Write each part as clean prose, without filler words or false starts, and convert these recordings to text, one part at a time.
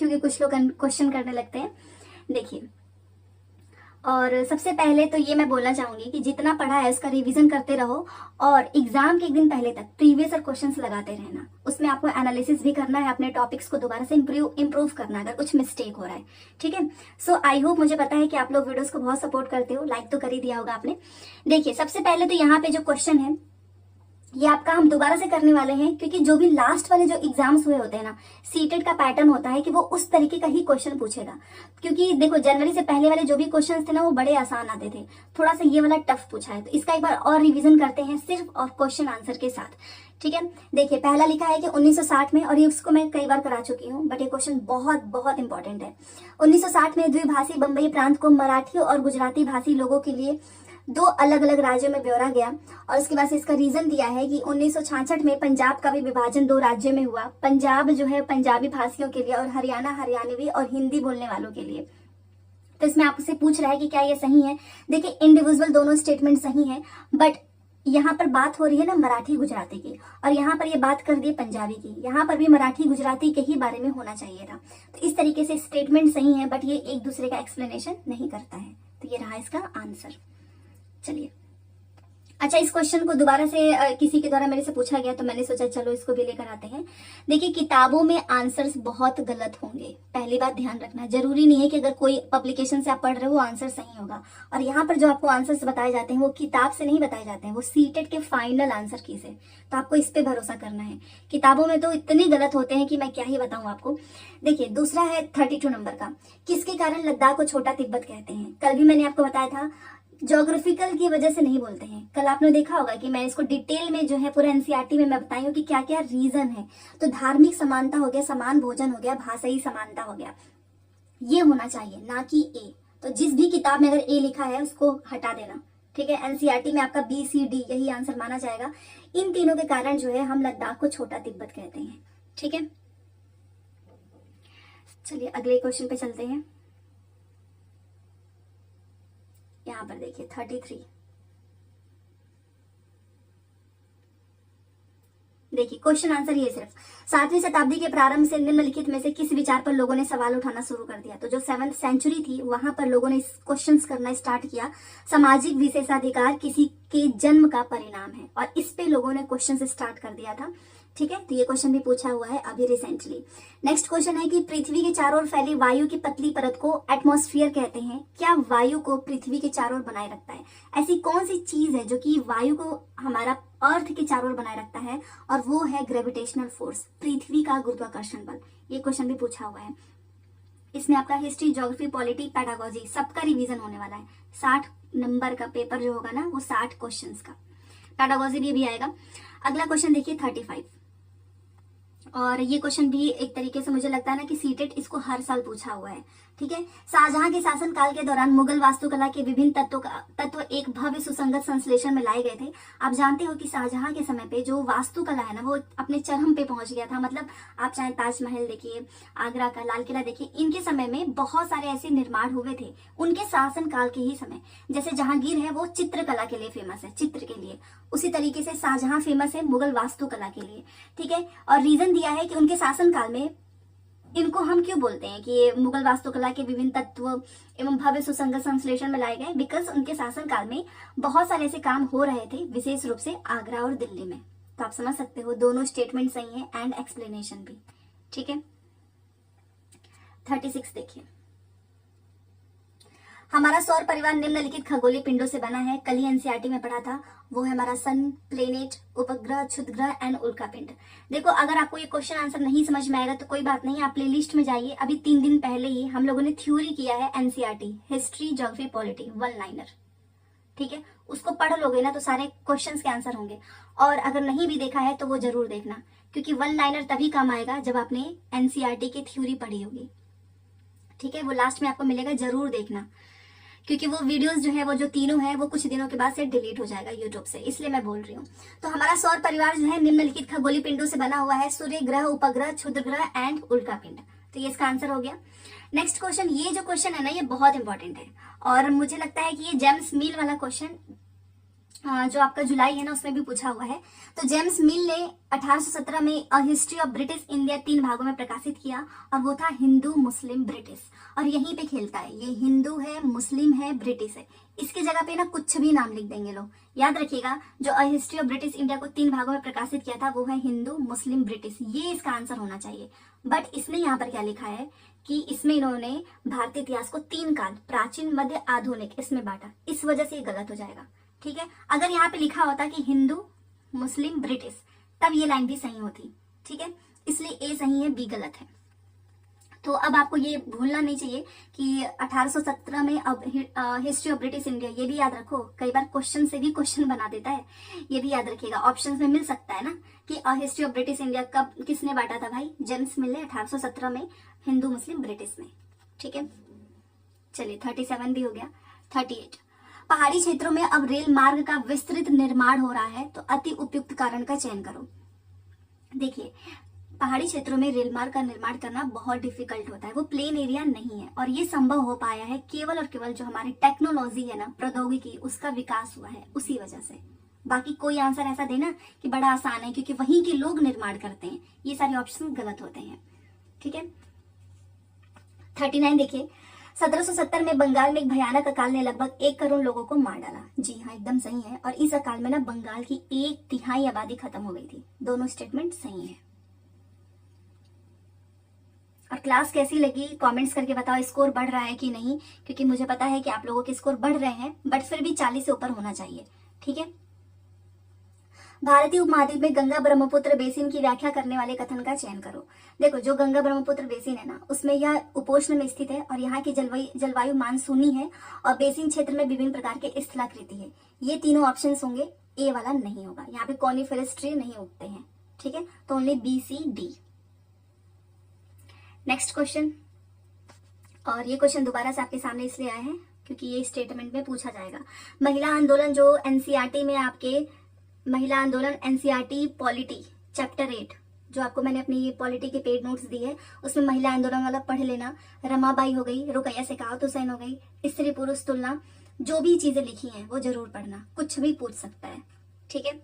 क्योंकि कुछ लोग क्वेश्चन करने लगते हैं। देखिए, और सबसे पहले तो ये मैं बोलना चाहूंगी कि जितना पढ़ा है उसका रिवीजन करते रहो और एग्जाम के एक दिन पहले तक प्रीवियस क्वेश्चंस लगाते रहना। उसमें आपको एनालिसिस भी करना है, अपने टॉपिक्स को दोबारा से इम्प्रूव करना अगर कुछ मिस्टेक हो रहा है। ठीक है, सो आई होप, मुझे पता है कि आप लोग वीडियोस को बहुत सपोर्ट करते हो, लाइक तो कर ही दिया होगा आपने। देखिए, सबसे पहले तो यहाँ पे जो क्वेश्चन है ये आपका हम दोबारा से करने वाले हैं, क्योंकि जो भी लास्ट वाले जो एग्जाम्स हुए होते हैं ना, सीटेट का पैटर्न होता है कि वो उस तरीके का ही क्वेश्चन पूछेगा। क्योंकि देखो, जनवरी से पहले वाले जो भी क्वेश्चन थे ना वो बड़े आसान आते थे, थोड़ा सा ये वाला टफ पूछा है, तो इसका एक बार और रिवीजन करते हैं सिर्फ और क्वेश्चन आंसर के साथ। ठीक है, देखिए पहला लिखा है कि 1960 में, और ये उसको मैं कई बार करा चुकी हूँ, बट ये क्वेश्चन बहुत बहुत इंपॉर्टेंट है। 1960 में द्विभाषी बंबई प्रांत को मराठी और गुजराती भाषी लोगों के लिए दो अलग अलग राज्यों में ब्यौरा गया, और उसके बाद से इसका रीजन दिया है कि 1966 में पंजाब का भी विभाजन दो राज्यों में हुआ। पंजाब जो है पंजाबी भाषियों के लिए और हरियाणा हरियाणवी और हिंदी बोलने वालों के लिए। तो इसमें आपसे पूछ रहा है कि क्या ये सही है। देखिए, इंडिविजुअल दोनों स्टेटमेंट सही है, बट यहाँ पर बात हो रही है ना मराठी गुजराती की, और यहाँ पर ये बात कर दी पंजाबी की, यहाँ पर भी मराठी गुजराती के ही बारे में होना चाहिए था। तो इस तरीके से स्टेटमेंट सही है, बट ये एक दूसरे का एक्सप्लेनेशन नहीं करता है। तो ये रहा इसका आंसर। चलिए, अच्छा, इस क्वेश्चन को दोबारा से किसी के द्वारा मेरे से पूछा गया, तो मैंने सोचा चलो इसको भी लेकर आते हैं। देखिए, किताबों में आंसर्स बहुत गलत होंगे, पहली बात ध्यान रखना। जरूरी नहीं है कि अगर कोई पब्लिकेशन से आप पढ़ रहे हो आंसर सही होगा, और यहाँ पर जो आपको आंसर्स बताए जाते हैं वो किताब से नहीं बताए जाते हैं, वो सीटेट के फाइनल आंसर की से। तो आपको इस पे भरोसा करना है। किताबों में तो इतने गलत होते हैं कि मैं क्या ही बताऊं आपको। देखिए, दूसरा है 32 नंबर का, किसके कारण लद्दाख को छोटा तिब्बत कहते हैं। कल भी मैंने आपको बताया था, ज्योग्राफिकल की वजह से नहीं बोलते हैं। कल आपने देखा होगा कि मैं इसको डिटेल में जो है पूरा एनसीईआरटी में मैं बताई हूँ कि क्या क्या रीजन है। तो धार्मिक समानता हो गया, समान भोजन हो गया, भाषाई समानता हो गया, ये होना चाहिए, ना कि ए। तो जिस भी किताब में अगर ए लिखा है उसको हटा देना। ठीक है, एनसीईआरटी में आपका बी सी डी यही आंसर माना जाएगा। इन तीनों के कारण जो है हम लद्दाख को छोटा तिब्बत कहते हैं। ठीक है, चलिए अगले क्वेश्चन पे चलते हैं। यहां पर देखिए 33। देखिए, क्वेश्चन आंसर ये सिर्फ 7वीं शताब्दी के प्रारंभ से निम्नलिखित में से किस विचार पर लोगों ने सवाल उठाना शुरू कर दिया। तो जो 7th सेंचुरी थी वहां पर लोगों ने क्वेश्चंस करना स्टार्ट किया। सामाजिक विशेषाधिकार किसी के जन्म का परिणाम है, और इस पे लोगों ने क्वेश्चन स्टार्ट कर दिया था। ठीक है, तो ये क्वेश्चन भी पूछा हुआ है अभी रिसेंटली। नेक्स्ट क्वेश्चन है कि पृथ्वी के चारों ओर फैली वायु की पतली परत को एटमॉस्फेयर कहते हैं। क्या वायु को पृथ्वी के चारों ओर बनाए रखता है? ऐसी कौन सी चीज है जो कि वायु को हमारा अर्थ के चारों ओर बनाए रखता है? और वो है ग्रेविटेशनल फोर्स, पृथ्वी का गुरुत्वाकर्षण बल। ये क्वेश्चन भी पूछा हुआ है। इसमें आपका हिस्ट्री, ज्योग्राफी, पॉलिटी, पेडागोजी सबका रिवीजन होने वाला है। 60 नंबर का पेपर जो होगा ना वो 60 क्वेश्चन का। पेडागोजी भी आएगा। अगला क्वेश्चन देखिए 35, और ये क्वेश्चन भी एक तरीके से मुझे लगता है ना कि सीटेट इसको हर साल पूछा हुआ है। ठीक है, शाहजहां के शासन काल के दौरान मुगल वास्तुकला के विभिन्न तत्व एक भव्य सुसंगत संश्लेषण में लाए गए थे। आप जानते हो कि शाहजहां के समय पे जो वास्तुकला है ना वो अपने चरम पे पहुंच गया था। मतलब आप चाहे ताजमहल देखिए, आगरा का लाल किला देखिए, इनके समय में बहुत सारे ऐसे निर्माण हुए थे उनके शासन काल के ही समय। जैसे जहांगीर है वो चित्रकला के लिए फेमस है, चित्र के लिए, उसी तरीके से शाहजहां फेमस है मुगल वास्तुकला के लिए। ठीक है, और रीजन दिया है कि उनके शासन काल में इनको हम क्यों बोलते हैं कि ये मुगल वास्तुकला के विभिन्न तत्व एवं भव्य सुसंगत संश्लेषण में लाए गए, बिकॉज उनके शासन काल में बहुत सारे ऐसे काम हो रहे थे, विशेष रूप से आगरा और दिल्ली में। तो आप समझ सकते हो दोनों स्टेटमेंट सही है एंड एक्सप्लेनेशन भी। ठीक है, 36 देखिए, हमारा सौर परिवार निम्नलिखित खगोलीय पिंडों से बना है। कल ही एनसीईआरटी में पढ़ा था, वो है हमारा सन, प्लेनेट, उपग्रह, क्षुद्रग्रह एंड उल्का पिंड। देखो, अगर आपको ये क्वेश्चन आंसर नहीं समझ में आएगा तो कोई बात नहीं, आप प्लेलिस्ट में जाइए। अभी 3 दिन पहले ही हम लोगों ने थ्योरी किया है NCERT, history, geography, polity, 1 liner. ठीक है, उसको पढ़ लोगे ना तो सारे क्वेश्चंस के आंसर होंगे। और अगर नहीं भी देखा है तो वो जरूर देखना, क्योंकि 1 लाइनर तभी काम आएगा जब आपने एनसीईआरटी की थ्योरी पढ़ी होगी। ठीक है, वो लास्ट में आपको मिलेगा, जरूर देखना, क्योंकि वो वीडियोस जो है वो जो तीनों है वो कुछ दिनों के बाद से डिलीट हो जाएगा यूट्यूब से, इसलिए मैं बोल रही हूँ। तो हमारा सौर परिवार जो है निम्नलिखित खगोलीय पिंडों से बना हुआ है, सूर्य, ग्रह, उपग्रह, क्षुद्रग्रह एंड उल्का पिंड। तो ये इसका आंसर हो गया। नेक्स्ट क्वेश्चन, ये जो क्वेश्चन है ना ये बहुत इंपॉर्टेंट है, और मुझे लगता है कि ये जेम्स मिल वाला क्वेश्चन जो आपका जुलाई है ना उसमें भी पूछा हुआ है। तो जेम्स मिल ने 1817 में a history of British India 3 भागों में प्रकाशित किया और वो था हिंदू मुस्लिम ब्रिटिश। और यहीं पे खेलता है, ये हिंदू है, मुस्लिम है, ब्रिटिश है, इसकी जगह पे ना कुछ भी नाम लिख देंगे लोग। याद रखिएगा, जो a history of British India को 3 भागों में प्रकाशित किया था वो है हिंदू मुस्लिम ब्रिटिश, ये इसका आंसर होना चाहिए। बट इसने यहाँ पर क्या लिखा है कि इसमें इन्होंने भारतीय इतिहास को 3 काल, प्राचीन, मध्य, आधुनिक, इसमें बांटा, इस वजह से ये गलत हो जाएगा। ठीक है, अगर यहाँ पे लिखा होता कि हिंदू मुस्लिम ब्रिटिश तब ये लाइन भी सही होती। ठीक है, इसलिए ए सही है, बी गलत है। तो अब आपको ये भूलना नहीं चाहिए कि 1817 में अब हिस्ट्री ऑफ ब्रिटिश इंडिया, ये भी याद रखो, कई बार क्वेश्चन से भी क्वेश्चन बना देता है, ये भी याद रखिएगा। ऑप्शंस में मिल सकता है ना कि हिस्ट्री ऑफ ब्रिटिश इंडिया कब किसने बांटा था भाई, जेम्स मिल ने 1817 में हिंदू मुस्लिम ब्रिटिश में। ठीक है, चलिए 37 भी हो गया। 38, पहाड़ी क्षेत्रों में अब रेल मार्ग का विस्तृत निर्माण हो रहा है, तो अति उपयुक्त कारण का चयन करो। देखिए, पहाड़ी क्षेत्रों में रेल मार्ग का निर्माण करना बहुत डिफिकल्ट होता है, वो प्लेन एरिया नहीं है, और ये संभव हो पाया है केवल और केवल जो हमारी टेक्नोलॉजी है ना, प्रौद्योगिकी, उसका विकास हुआ है उसी वजह से। बाकी कोई आंसर ऐसा देना कि बड़ा आसान है क्योंकि वहीं के लोग निर्माण करते हैं, ये सारे ऑप्शन गलत होते हैं। ठीक है, 39 देखिए, 1770 में बंगाल में एक भयानक अकाल ने लगभग 1 करोड़ लोगों को मार डाला। जी हाँ, एकदम सही है। और इस अकाल में ना बंगाल की 1/3 आबादी खत्म हो गई थी। दोनों स्टेटमेंट सही है। और क्लास कैसी लगी कमेंट्स करके बताओ, स्कोर बढ़ रहा है कि नहीं, क्योंकि मुझे पता है कि आप लोगों के स्कोर बढ़ रहे हैं, बट फिर भी 40 से ऊपर होना चाहिए। ठीक है, भारतीय उपमहाद्वीप में गंगा ब्रह्मपुत्र बेसिन की व्याख्या करने वाले कथन का चयन करो। देखो, जो गंगा ब्रह्मपुत्र बेसिन है ना, उसमें यह उपोष्ण में स्थित है और यहाँ की जलवायु मानसूनी है और बेसिन क्षेत्र में विभिन्न प्रकार के स्थलाकृति है। ये तीनों ऑप्शन होंगे, ए वाला नहीं होगा। यहाँ पे कॉनिफेरस ट्री नहीं उगते हैं। ठीक है, तो ओनली बी, सी, डी। नेक्स्ट क्वेश्चन, और ये क्वेश्चन दोबारा से आपके सामने इसलिए आया है क्योंकि ये स्टेटमेंट में पूछा जाएगा। महिला आंदोलन जो एनसीईआरटी में आपके महिला आंदोलन एनसीईआरटी पॉलिटी चैप्टर 8, जो आपको मैंने अपनी पॉलिटी के पेड नोट्स दी है, उसमें महिला आंदोलन वाला पढ़ लेना। रमाबाई हो गई, रुकैया शेखावत हुसैन हो गई, स्त्री पुरुष तुलना, जो भी चीजें लिखी हैं वो जरूर पढ़ना, कुछ भी पूछ सकता है। ठीक है,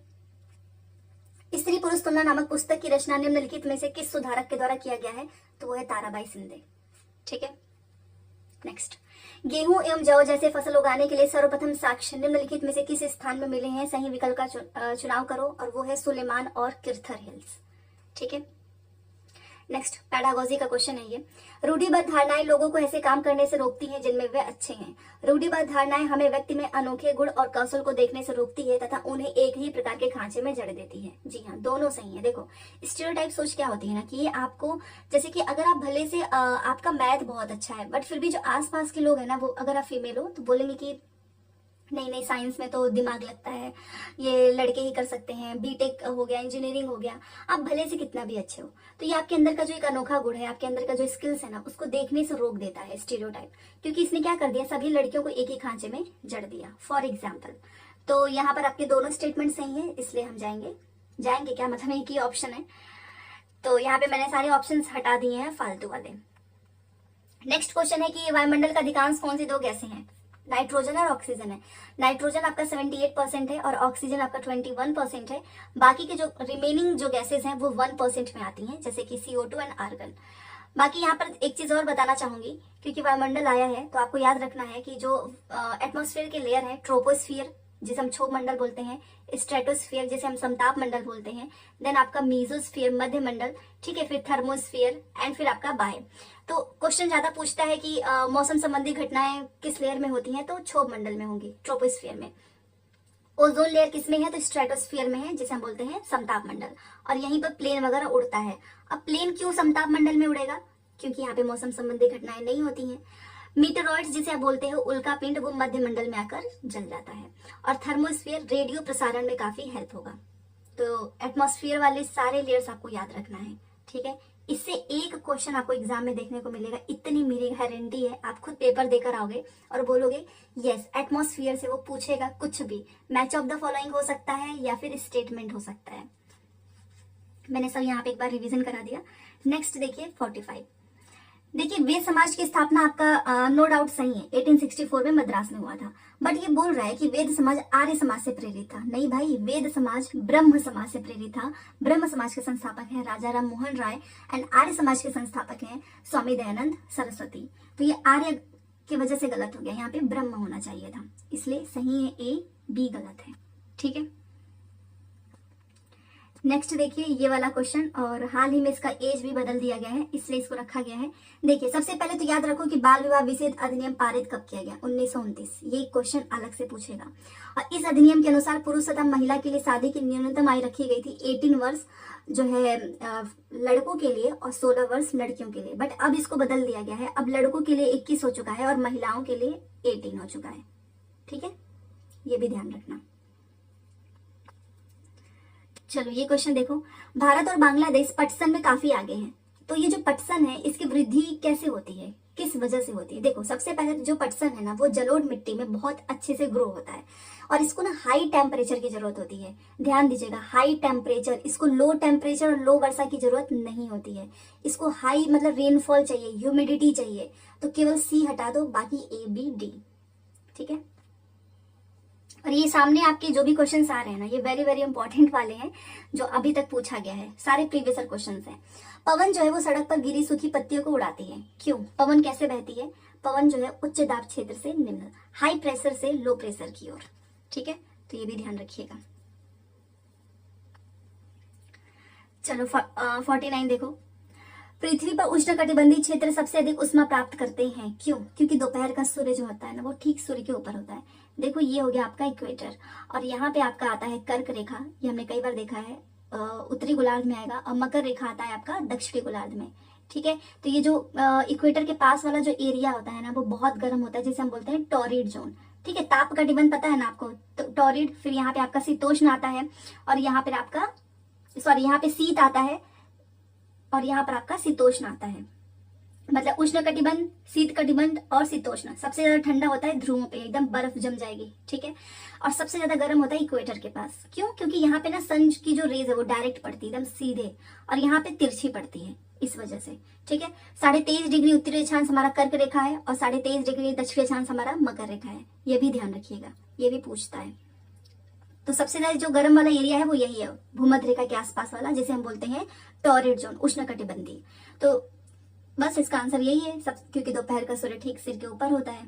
स्त्री पुरुष तुलना नामक पुस्तक की रचना निम्नलिखित में से किस सुधारक के द्वारा किया गया है, तो वो है ताराबाई शिंदे। ठीक है, नेक्स्ट, गेहूं एवं जौ जैसे फसल उगाने के लिए सर्वप्रथम साक्ष्य निम्नलिखित में से किस स्थान में मिले हैं, सही विकल्प का चुनाव करो, और वो है सुलेमान और किर्थर हिल्स। ठीक है, नेक्स्ट, पैडागोजी का क्वेश्चन है ये। रूढ़िबद्ध धारणाएं लोगों को ऐसे काम करने से रोकती हैं जिनमें वे अच्छे हैं। रूढ़िबद्ध धारणाएं हमें व्यक्ति में अनोखे गुण और कौशल को देखने से रोकती है तथा उन्हें एक ही प्रकार के खांचे में जड़ देती है। जी हाँ, दोनों सही है। देखो, स्टीरियोटाइप सोच क्या होती है ना कि ये आपको, जैसे कि अगर आप भले से आपका मैथ बहुत अच्छा है, बट फिर भी जो आसपास के लोग हैं ना, वो अगर आप फीमेल हो तो बोलेंगे कि नहीं नहीं, साइंस में तो दिमाग लगता है, ये लड़के ही कर सकते हैं, बीटेक हो गया, इंजीनियरिंग हो गया, आप भले से कितना भी अच्छे हो, तो ये आपके अंदर का जो एक अनोखा गुण है, आपके अंदर का जो स्किल्स है ना, उसको देखने से रोक देता है स्टीरियोटाइप। क्योंकि इसने क्या कर दिया, सभी लड़कियों को एक ही खांचे में जड़ दिया। फॉर एग्जाम्पल, तो यहाँ पर आपके दोनों स्टेटमेंट सही है, इसलिए हम जाएंगे क्या मतलब एक ही ऑप्शन है, तो यहाँ पे मैंने सारे ऑप्शन हटा दिए हैं फालतू वाले। नेक्स्ट क्वेश्चन है कि वायुमंडल का अधिकांश कौन सी 2 गैसें हैं, नाइट्रोजन और ऑक्सीजन है। नाइट्रोजन आपका 78% है और ऑक्सीजन आपका 21% है। बाकी के जो रिमेनिंग जो गैसेस हैं वो 1% में आती हैं, जैसे कि CO2 एंड आर्गन। बाकी यहाँ पर एक चीज और बताना चाहूंगी, क्योंकि वायुमंडल आया है तो आपको याद रखना है कि जो एटमॉस्फेयर के लेयर है, ट्रोपोस्फियर जिसे हम क्षोभ मंडल बोलते हैं, स्ट्रेटोस्फियर जिसे हम समताप मंडल बोलते हैं, देन आपका मीजोस्फियर मध्य मंडल, ठीक है, फिर थर्मोस्फियर एंड फिर आपका बाह्य। तो क्वेश्चन ज्यादा पूछता है कि मौसम संबंधी घटनाएं किस लेयर में होती हैं, तो क्षोभ मंडल में होंगी, ट्रोपोस्फियर में। ओजोन लेयर किसमें है, तो स्ट्रेटोस्फियर में है, जिसे हम बोलते हैं समताप मंडल। और यहीं पर प्लेन वगैरह उड़ता है। अब प्लेन क्यों समताप मंडल में उड़ेगा, क्योंकि यहाँ पे मौसम संबंधी घटनाएं नहीं होती हैं। मीटेरॉइड्स जिसे आप बोलते हैं उल्का पिंड, वो मध्य मंडल में आकर जल जाता है। और थर्मोस्फियर रेडियो प्रसारण में काफी हेल्प होगा। तो एटमॉस्फेयर वाले सारे लेयर्स आपको याद रखना है, ठीक है। इससे एक क्वेश्चन आपको एग्जाम में देखने को मिलेगा, इतनी मेरी गारंटी है। आप खुद पेपर देकर आओगे और बोलोगे यस, एटमॉस्फेयर से वो पूछेगा कुछ भी, मैच ऑफ द फॉलोइंग हो सकता है या फिर स्टेटमेंट हो सकता है। मैंने सब यहाँ पे एक बार रिवीजन करा दिया। नेक्स्ट देखिए 45। देखिए वेद समाज की स्थापना आपका नो डाउट सही है, 1864 में मद्रास में हुआ था। बट ये बोल रहा है कि वेद समाज आर्य समाज से प्रेरित था। नहीं भाई, वेद समाज ब्रह्म समाज से प्रेरित था। ब्रह्म समाज के संस्थापक हैं राजा राम मोहन राय एंड आर्य समाज के संस्थापक हैं स्वामी दयानंद सरस्वती। तो ये आर्य की वजह से गलत हो गया, यहाँ पे ब्रह्म होना चाहिए था, इसलिए सही है ए, बी गलत है। ठीक है, नेक्स्ट देखिए ये वाला क्वेश्चन, और हाल ही में इसका एज भी बदल दिया गया है, इसलिए इसको रखा गया है। देखिए सबसे पहले तो याद रखो कि बाल विवाह विच्छेद अधिनियम पारित कब किया गया, 1929। ये क्वेश्चन अलग से पूछेगा। और इस अधिनियम के अनुसार पुरुष तथा महिला के लिए शादी की न्यूनतम आयु रखी गई थी 18 वर्ष जो है लड़कों के लिए और 16 वर्ष लड़कियों के लिए। बट अब इसको बदल दिया गया है, अब लड़कों के लिए 21 हो चुका है और महिलाओं के लिए 18 हो चुका है। ठीक है, ये भी ध्यान रखना। चलो ये क्वेश्चन देखो, भारत और बांग्लादेश पटसन में काफी आगे हैं। तो ये जो पटसन है इसकी वृद्धि कैसे होती है, किस वजह से होती है? देखो सबसे पहले जो पटसन है ना वो जलोढ़ मिट्टी में बहुत अच्छे से ग्रो होता है और इसको ना हाई टेम्परेचर की जरूरत होती है। ध्यान दीजिएगा, हाई टेम्परेचर, इसको लो टेम्परेचर और लो वर्षा की जरूरत नहीं होती है। इसको हाई मतलब रेनफॉल चाहिए, ह्यूमिडिटी चाहिए। तो केवल सी हटा दो, बाकी ए बी डी। ठीक है, और ये सामने आपके जो भी क्वेश्चंस आ रहे हैं ना ये वेरी वेरी इंपॉर्टेंट वाले हैं जो अभी तक पूछा गया है, सारे प्रीवियस क्वेश्चंस हैं। पवन जो है वो सड़क पर गिरी सूखी पत्तियों को उड़ाती है, क्यों? पवन कैसे बहती है? पवन जो है उच्च दाब क्षेत्र से निम्न, हाई प्रेशर से लो प्रेशर की ओर। ठीक है, तो ये भी ध्यान रखिएगा। चलो 49 देखो, पृथ्वी पर उष्णकटिबंधीय क्षेत्र सबसे अधिक उष्मा प्राप्त करते हैं, क्यों? क्योंकि दोपहर का सूर्य जो होता है ना वो ठीक सूर्य के ऊपर होता है। देखो ये हो गया आपका इक्वेटर, और यहाँ पे आपका आता है कर्क रेखा, ये हमने कई बार देखा है, उत्तरी गोलार्ध में आएगा, और मकर रेखा आता है आपका दक्षिणी गोलार्ध में। ठीक है, तो ये जो इक्वेटर के पास वाला जो एरिया होता है ना वो बहुत गर्म होता है, जिसे हम बोलते हैं टॉरिड जोन। ठीक है, ताप कटिबंध पता है ना आपको, तो टॉरिड, फिर यहाँ पे आपका शीतोष्ण आता है, और यहाँ पे आपका यहाँ पे शीत आता है, और यहाँ पर आपका शीतोष्ण आता है। मतलब उष्ण कटिबंध, शीत कटिबंध और शीतोष्ण। सबसे ज्यादा ठंडा होता है ध्रुवों पे, एकदम बर्फ जम जाएगी। ठीक है, और सबसे ज्यादा गर्म होता है इक्वेटर के पास। क्यों? क्योंकि यहाँ पे ना सन की जो रेज है वो डायरेक्ट पड़ती है, एकदम सीधे, और यहाँ पे तिरछी पड़ती है, इस वजह से। ठीक है, 23.5 डिग्री उत्तरी अक्षांश हमारा कर्क रेखा है और 23.5 डिग्री दक्षिणी अक्षांश हमारा मकर रेखा है। ये भी ध्यान रखिएगा, ये भी पूछता है। तो सबसे ज्यादा जो गर्म वाला एरिया है वो यही है, भूमध्य रेखा के आसपास वाला, जिसे हम बोलते हैं टॉरिड जोन, उष्णकटिबंधीय। तो बस इसका आंसर यही है सब, क्योंकि दोपहर का सूर्य ठीक सिर के ऊपर होता है।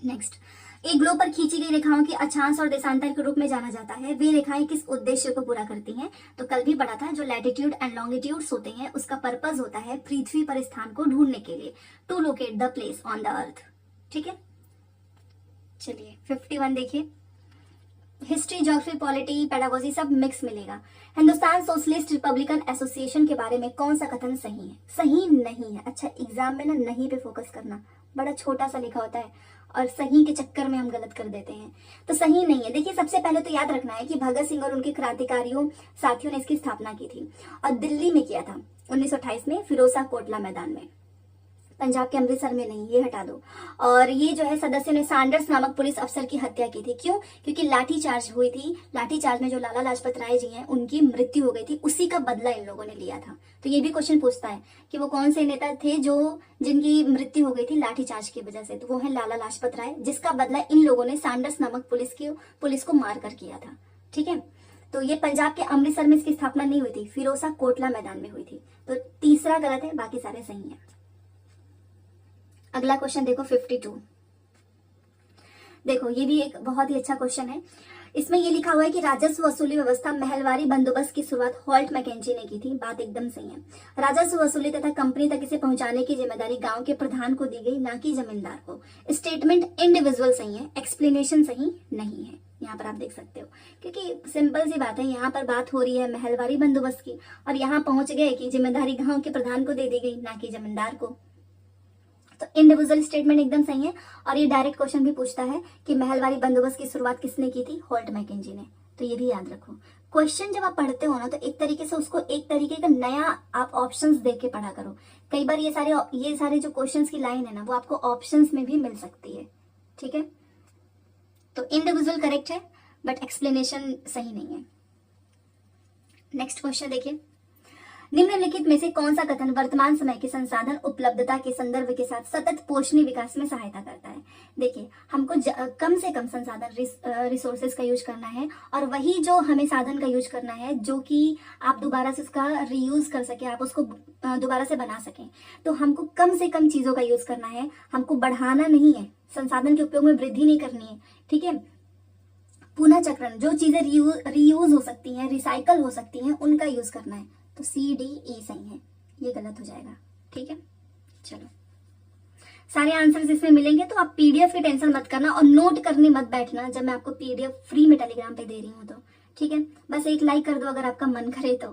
नेक्स्ट, एक ग्लोब पर खींची गई रेखाओं की अक्षांश और देशांतर के रूप में जाना जाता है। वे रेखाएं किस उद्देश्य को पूरा करती हैं? तो कल भी पढ़ा था, जो लैटिट्यूड एंड लॉन्गिट्यूड्स होते हैं उसका पर्पस होता है पृथ्वी पर स्थान को ढूंढने के लिए, to locate the place on the earth. ठीक है, चलिए 51 देखिए, हिस्ट्री, ज्योग्राफी, पॉलिटी, पेडागोजी सब मिक्स मिलेगा। हिंदुस्तान सोशलिस्ट रिपब्लिकन एसोसिएशन के बारे में कौन सा कथन सही है? सही नहीं है। अच्छा, एग्जाम में ना नहीं पे फोकस करना, बड़ा छोटा सा लिखा होता है और सही के चक्कर में हम गलत कर देते हैं। तो सही नहीं है। देखिए सबसे पहले तो याद रखना है कि भगत सिंह और उनके क्रांतिकारियों साथियों ने इसकी स्थापना की थी और दिल्ली में किया था 1928 में, फिरोजा कोटला मैदान में, पंजाब के अमृतसर में नहीं, ये हटा दो। और ये जो है सदस्यों ने सैंडर्स नामक पुलिस अफसर की हत्या की थी। क्यों? क्योंकि लाठीचार्ज हुई थी, लाठीचार्ज में जो लाला लाजपत राय जी हैं उनकी मृत्यु हो गई थी, उसी का बदला इन लोगों ने लिया था। तो ये भी क्वेश्चन पूछता है कि वो कौन से नेता थे जो जिनकी मृत्यु हो गई थी लाठीचार्ज की वजह से? तो वो है लाला लाजपत राय, जिसका बदला इन लोगों ने सैंडर्स नामक पुलिस को मार कर किया था। ठीक है, तो ये पंजाब के अमृतसर में इसकी स्थापना नहीं हुई थी, फिरोजा कोटला मैदान में हुई थी। तो तीसरा गलत है, बाकी सारे सही है। अगला क्वेश्चन देखो 52। देखो ये भी एक बहुत ही अच्छा क्वेश्चन है। इसमें ये लिखा हुआ है कि राजस्व वसूली व्यवस्था महलवारी बंदोबस्त की शुरुआत हॉल्ट मैकेंजी ने की थी। बात एकदम सही है। राजस्व वसूली तथा कंपनी तक इसे पहुंचाने की जिम्मेदारी गांव के प्रधान को दी गई, ना कि जमींदार को। स्टेटमेंट इंडिविजुअल सही है, एक्सप्लेनेशन सही नहीं है। यहाँ पर आप देख सकते हो, क्योंकि सिंपल सी बात है, यहाँ पर बात हो रही है महलवारी बंदोबस्त की और यहाँ पहुंच गए कि जिम्मेदारी गांव के प्रधान को दे दी गई, ना कि जमींदार को। तो इंडिविजुअल स्टेटमेंट एकदम सही है। और ये डायरेक्ट क्वेश्चन भी पूछता है कि महलवारी बंदोबस्त की शुरुआत किसने की थी? हॉल्ट मैकेंजी ने। तो ये भी याद रखो। क्वेश्चन जब आप पढ़ते हो ना तो एक तरीके से उसको एक तरीके का नया आप ऑप्शंस देख के पढ़ा करो। कई बार ये सारे जो क्वेश्चंस की लाइन है ना वो आपको ऑप्शंस में भी मिल सकती है। ठीक है, तो इंडिविजुअल करेक्ट है बट एक्सप्लेनेशन सही नहीं है। नेक्स्ट क्वेश्चन देखिए, निम्नलिखित में से कौन सा कथन वर्तमान समय के संसाधन उपलब्धता के संदर्भ के साथ सतत पोषणीय विकास में सहायता करता है? देखिए, हमको कम से कम संसाधन रिसोर्सेज का यूज करना है, और वही जो हमें साधन का यूज करना है जो कि आप दोबारा से उसका रीयूज कर सके, आप उसको दोबारा से बना सकें। तो हमको कम से कम चीजों का यूज करना है, हमको बढ़ाना नहीं है, संसाधन के उपयोग में वृद्धि नहीं करनी है। ठीक है, पुनः चक्रण, जो चीजें रीयूज हो सकती हैं, रिसाइकल हो सकती हैं, उनका यूज करना है। तो सी डी ई सही है, ये गलत हो जाएगा। ठीक है, चलो सारे आंसर्स इसमें मिलेंगे, तो आप पीडीएफ की टेंशन मत करना और नोट करने मत बैठना जब मैं आपको पीडीएफ फ्री में टेलीग्राम पे दे रही हूँ। तो ठीक है, बस एक लाइक कर दो अगर आपका मन करे तो।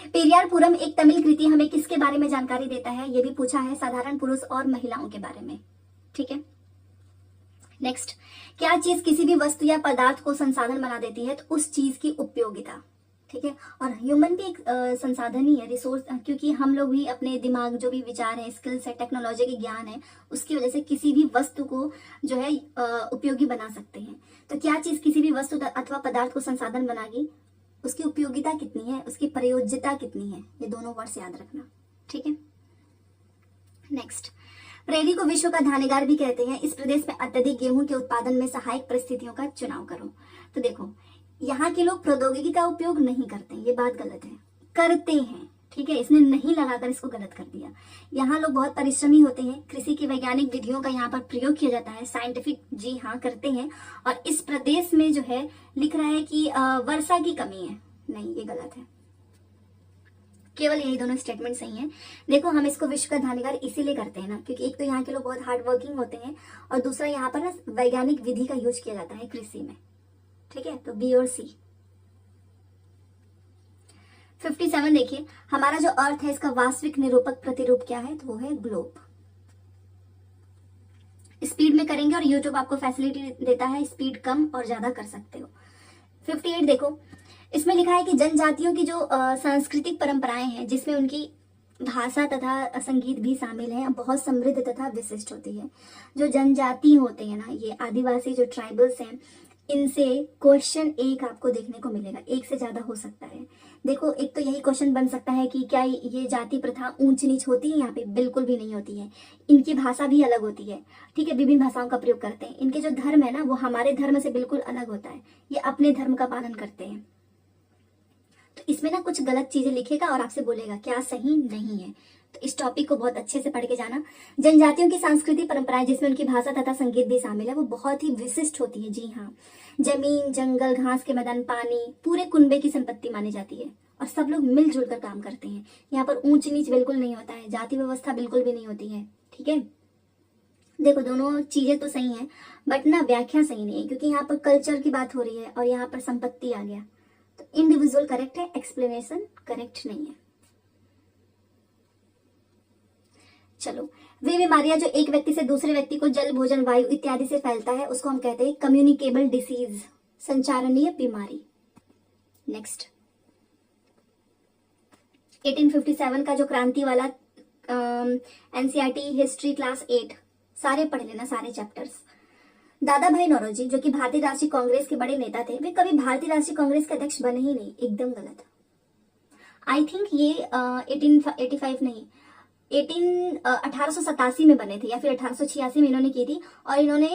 पेरियार पुरम एक तमिल कृति हमें किसके बारे में जानकारी देता है? ये भी पूछा है, साधारण पुरुष और महिलाओं के बारे में। ठीक है, नेक्स्ट, क्या चीज किसी भी वस्तु या पदार्थ को संसाधन बना देती है? तो उस चीज की उपयोगिता। ठीक है, और ह्यूमन भी एक संसाधन ही है, रिसोर्स, क्योंकि हम लोग भी अपने दिमाग, जो भी विचार है, स्किल्स है, टेक्नोलॉजी के ज्ञान है, उसकी वजह से किसी भी वस्तु को जो है उपयोगी बना सकते हैं। तो क्या चीज किसी भी वस्तु अथवा पदार्थ को संसाधन बनाएगी? उसकी उपयोगिता कितनी है, उसकी प्रयोज्यता कितनी है, ये दोनों वर्ड्स याद रखना। ठीक है, नेक्स्ट, प्रेरी को विश्व का धानेगार भी कहते हैं। इस प्रदेश में अत्यधिक गेहूं के उत्पादन में सहायक परिस्थितियों का चुनाव करो। तो देखो, यहाँ के लोग प्रौद्योगिकी का उपयोग नहीं करते, ये बात गलत है। करते हैं, ठीक है, इसने नहीं लगाकर इसको गलत कर दिया। यहाँ लोग बहुत परिश्रमी होते हैं, कृषि की वैज्ञानिक विधियों का यहाँ पर प्रयोग किया जाता है, साइंटिफिक, जी हाँ करते हैं। और इस प्रदेश में जो है लिख रहा है कि वर्षा की कमी है, नहीं, ये गलत है। केवल यही दोनों स्टेटमेंट सही हैं। देखो, हम इसको विश्व का धानेगार इसीलिए करते हैं ना, क्योंकि एक तो यहाँ के लोग बहुत हार्ड वर्किंग होते हैं, और दूसरा यहाँ पर ना वैज्ञानिक विधि का यूज किया जाता है कृषि में। ठीक है, तो बी और सी। 57 देखिए, हमारा जो अर्थ है इसका वास्तविक निरूपक प्रतिरूप क्या है? तो वो है ग्लोब। स्पीड में करेंगे और यूट्यूब आपको फैसिलिटी देता है, स्पीड कम और ज्यादा कर सकते हो। 58 देखो, इसमें लिखा है कि जनजातियों की जो सांस्कृतिक परंपराएं हैं, जिसमें उनकी भाषा तथा संगीत भी शामिल है, बहुत समृद्ध तथा विशिष्ट होती है। जो जनजाति होते हैं ना, ये आदिवासी जो ट्राइबल्स हैं, इनसे क्वेश्चन एक आपको देखने को मिलेगा, एक से ज्यादा हो सकता है। देखो, एक तो यही क्वेश्चन बन सकता है कि क्या ये जाति प्रथा ऊंच नीच होती है? यहाँ पे बिल्कुल भी नहीं होती है। इनकी भाषा भी अलग होती है, ठीक है, विभिन्न भाषाओं का प्रयोग करते हैं। इनके जो धर्म है ना, वो हमारे धर्म से बिल्कुल अलग होता है, ये अपने धर्म का पालन करते हैं। तो इसमें ना कुछ गलत चीजें लिखेगा और आपसे बोलेगा क्या सही नहीं है। तो इस टॉपिक को बहुत अच्छे से पढ़ के जाना। जनजातियों की सांस्कृतिक परंपराएं, जिसमें उनकी भाषा तथा संगीत भी शामिल है, वो बहुत ही विशिष्ट होती है। जी हाँ, जमीन, जंगल, घास के मैदान, पानी पूरे कुनबे की संपत्ति मानी जाती है, और सब लोग मिलजुल कर काम करते हैं। यहाँ पर ऊंच नीच बिल्कुल नहीं होता है, जाति व्यवस्था बिल्कुल भी नहीं होती है। ठीक है, देखो दोनों चीजें तो सही हैं, बट ना व्याख्या सही नहीं है, क्योंकि यहाँ पर कल्चर की बात हो रही है और यहाँ पर संपत्ति आ गया। तो इंडिविजुअल करेक्ट है, एक्सप्लेनेशन करेक्ट नहीं है। चलो, वे बीमारियां जो एक व्यक्ति से दूसरे व्यक्ति को जल, भोजन, वायु इत्यादि से फैलता है, उसको हम कहते हैं कम्युनिकेबल डिसीज, संचारणीय बीमारी। नेक्स्ट, 1857 का जो क्रांति वाला एनसीईआरटी हिस्ट्री क्लास 8 सारे पढ़ लेना, सारे चैप्टर्स। दादा भाई नौरोजी, जो कि भारतीय राष्ट्रीय कांग्रेस के बड़े नेता थे, वे कभी भारतीय राष्ट्रीय कांग्रेस के अध्यक्ष बने ही नहीं, एकदम गलत। आई थिंक ये 1885 नहीं, 1887 में बने थे, या फिर 1886 में इन्होंने की थी, और इन्होंने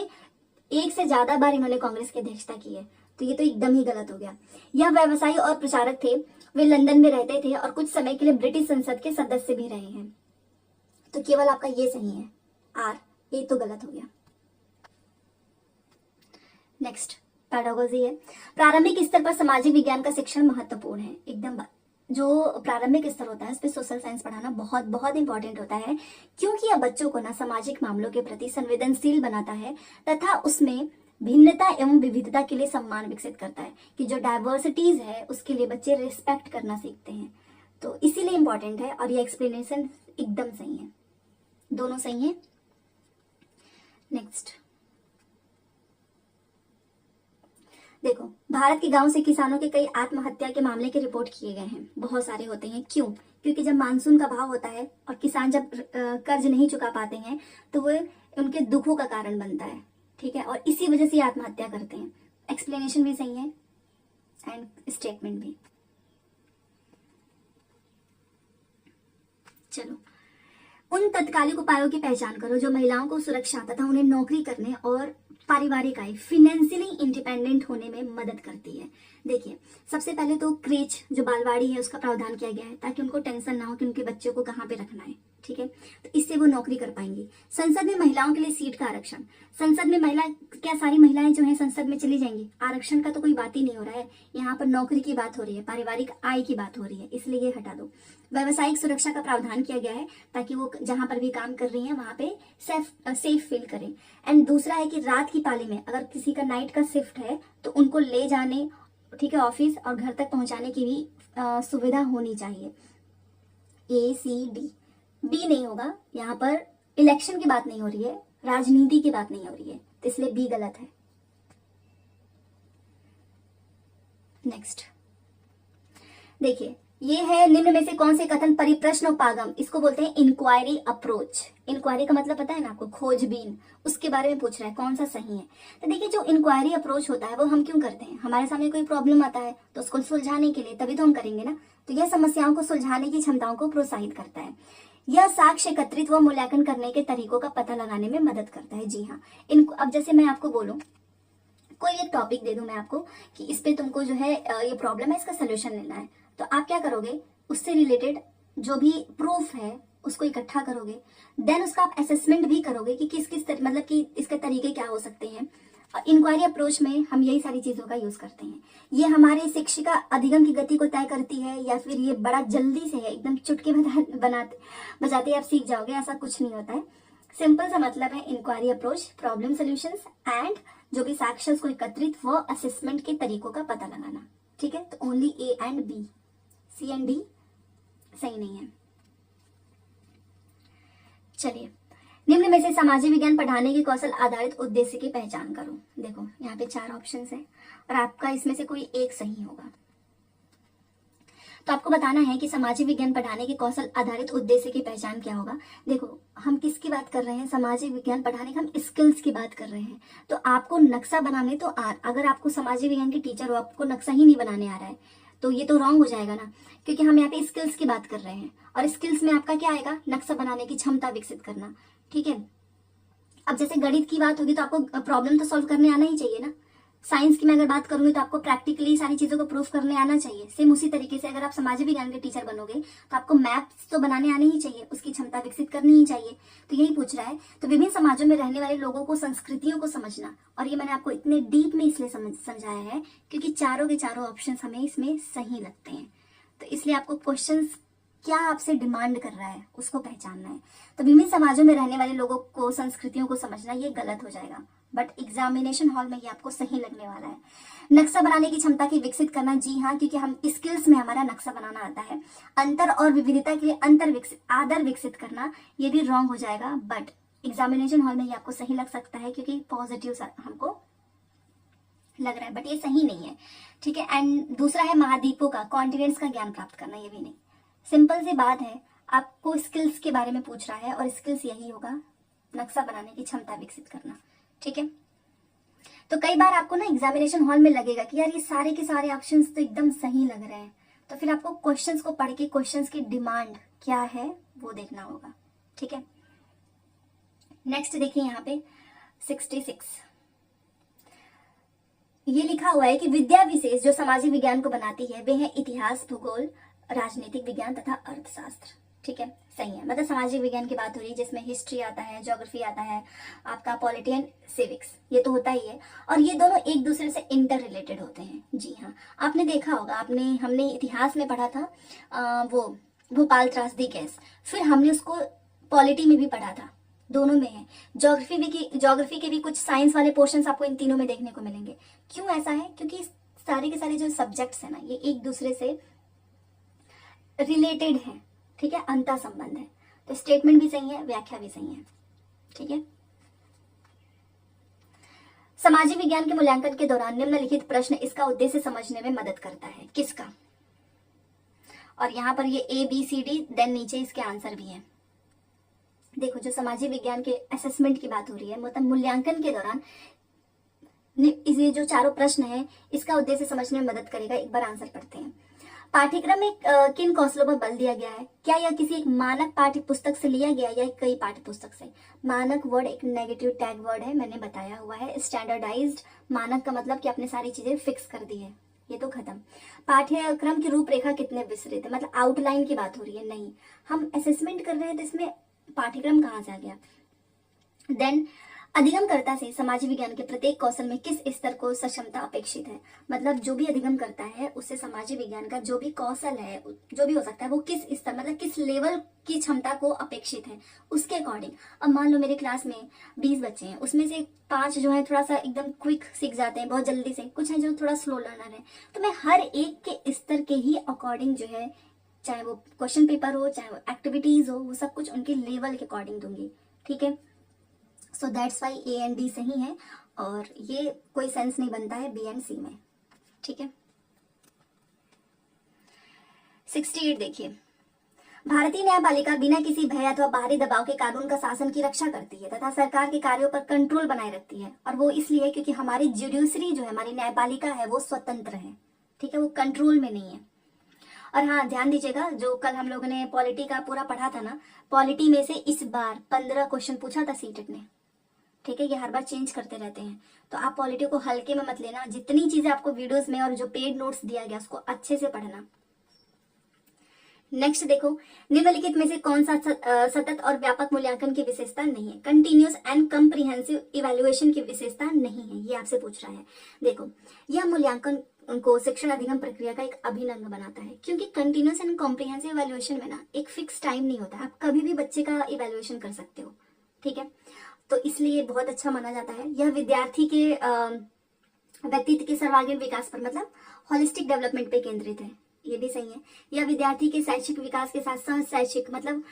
एक से ज्यादा बार इन्होंने कांग्रेस की अध्यक्षता की है। तो ये तो एकदम ही गलत हो गया। यह व्यवसायी और प्रचारक थे, वे लंदन में रहते थे और कुछ समय के लिए ब्रिटिश संसद के सदस्य भी रहे हैं। तो केवल आपका ये सही है, आर, ये तो गलत हो गया। नेक्स्ट, पैडागोजी है। प्रारंभिक स्तर पर सामाजिक विज्ञान का शिक्षण महत्वपूर्ण है, एकदम। जो प्रारंभिक स्तर होता है उस पर सोशल साइंस पढ़ाना बहुत बहुत इंपॉर्टेंट होता है, क्योंकि यह बच्चों को ना सामाजिक मामलों के प्रति संवेदनशील बनाता है तथा उसमें भिन्नता एवं विविधता के लिए सम्मान विकसित करता है, कि जो डाइवर्सिटीज है उसके लिए बच्चे रिस्पेक्ट करना सीखते हैं। तो इसीलिए इंपॉर्टेंट है, और ये एक्सप्लेनेशन एकदम सही है, दोनों सही है। नेक्स्ट, देखो, भारत के गांव से किसानों के कई आत्महत्या के मामले के रिपोर्ट किए गए हैं, बहुत सारे होते हैं। क्यों? क्योंकि जब मानसून का भाव होता है और किसान जब कर्ज नहीं चुका पाते हैं, तो वो उनके दुखों का कारण बनता है, ठीक है, और इसी वजह से आत्महत्या करते हैं। एक्सप्लेनेशन भी सही है एंड स्टेटमेंट भी। चलो, उन तत्कालिक उपायों की पहचान करो जो महिलाओं को सुरक्षा तथा उन्हें नौकरी करने और पारिवारिक आय फिनेंशियली इंडिपेंडेंट होने में मदद करती है। देखिए, सबसे पहले तो क्रेच जो बालवाड़ी है उसका प्रावधान किया गया है ताकि उनको टेंशन ना हो कि उनके बच्चों को कहाँ पे रखना है। ठीक है, तो इससे वो नौकरी कर पाएंगी। संसद में महिलाओं के लिए सीट का आरक्षण। संसद में महिला, क्या सारी महिलाएं जो है संसद में चली जाएंगी? आरक्षण का तो कोई बात ही नहीं हो रहा है, यहाँ पर नौकरी की बात हो रही है, पारिवारिक आय की बात हो रही है, इसलिए ये हटा दो। व्यावसायिक सुरक्षा का प्रावधान किया गया है ताकि वो जहां पर भी काम कर रही हैं वहां पे सेफ फील करें। एंड दूसरा है कि रात की पाली में अगर किसी का नाइट का शिफ्ट है तो उनको ले जाने, ठीक है, ऑफिस और घर तक पहुंचाने की भी सुविधा होनी चाहिए। ACD, B नहीं होगा, यहाँ पर इलेक्शन की बात नहीं हो रही है, राजनीति की बात नहीं हो रही है, तो इसलिए B गलत है। नेक्स्ट देखिए, ये है निम्न में से कौन से कथन परिप्रश्न उपागम, इसको बोलते हैं इंक्वायरी अप्रोच। इंक्वायरी का मतलब पता है ना आपको, खोजबीन, उसके बारे में पूछ रहा है कौन सा सही है। तो देखिए, जो इंक्वायरी अप्रोच होता है वो हम क्यों करते हैं? हमारे सामने कोई प्रॉब्लम आता है तो उसको सुलझाने के लिए, तभी तो हम करेंगे ना। तो यह समस्याओं को सुलझाने की क्षमताओं को प्रोत्साहित करता है। यह साक्ष्य एकत्रित व मूल्यांकन करने के तरीकों का पता लगाने में मदद करता है। जी हाँ, अब जैसे मैं आपको बोलूं, कोई एक टॉपिक दे दूं मैं आपको कि इस पे तुमको जो है ये प्रॉब्लम है, इसका सोल्यूशन लेना है, तो आप क्या करोगे, उससे रिलेटेड जो भी प्रूफ है उसको इकट्ठा करोगे, देन उसका आप असेसमेंट भी करोगे कि किस किस मतलब कि इसके तरीके क्या हो सकते हैं। इंक्वायरी अप्रोच में हम यही सारी चीजों का यूज करते हैं। ये हमारे शिक्षिका अधिगम की गति को तय करती है या फिर ये बड़ा जल्दी से है, एकदम चुटके बजाते आप सीख जाओगे, ऐसा कुछ नहीं होता है। सिंपल सा मतलब है inquiry approach, problem solutions and जो भी साक्ष्य को एकत्रित व असेसमेंट के तरीकों का पता लगाना। ठीक है, तो only A and B, C and D सही नहीं है। चलिए, निम्न में से सामाजिक विज्ञान पढ़ाने के कौशल आधारित उद्देश्य की पहचान करो। देखो, यहाँ पे 4 ऑप्शंस हैं और आपका इसमें से कोई एक सही होगा। तो आपको बताना है कि सामाजिक विज्ञान पढ़ाने के कौशल आधारित उद्देश्य की पहचान क्या होगा। देखो, हम किसकी बात कर रहे हैं? सामाजिक विज्ञान पढ़ाने का हम स्किल्स की बात कर रहे हैं। तो आपको नक्शा बनाने तो अगर आपको सामाजिक विज्ञान के टीचर हो, आपको नक्शा ही नहीं बनाने आ रहा है तो ये तो रॉन्ग हो जाएगा ना, क्योंकि हम यहाँ पे स्किल्स की बात कर रहे हैं और स्किल्स में आपका क्या आएगा? नक्शा बनाने की क्षमता विकसित करना। ठीक है, अब जैसे गणित की बात होगी तो आपको प्रॉब्लम तो सॉल्व करने आना ही चाहिए ना। साइंस की मैं अगर बात करूंगी तो आपको प्रैक्टिकली सारी चीजों को प्रूफ करने आना चाहिए। सेम उसी तरीके से अगर आप सामाजिक विज्ञान के टीचर बनोगे तो आपको मैथ्स तो बनाने आने ही चाहिए, उसकी क्षमता विकसित करनी ही चाहिए। तो यही पूछ रहा है। तो विभिन्न समाजों में रहने वाले लोगों को, संस्कृतियों को समझना, और ये मैंने आपको इतने डीप में इसलिए समझाया है क्योंकि चारों के चारों ऑप्शन हमें इसमें सही लगते हैं। तो इसलिए आपको क्वेश्चन क्या आपसे डिमांड कर रहा है उसको पहचानना है। तो विभिन्न समाजों में रहने वाले लोगों को, संस्कृतियों को समझना, ये गलत हो जाएगा, बट एग्जामिनेशन हॉल में ये आपको सही लगने वाला है। नक्शा बनाने की क्षमता की विकसित करना, जी हाँ, क्योंकि हम स्किल्स में हमारा नक्शा बनाना आता है। अंतर और विविधता के लिए आदर विकसित करना, ये भी रॉन्ग हो जाएगा, बट एग्जामिनेशन हॉल में ये आपको सही लग सकता है क्योंकि पॉजिटिव हमको लग रहा है, बट ये सही नहीं है। ठीक है, एंड दूसरा है महाद्वीपों का, कॉन्टिनेंट्स का ज्ञान प्राप्त करना, ये भी नहीं। सिंपल सी बात है, आपको स्किल्स के बारे में पूछ रहा है और स्किल्स यही होगा, नक्शा बनाने की क्षमता विकसित करना। ठीक है, तो कई बार आपको ना एग्जामिनेशन हॉल में लगेगा कि यार ये सारे के सारे ऑप्शंस तो एकदम सही लग रहे हैं, तो फिर आपको क्वेश्चंस को पढ़ के क्वेश्चंस की डिमांड क्या है वो देखना होगा। ठीक है, नेक्स्ट देखिए यहाँ पे 66 ये लिखा हुआ है कि विद्या विशेष जो सामाजिक विज्ञान को बनाती है वे है इतिहास, भूगोल, राजनीतिक विज्ञान तथा अर्थशास्त्र। ठीक है, सही है, मतलब सामाजिक विज्ञान की बात हो रही है जिसमें हिस्ट्री आता है, ज्योग्राफी आता है, आपका पॉलिटी एंड सिविक्स, ये तो होता ही है, और ये दोनों एक दूसरे से इंटर रिलेटेड होते हैं। जी हाँ, आपने देखा होगा, हमने इतिहास में पढ़ा था वो भोपाल त्रासदी केस, फिर हमने उसको पॉलिटी में भी पढ़ा था, दोनों में है। ज्योग्राफी के भी कुछ साइंस वाले पोर्शंस आपको इन तीनों में देखने को मिलेंगे। क्यों ऐसा है? क्योंकि सारे के सारे जो सब्जेक्ट्स है ना, ये एक दूसरे से रिलेटेड है। ठीक है, अंतर संबंध है, तो स्टेटमेंट भी सही है, व्याख्या भी सही है। ठीक है, सामाजिक विज्ञान के मूल्यांकन के दौरान निम्नलिखित प्रश्न इसका उद्देश्य समझने में मदद करता है, किसका? और यहाँ पर ये ABCD, देन नीचे इसके आंसर भी है। देखो, जो सामाजिक विज्ञान के असेसमेंट की बात हो रही है, मतलब मूल्यांकन के दौरान ये जो चारों प्रश्न है इसका उद्देश्य समझने में मदद करेगा। एक बार आंसर पढ़ते हैं। पाठ्यक्रम में किन कौशलों पर बल दिया गया है? क्या यह किसी एक मानक पाठ्य पुस्तक से लिया गया या कई पाठ्य पुस्तक से? मानक वर्ड एक नेगेटिव टैग वर्ड है, मैंने बताया हुआ है। स्टैंडर्डाइज्ड, मानक का मतलब कि आपने सारी चीजें फिक्स कर दी है, ये तो खत्म। पाठ्यक्रम की रूपरेखा कितने विस्तृत है, मतलब आउटलाइन की बात हो रही है? नहीं, हम असेसमेंट कर रहे हैं तो इसमें पाठ्यक्रम कहाँ से आ गया? देन अधिगमकर्ता से समाज विज्ञान के प्रत्येक कौशल में किस स्तर को सक्षमता अपेक्षित है? मतलब जो भी अधिगम करता है उससे समाज विज्ञान का जो भी कौशल है, जो भी हो सकता है, वो किस स्तर मतलब किस लेवल की क्षमता को अपेक्षित है उसके अकॉर्डिंग। अब मान लो मेरे क्लास में 20 बच्चे हैं, उसमें से 5 जो है थोड़ा सा एकदम क्विक सीख जाते हैं बहुत जल्दी से, कुछ है जो थोड़ा स्लो लर्नर है, तो मैं हर एक के स्तर के ही अकॉर्डिंग जो है, चाहे वो क्वेश्चन पेपर हो चाहे वो एक्टिविटीज हो, वो सब कुछ उनके लेवल के अकॉर्डिंग दूंगी। ठीक है, so that's why A and D सही है, और ये कोई सेंस नहीं बनता है बी एंड सी में। ठीक है, 68 देखिए, भारतीय न्यायपालिका बिना किसी भय अथवा बाहरी दबाव के कानून का शासन की रक्षा करती है तथा सरकार के कार्यों पर कंट्रोल बनाए रखती है, और वो इसलिए क्योंकि हमारी जुडिशरी जो है, हमारी न्यायपालिका है, वो स्वतंत्र है। ठीक है, वो कंट्रोल में नहीं है। और हाँ, ध्यान दीजिएगा, जो कल हम लोगों ने पॉलिटी का पूरा पढ़ा था ना, पॉलिटी में से इस बार 15 क्वेश्चन पूछा था सीटेट ने। ठीक है, ये हर बार चेंज करते रहते हैं, तो आप पॉलिटी को हल्के में मत लेना। जितनी चीजें आपको वीडियोस में और जो पेड नोट्स दिया गया उसको अच्छे से पढ़ना। नेक्स्ट देखो, निम्नलिखित में से कौन सा सतत और व्यापक मूल्यांकन की विशेषता नहीं है? कंटिन्यूअस एंड कम्प्रिहेंसिव इवैल्यूएशन की विशेषता नहीं है, ये आपसे पूछ रहा है। देखो, यह मूल्यांकन को शिक्षण अधिगम प्रक्रिया का एक अभिन्न अंग बनाता है, क्योंकि कंटिन्यूअस एंड कॉम्प्रिहेंसिव इवैल्यूएशन में ना एक फिक्स टाइम नहीं होता, आप कभी भी बच्चे का इवैल्यूएशन कर सकते हो। ठीक है, तो इसलिए बहुत अच्छा माना जाता है। यह विद्यार्थी के व्यक्तित्व के सर्वांगीण विकास पर मतलब होलिस्टिक डेवलपमेंट पे केंद्रित है, ये भी सही है। यह विद्यार्थी के शैक्षिक विकास के साथ सह शैक्षिक मतलब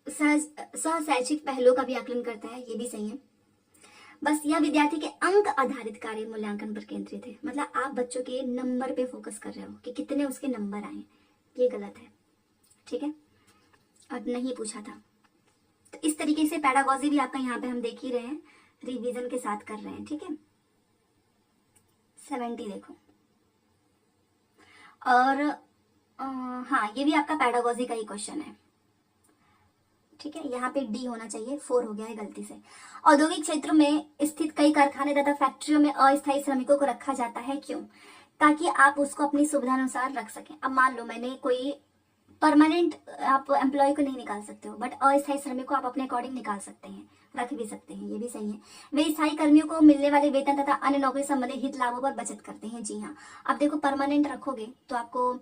सह शैक्षिक पहलुओं का भी आकलन करता है, ये भी सही है। बस यह विद्यार्थी के अंक आधारित कार्य मूल्यांकन पर केंद्रित है, मतलब आप बच्चों के नंबर पे फोकस कर रहे हो कि कितने उसके नंबर आए, ये गलत है। ठीक है, और नहीं पूछा था। तो इस तरीके से पैडागॉजी भी आपका यहाँ पे हम देख ही रहे हैं, रिवीजन के साथ कर रहे हैं। ठीक है, 70 देखो, और हाँ, ये भी आपका पैडागॉजी का ही क्वेश्चन है। ठीक है, यहाँ पे डी होना चाहिए, 4 हो गया है गलती से। औद्योगिक क्षेत्रों में स्थित कई कारखाने तथा फैक्ट्रियों में अस्थायी श्रमिकों को रखा जाता है, क्यों? ताकि आप उसको अपनी सुविधा अनुसार रख सकें। अब मान लो मैंने कोई परमानेंट आप एम्प्लॉय को नहीं निकाल सकते हो, बट अस्थायी श्रमिक को आप अपने अकॉर्डिंग निकाल सकते हैं, रख भी सकते हैं, ये भी सही है। वे स्थायी कर्मियों को मिलने वाले वेतन तथा अन्य नौकरी संबंधी हित लाभों पर बचत करते हैं। जी हाँ, अब देखो परमानेंट रखोगे तो आपको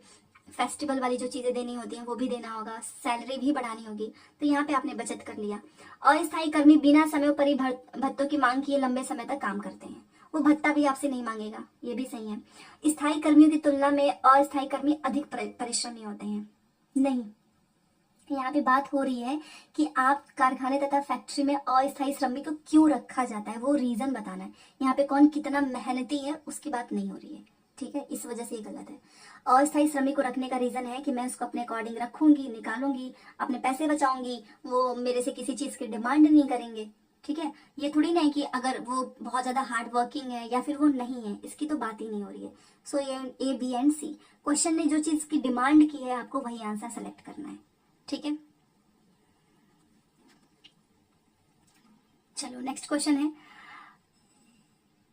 फेस्टिवल वाली जो चीजें देनी होती हैं वो भी देना होगा, सैलरी भी बढ़ानी होगी, तो यहाँ पे आपने बचत कर लिया। अस्थायी कर्मी बिना समयोपरि भत्तों की मांग किए लंबे समय तक काम करते हैं, वो भत्ता भी आपसे नहीं मांगेगा, ये भी सही है। स्थायी कर्मियों की तुलना में अस्थायी कर्मी अधिक परिश्रमी होते हैं, नहीं, यहाँ पे बात हो रही है कि आप कारखाने तथा फैक्ट्री में अस्थायी श्रमिक को क्यों रखा जाता है, वो रीजन बताना है। यहाँ पे कौन कितना मेहनती है उसकी बात नहीं हो रही है। ठीक है, इस वजह से ये गलत है। अस्थायी श्रमिक को रखने का रीजन है कि मैं उसको अपने अकॉर्डिंग रखूंगी, निकालूंगी, अपने पैसे बचाऊंगी, वो मेरे से किसी चीज की डिमांड नहीं करेंगे। ठीक है, ये थोड़ी ना है कि अगर वो बहुत ज्यादा हार्ड वर्किंग है या फिर वो नहीं है, इसकी तो बात ही नहीं हो रही है। सो ये A B and C question ने जो चीज की डिमांड की है आपको वही आंसर सेलेक्ट करना है। ठीक है, चलो नेक्स्ट क्वेश्चन है,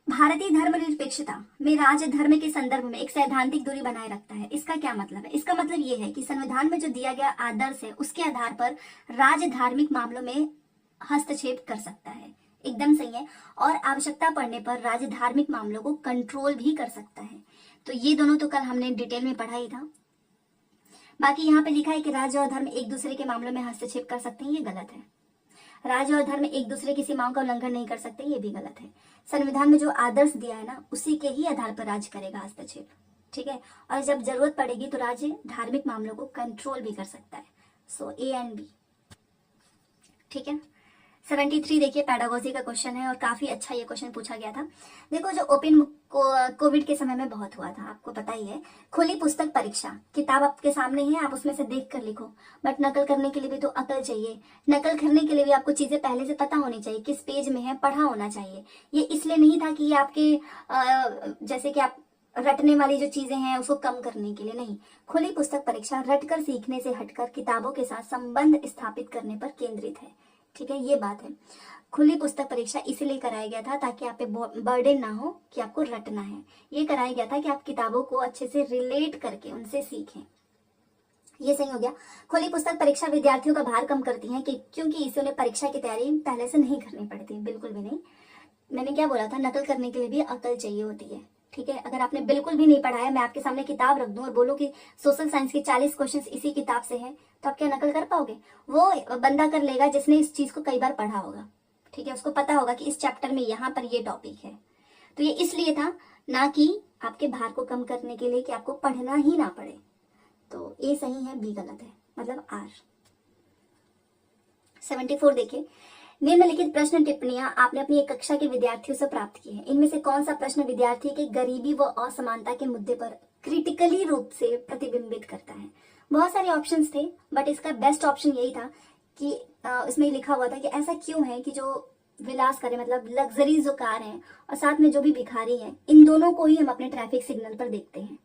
भारतीय धर्मनिरपेक्षता में राज्य धर्म के संदर्भ में एक सैद्धांतिक दूरी बनाए रखता है, इसका क्या मतलब है? इसका मतलब ये है कि संविधान में जो दिया गया आदर्श है उसके आधार पर राज्य धार्मिक मामलों में हस्तक्षेप कर सकता है, एकदम सही है। और आवश्यकता पड़ने पर राज्य धार्मिक मामलों को कंट्रोल भी कर सकता है। तो ये दोनों तो कल हमने डिटेल में पढ़ा ही था। बाकी यहाँ पे लिखा है कि राज्य और धर्म एक दूसरे के मामलों में हस्तक्षेप कर सकते हैं, ये गलत है। राज्य और धर्म एक दूसरे की सीमाओं का उल्लंघन नहीं कर सकते, ये भी गलत है। संविधान में जो आदर्श दिया है ना, उसी के ही आधार पर राज्य करेगा हस्तक्षेप। ठीक है, और जब जरूरत पड़ेगी तो राज्य धार्मिक मामलों को कंट्रोल भी कर सकता है। सो ए एंड बी। ठीक है, 73 देखिए पैडागोजी का क्वेश्चन है और काफी अच्छा ये क्वेश्चन पूछा गया था। देखो, जो ओपन कोविड के समय में बहुत हुआ था, आपको पता ही है। खुली पुस्तक परीक्षा, किताब आपके सामने है, आप उसमें से देख कर लिखो, बट नकल करने के लिए भी तो अकल चाहिए। नकल करने के लिए भी आपको चीजें पहले से पता होनी चाहिए, किस पेज में है, पढ़ा होना चाहिए। ये इसलिए नहीं था कि ये आपके जैसे कि आप रटने वाली जो चीजें हैं उसको कम करने के लिए नहीं। खुली पुस्तक परीक्षा रटकर सीखने से हटकर किताबों के साथ संबंध स्थापित करने पर केंद्रित है। ठीक है, ये बात है। खुली पुस्तक परीक्षा इसीलिए कराया गया था ताकि आप पे बर्डन ना हो कि आपको रटना है। ये कराया गया था कि आप किताबों को अच्छे से रिलेट करके उनसे सीखें। ये सही हो गया। खुली पुस्तक परीक्षा विद्यार्थियों का भार कम करती है कि क्योंकि इससे उन्हें परीक्षा की तैयारी पहले से नहीं करनी पड़ती, बिल्कुल भी नहीं। मैंने क्या बोला था, नकल करने के लिए भी अकल चाहिए होती है। ठीक है, अगर आपने बिल्कुल भी नहीं पढ़ा है, मैं आपके सामने किताब रख दूं और बोलूं कि सोशल साइंस के 40 क्वेश्चंस इसी किताब से हैं, तो आप क्या नकल कर पाओगे? वो बंदा कर लेगा जिसने इस चीज को कई बार पढ़ा होगा। ठीक है, उसको पता होगा कि इस चैप्टर में यहाँ पर ये टॉपिक है। तो ये इसलिए था, ना कि आपके भार को कम करने के लिए कि आपको पढ़ना ही ना पड़े। तो ए सही है, बी गलत है, मतलब आर। 74 देखिए, निम्नलिखित प्रश्न टिप्पणियां आपने अपनी एक कक्षा के विद्यार्थियों से प्राप्त की है। इनमें से कौन सा प्रश्न विद्यार्थी के गरीबी व असमानता के मुद्दे पर क्रिटिकली रूप से प्रतिबिंबित करता है? बहुत सारे ऑप्शंस थे, बट इसका बेस्ट ऑप्शन यही था कि इसमें लिखा हुआ था कि ऐसा क्यों है कि जो विलास करें, मतलब लग्जरी जो कार है और साथ में जो भी भिखारी है, इन दोनों को ही हम अपने ट्रैफिक सिग्नल पर देखते हैं।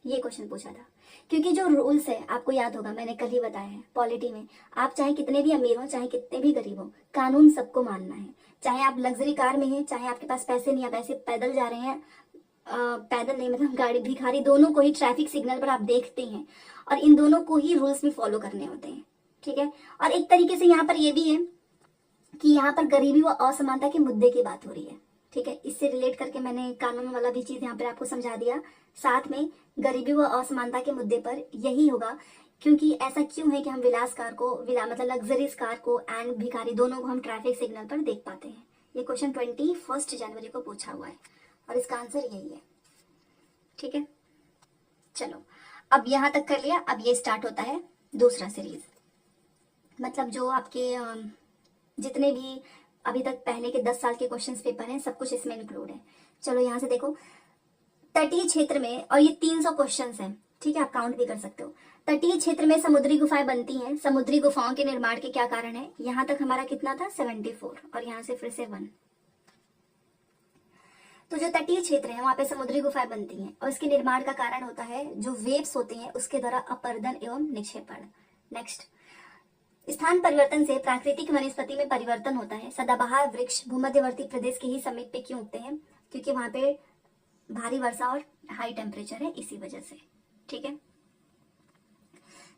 ये क्वेश्चन पूछा था, क्योंकि जो रूल्स है आपको याद होगा, मैंने कल ही बताया है, पॉलिटी में आप चाहे कितने भी अमीर हो, चाहे कितने भी गरीब हो, कानून सबको मानना है। चाहे आप लग्जरी कार में हैं, चाहे आपके पास पैसे नहीं, आप ऐसे पैदल जा रहे हैं, पैदल नहीं मतलब गाड़ी, भिखारी, दोनों को ही ट्रैफिक सिग्नल पर आप देखते हैं और इन दोनों को ही रूल्स भी फॉलो करने होते हैं। ठीक है, और एक तरीके से यहाँ पर यह भी है कि यहाँ पर गरीबी व असमानता के मुद्दे की बात हो रही है। ठीक है, इससे रिलेट करके मैंने कानून वाला भी चीज यहाँ पर आपको समझा दिया। साथ में गरीबी व असमानता के मुद्दे पर यही होगा, क्योंकि ऐसा क्यों है कि हम विलास कार को मतलब लग्जरीज कार को एंड भिखारी दोनों को हम ट्रैफिक सिग्नल पर देख पाते हैं। ये क्वेश्चन 21 जनवरी को पूछा हुआ है और इसका आंसर यही है। ठीक है, चलो अब यहां तक कर लिया। अब ये स्टार्ट होता है दूसरा सीरीज, मतलब जो आपके जितने भी अभी तक पहले के 10 साल के क्वेश्चन पेपर हैं, सब कुछ इसमें इंक्लूड है। चलो यहाँ से देखो, तटीय क्षेत्र में, और ये 300 क्वेश्चंस हैं। ठीक है, आप काउंट भी कर सकते हो। तटीय क्षेत्र में समुद्री गुफाएं बनती हैं। समुद्री गुफाओं के निर्माण के क्या कारण है? यहां तक हमारा कितना था? 74, और यहां से फिर से 1। तो जो तटीय क्षेत्र है वहां पे समुद्री गुफाएं बनती हैं और इसके निर्माण का कारण होता है जो वेव्स होते हैं उसके द्वारा अपरदन एवं निक्षेपण। नेक्स्ट, स्थान परिवर्तन से प्राकृतिक वनस्पति में परिवर्तन होता है। सदाबहार वृक्ष भूमध्यवर्ती प्रदेश के ही समीप पे क्यों उगते हैं? क्योंकि वहां पे भारी वर्षा और हाई टेम्परेचर है, इसी वजह से। ठीक है,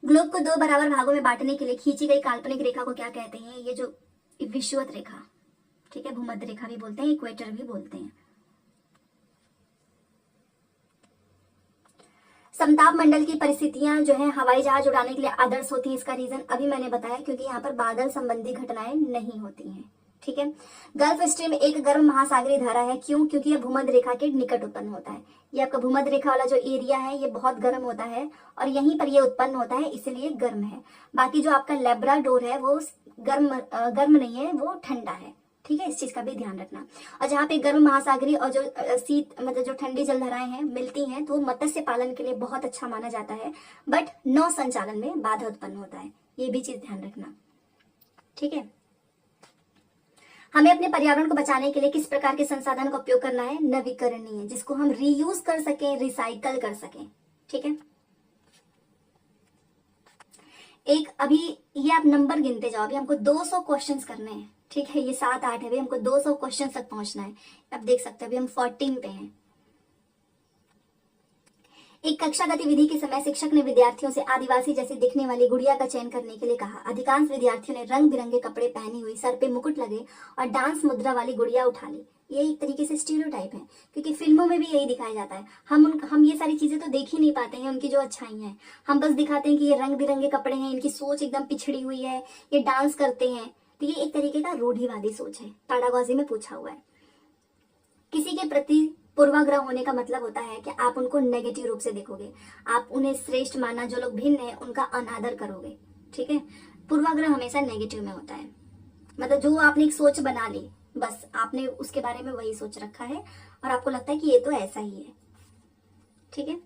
ग्लोब को 2 बराबर भागों में बांटने के लिए खींची गई काल्पनिक रेखा को क्या कहते हैं? ये जो विषुवत रेखा, ठीक है, भूमध्य रेखा भी बोलते हैं, इक्वेटर भी बोलते हैं। समताप मंडल की परिस्थितियां जो है हवाई जहाज उड़ाने के लिए आदर्श होती हैं। इसका रीजन अभी मैंने बताया, क्योंकि यहाँ पर बादल संबंधी घटनाएं नहीं होती हैं। ठीक है, गल्फ स्ट्रीम एक गर्म महासागरीय धारा है। क्यों? क्योंकि यह भूमध्य रेखा के निकट उत्पन्न होता है। ये आपका भूमध्य रेखा वाला जो एरिया है ये बहुत गर्म होता है और यहीं पर ये उत्पन्न होता है, इसलिए गर्म है। बाकी जो आपका लेब्राडोर है वो गर्म नहीं है, वो ठंडा है। ठीक है, इस चीज का भी ध्यान रखना। और जहाँ पे गर्म महासागरीय और जो शीत मतलब जो ठंडी जलधाराएं हैं मिलती हैं, तो मत्स्य पालन के लिए बहुत अच्छा माना जाता है, बट नौ संचालन में बाधा उत्पन्न होता है। ये भी चीज ध्यान रखना। ठीक है, हमें अपने पर्यावरण को बचाने के लिए किस प्रकार के संसाधन का उपयोग करना है? नवीकरणीय, जिसको हम रीयूज कर सकें, रिसाइकल कर सकें। ठीक है, एक अभी ये आप नंबर गिनते जाओ। अभी हमको 200 क्वेश्चंस करने हैं। ठीक है, ये 7-8 है, अभी हमको 200 क्वेश्चन तक पहुंचना है। आप देख सकते हैं अभी हम 14 पे हैं। एक कक्षा गतिविधि के समय शिक्षक ने विद्यार्थियों से आदिवासी जैसी दिखने वाली गुड़िया का चयन करने के लिए कहा। अधिकांश विद्यार्थियों ने रंग बिरंगे कपड़े पहनी हुई, सर पे मुकुट लगे और डांस मुद्रा वाली गुड़िया उठा ली। ये एक तरीके से स्टीरियोटाइप है, क्योंकि फिल्मों में भी यही दिखाया जाता है। हम ये सारी चीजें तो देख ही नहीं पाते हैं, उनकी जो अच्छाई हैं। हम बस दिखाते हैं कि ये रंग बिरंगे कपड़े हैं, इनकी सोच एकदम पिछड़ी हुई है, ये डांस करते हैं। तो ये एक तरीके का रूढ़िवादी सोच है। पैडागॉजी में पूछा हुआ है। किसी के प्रति पूर्वाग्रह होने का मतलब होता है कि आप उनको नेगेटिव रूप से देखोगे, आप उन्हें श्रेष्ठ मानना, जो लोग भिन्न है उनका अनादर करोगे। ठीक है, पूर्वाग्रह हमेशा नेगेटिव में होता है। मतलब जो आपने एक सोच बना ली, बस आपने उसके बारे में वही सोच रखा है और आपको लगता है कि ये तो ऐसा ही है। ठीक है,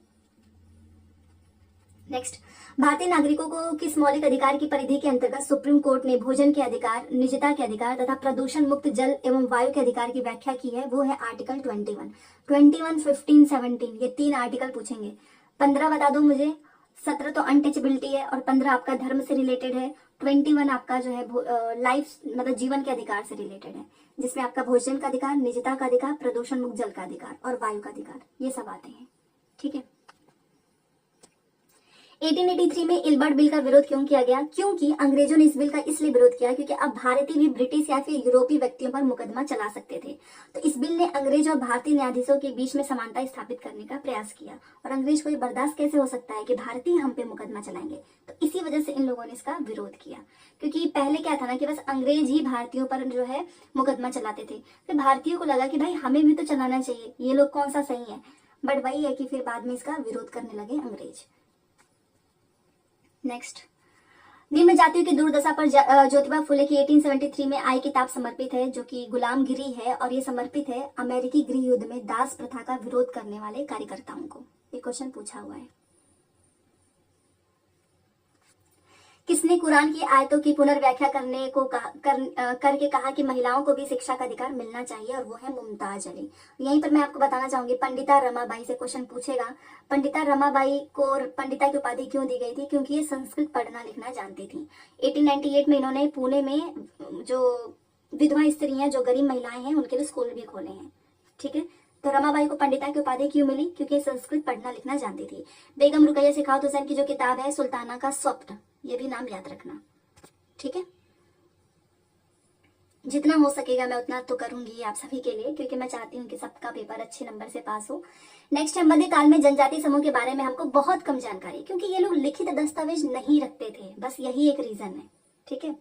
नेक्स्ट, भारतीय नागरिकों को किस मौलिक अधिकार की परिधि के अंतर्गत सुप्रीम कोर्ट ने भोजन के अधिकार, निजता के अधिकार तथा प्रदूषण मुक्त जल एवं वायु के अधिकार की व्याख्या की है? वो है आर्टिकल 21, 15, 17, ये 3 आर्टिकल पूछेंगे। 15 बता दो मुझे। 17 तो अनटचेबिलिटी है और 15 आपका धर्म से रिलेटेड है। 21 आपका जो है लाइफ मतलब जीवन के अधिकार से रिलेटेड है, जिसमें आपका भोजन का अधिकार, निजता का अधिकार, प्रदूषण मुक्त जल का अधिकार और वायु का अधिकार, ये सब आते हैं। ठीक है। 1883 में इल्बर्ट बिल का विरोध क्यों किया गया? क्योंकि अंग्रेजों ने इस बिल का इसलिए विरोध किया क्योंकि अब भारतीय भी ब्रिटिश या फिर यूरोपीय व्यक्तियों पर मुकदमा चला सकते थे। तो इस बिल ने अंग्रेज और भारतीय न्यायाधीशों के बीच में समानता स्थापित करने का प्रयास किया। और अंग्रेज को ये बर्दाश्त कैसे हो सकता है कि भारतीय हम पे मुकदमा चलाएंगे? तो इसी वजह से इन लोगों ने इसका विरोध किया। क्योंकि पहले क्या था ना कि बस अंग्रेज ही भारतीयों पर जो है मुकदमा चलाते थे। फिर भारतीयों को लगा कि भाई हमें भी तो चलाना चाहिए, ये लोग कौन सा सही है। बट वही है कि फिर बाद में इसका विरोध करने लगे अंग्रेज। नेक्स्ट, निम्न जातियों की दुर्दशा पर ज्योतिबा फुले की 1873 में आई किताब समर्पित है, जो कि गुलामगिरी है और ये समर्पित है अमेरिकी गृह युद्ध में दास प्रथा का विरोध करने वाले कार्यकर्ताओं को। ये क्वेश्चन पूछा हुआ है। किसने कुरान की आयतों की पुनर्व्याख्या करने को करके कहा कि महिलाओं को भी शिक्षा का अधिकार मिलना चाहिए? और वो है मुमताज अली। यहीं पर मैं आपको बताना चाहूंगी, पंडिता रमाबाई से क्वेश्चन पूछेगा। पंडिता रमाबाई को पंडिता की उपाधि क्यों दी गई थी? क्योंकि ये संस्कृत पढ़ना लिखना जानती थी। 1898 में इन्होंने पुणे में जो विधवा स्त्री हैं, जो गरीब महिलाएं हैं, उनके लिए स्कूल भी खोले हैं। ठीक है। तो रमाबाई को पंडिता की उपाधि क्यों मिली? क्योंकि संस्कृत पढ़ना लिखना जानती थी। बेगम रुकैया सिखावत हुसैन की जो किताब है सुल्ताना का स्वप्न, ये भी नाम याद रखना। ठीक है। जितना हो सकेगा मैं उतना तो करूंगी आप सभी के लिए, क्योंकि मैं चाहती हूँ कि सबका पेपर अच्छे नंबर से पास हो। नेक्स्ट है, मध्यकाल में जनजाति समूह के बारे में हमको बहुत कम जानकारी, क्योंकि ये लोग लिखित दस्तावेज नहीं रखते थे, बस यही एक रीजन है। ठीक है।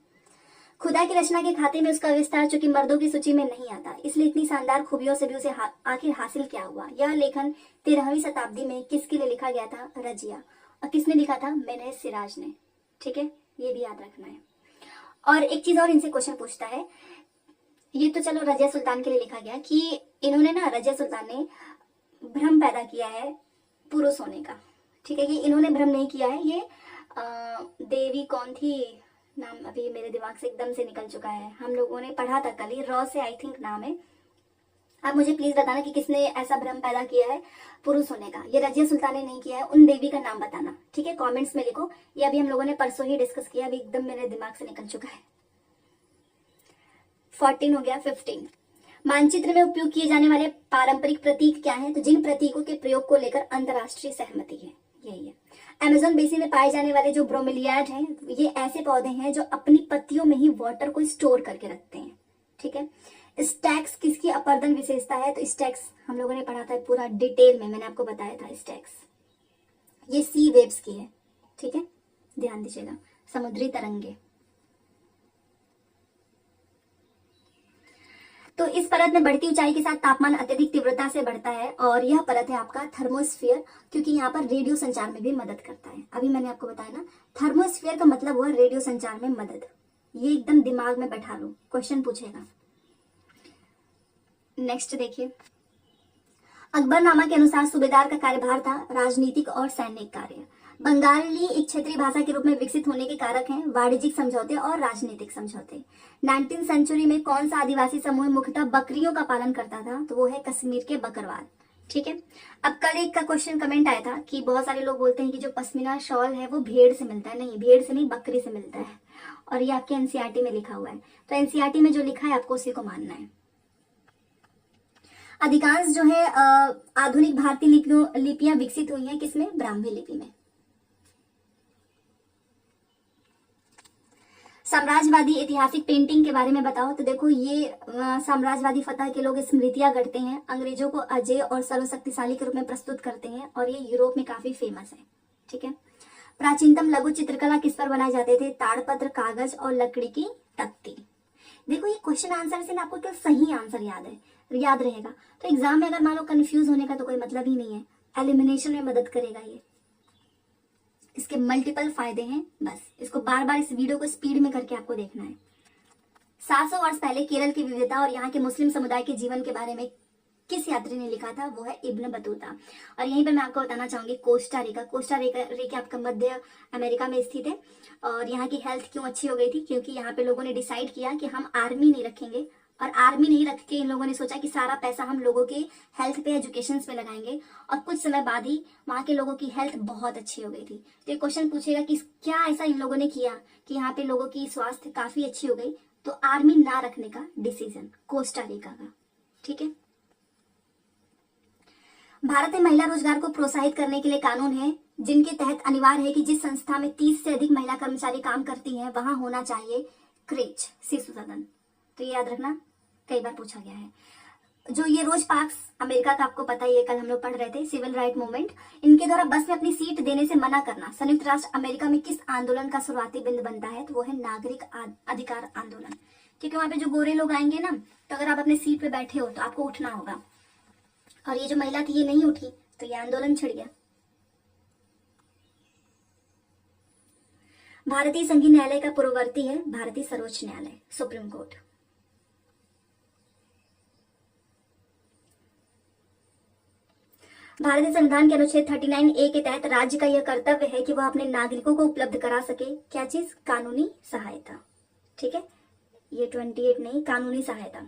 खुदा की रचना के खाते में उसका विस्तार चूंकि मर्दों की सूची में नहीं आता, इसलिए इतनी शानदार खूबियों से भी उसे आखिर हासिल क्या हुआ? यह लेखन 13वीं शताब्दी में किसके लिए लिखा गया था? रजिया। और किसने लिखा था? मैने सिराज ने। ठीक है, ये भी याद रखना है। और एक चीज और इनसे क्वेश्चन पूछता है, ये तो चलो रजिया सुल्तान के लिए लिखा गया कि इन्होंने ना, रजिया सुल्तान ने भ्रम पैदा किया है पुरुष होने का। ठीक है, ये इन्होंने भ्रम नहीं किया है। ये देवी कौन थी, नाम अभी मेरे दिमाग से एकदम से निकल चुका है, हम लोगों ने पढ़ा था कल ही, रॉ से आई थिंक नाम है। आप मुझे प्लीज बताना कि किसने ऐसा भ्रम पैदा किया है पुरुष होने का। ये रजिया सुल्तान ने नहीं किया है, उन देवी का नाम बताना। ठीक है, कमेंट्स में लिखो। ये अभी हम लोगों ने परसों ही डिस्कस किया, अभी एकदम मेरे दिमाग से निकल चुका है। 14 हो गया। 15, मानचित्र में उपयोग किए जाने वाले पारंपरिक प्रतीक क्या हैं? तो जिन प्रतीकों के प्रयोग को लेकर अंतरराष्ट्रीय सहमति है, यही है। अमेज़न बेसिन में पाए जाने वाले जो ब्रोमेलियाड हैं, ये ऐसे पौधे हैं जो अपनी पत्तियों में ही वाटर को स्टोर करके रखते हैं। ठीक है। स्टैक्स किसकी अपर्दन विशेषता है? तो स्टैक्स हम लोगों ने पढ़ा था पूरा डिटेल में, मैंने आपको बताया था। स्टैक्स ये सी वेव्स की है। ठीक है, ध्यान दीजिएगा, समुद्री तरंगे। तो इस परत में बढ़ती ऊंचाई के साथ तापमान अत्यधिक तीव्रता से बढ़ता है, और यह परत है आपका थर्मोस्फीयर, क्योंकि यहाँ पर रेडियो संचार में भी मदद करता है। अभी मैंने आपको बताया ना, थर्मोस्फीयर का मतलब हुआ रेडियो संचार में मदद। ये एकदम दिमाग में बैठा लो, क्वेश्चन पूछेगा। नेक्स्ट देखिए, अकबरनामा के अनुसार सूबेदार का कार्यभार था राजनीतिक और सैनिक कार्य। बंगाली एक क्षेत्रीय भाषा के रूप में विकसित होने के कारक हैं वाणिज्यिक समझौते और राजनीतिक समझौते। 19वीं सेंचुरी में कौन सा आदिवासी समूह मुख्यतः बकरियों का पालन करता था? तो वो है कश्मीर के बकरवाल। ठीक है। अब कल एक का क्वेश्चन कमेंट आया था कि बहुत सारे लोग बोलते हैं कि जो पश्मीना शॉल है वो भेड़ से मिलता है। नहीं, भेड़ से नहीं, बकरी से मिलता है, और ये आपके एनसीईआरटी में लिखा हुआ है। तो एनसीईआरटी में जो लिखा है आपको उसी को मानना है। अधिकांश जो है आधुनिक भारतीय लिपियां विकसित हुई हैं किसमें? ब्राह्मी लिपि में। साम्राज्यवादी ऐतिहासिक पेंटिंग के बारे में बताओ। तो देखो, ये साम्राज्यवादी फतह के लोग स्मृतियां गढ़ते हैं, अंग्रेजों को अजय और सर्वशक्तिशाली के रूप में प्रस्तुत करते हैं, और ये यूरोप में काफी फेमस है। ठीक है। प्राचीनतम लघु चित्रकला किस पर बनाए जाते थे? ताड़पत्र, कागज और लकड़ी की तख्ती। देखो, ये क्वेश्चन आंसर से ना आपको क्या सही आंसर याद रहेगा। तो एग्जाम में अगर मान लो कंफ्यूज होने का तो कोई मतलब ही नहीं है। एलिमिनेशन में मदद करेगा ये, इसके मल्टीपल फायदे हैं। बस इसको बार बार इस वीडियो को स्पीड में करके आपको देखना है। 700 वर्ष पहले केरल की विविधता और यहाँ के मुस्लिम समुदाय के जीवन के बारे में किस यात्री ने लिखा था? वो है इब्न बतूता। और यहीं पर मैं आपको बताना चाहूंगी कोस्टा रिका। कोस्टा रिका आपका मध्य अमेरिका में स्थित है। और यहाँ की हेल्थ क्यों अच्छी हो गई थी? क्योंकि यहाँ पे लोगों ने डिसाइड किया कि हम आर्मी नहीं रखेंगे, और आर्मी नहीं रख के इन लोगों ने सोचा कि सारा पैसा हम लोगों के हेल्थ पे, एजुकेशन पे लगाएंगे। और कुछ समय बाद ही वहाँ के लोगों की हेल्थ बहुत अच्छी हो गई थी। तो ये क्वेश्चन पूछेगा कि क्या ऐसा इन लोगों ने किया कि यहाँ पे लोगों की स्वास्थ्य काफी अच्छी हो गई, तो आर्मी ना रखने का डिसीजन कोस्टा रिका का। ठीक है। भारत में महिला रोजगार को प्रोत्साहित करने के लिए कानून है जिनके तहत अनिवार्य है कि जिस संस्था में 30 से अधिक महिला कर्मचारी काम करती हैं वहां होना चाहिए क्रेच, शिशु सदन। तो ये याद रखना, कई बार पूछा गया है। जो ये रोज पार्क्स अमेरिका का आपको पता ही है, कल हम लोग पढ़ रहे थे, सिविल राइट मूवमेंट, इनके द्वारा बस में अपनी सीट देने से मना करना संयुक्त राष्ट्र अमेरिका में किस आंदोलन का शुरुआती बिंदु बनता है? तो वो है नागरिक अधिकार आंदोलन। क्योंकि वहां पे जो गोरे लोग आएंगे ना, तो अगर आप अपने सीट पे बैठे हो तो आपको उठना होगा, और ये जो महिला थी ये नहीं उठी तो ये आंदोलन छिड़ गया। भारतीय संघीय न्यायालय का पूर्ववर्ती है भारतीय सर्वोच्च न्यायालय, सुप्रीम कोर्ट। भारतीय संविधान के अनुच्छेद 39A के तहत राज्य का यह कर्तव्य है कि वह अपने नागरिकों को उपलब्ध करा सके क्या चीज? कानूनी सहायता। ठीक है, ये 28 नहीं, कानूनी सहायता।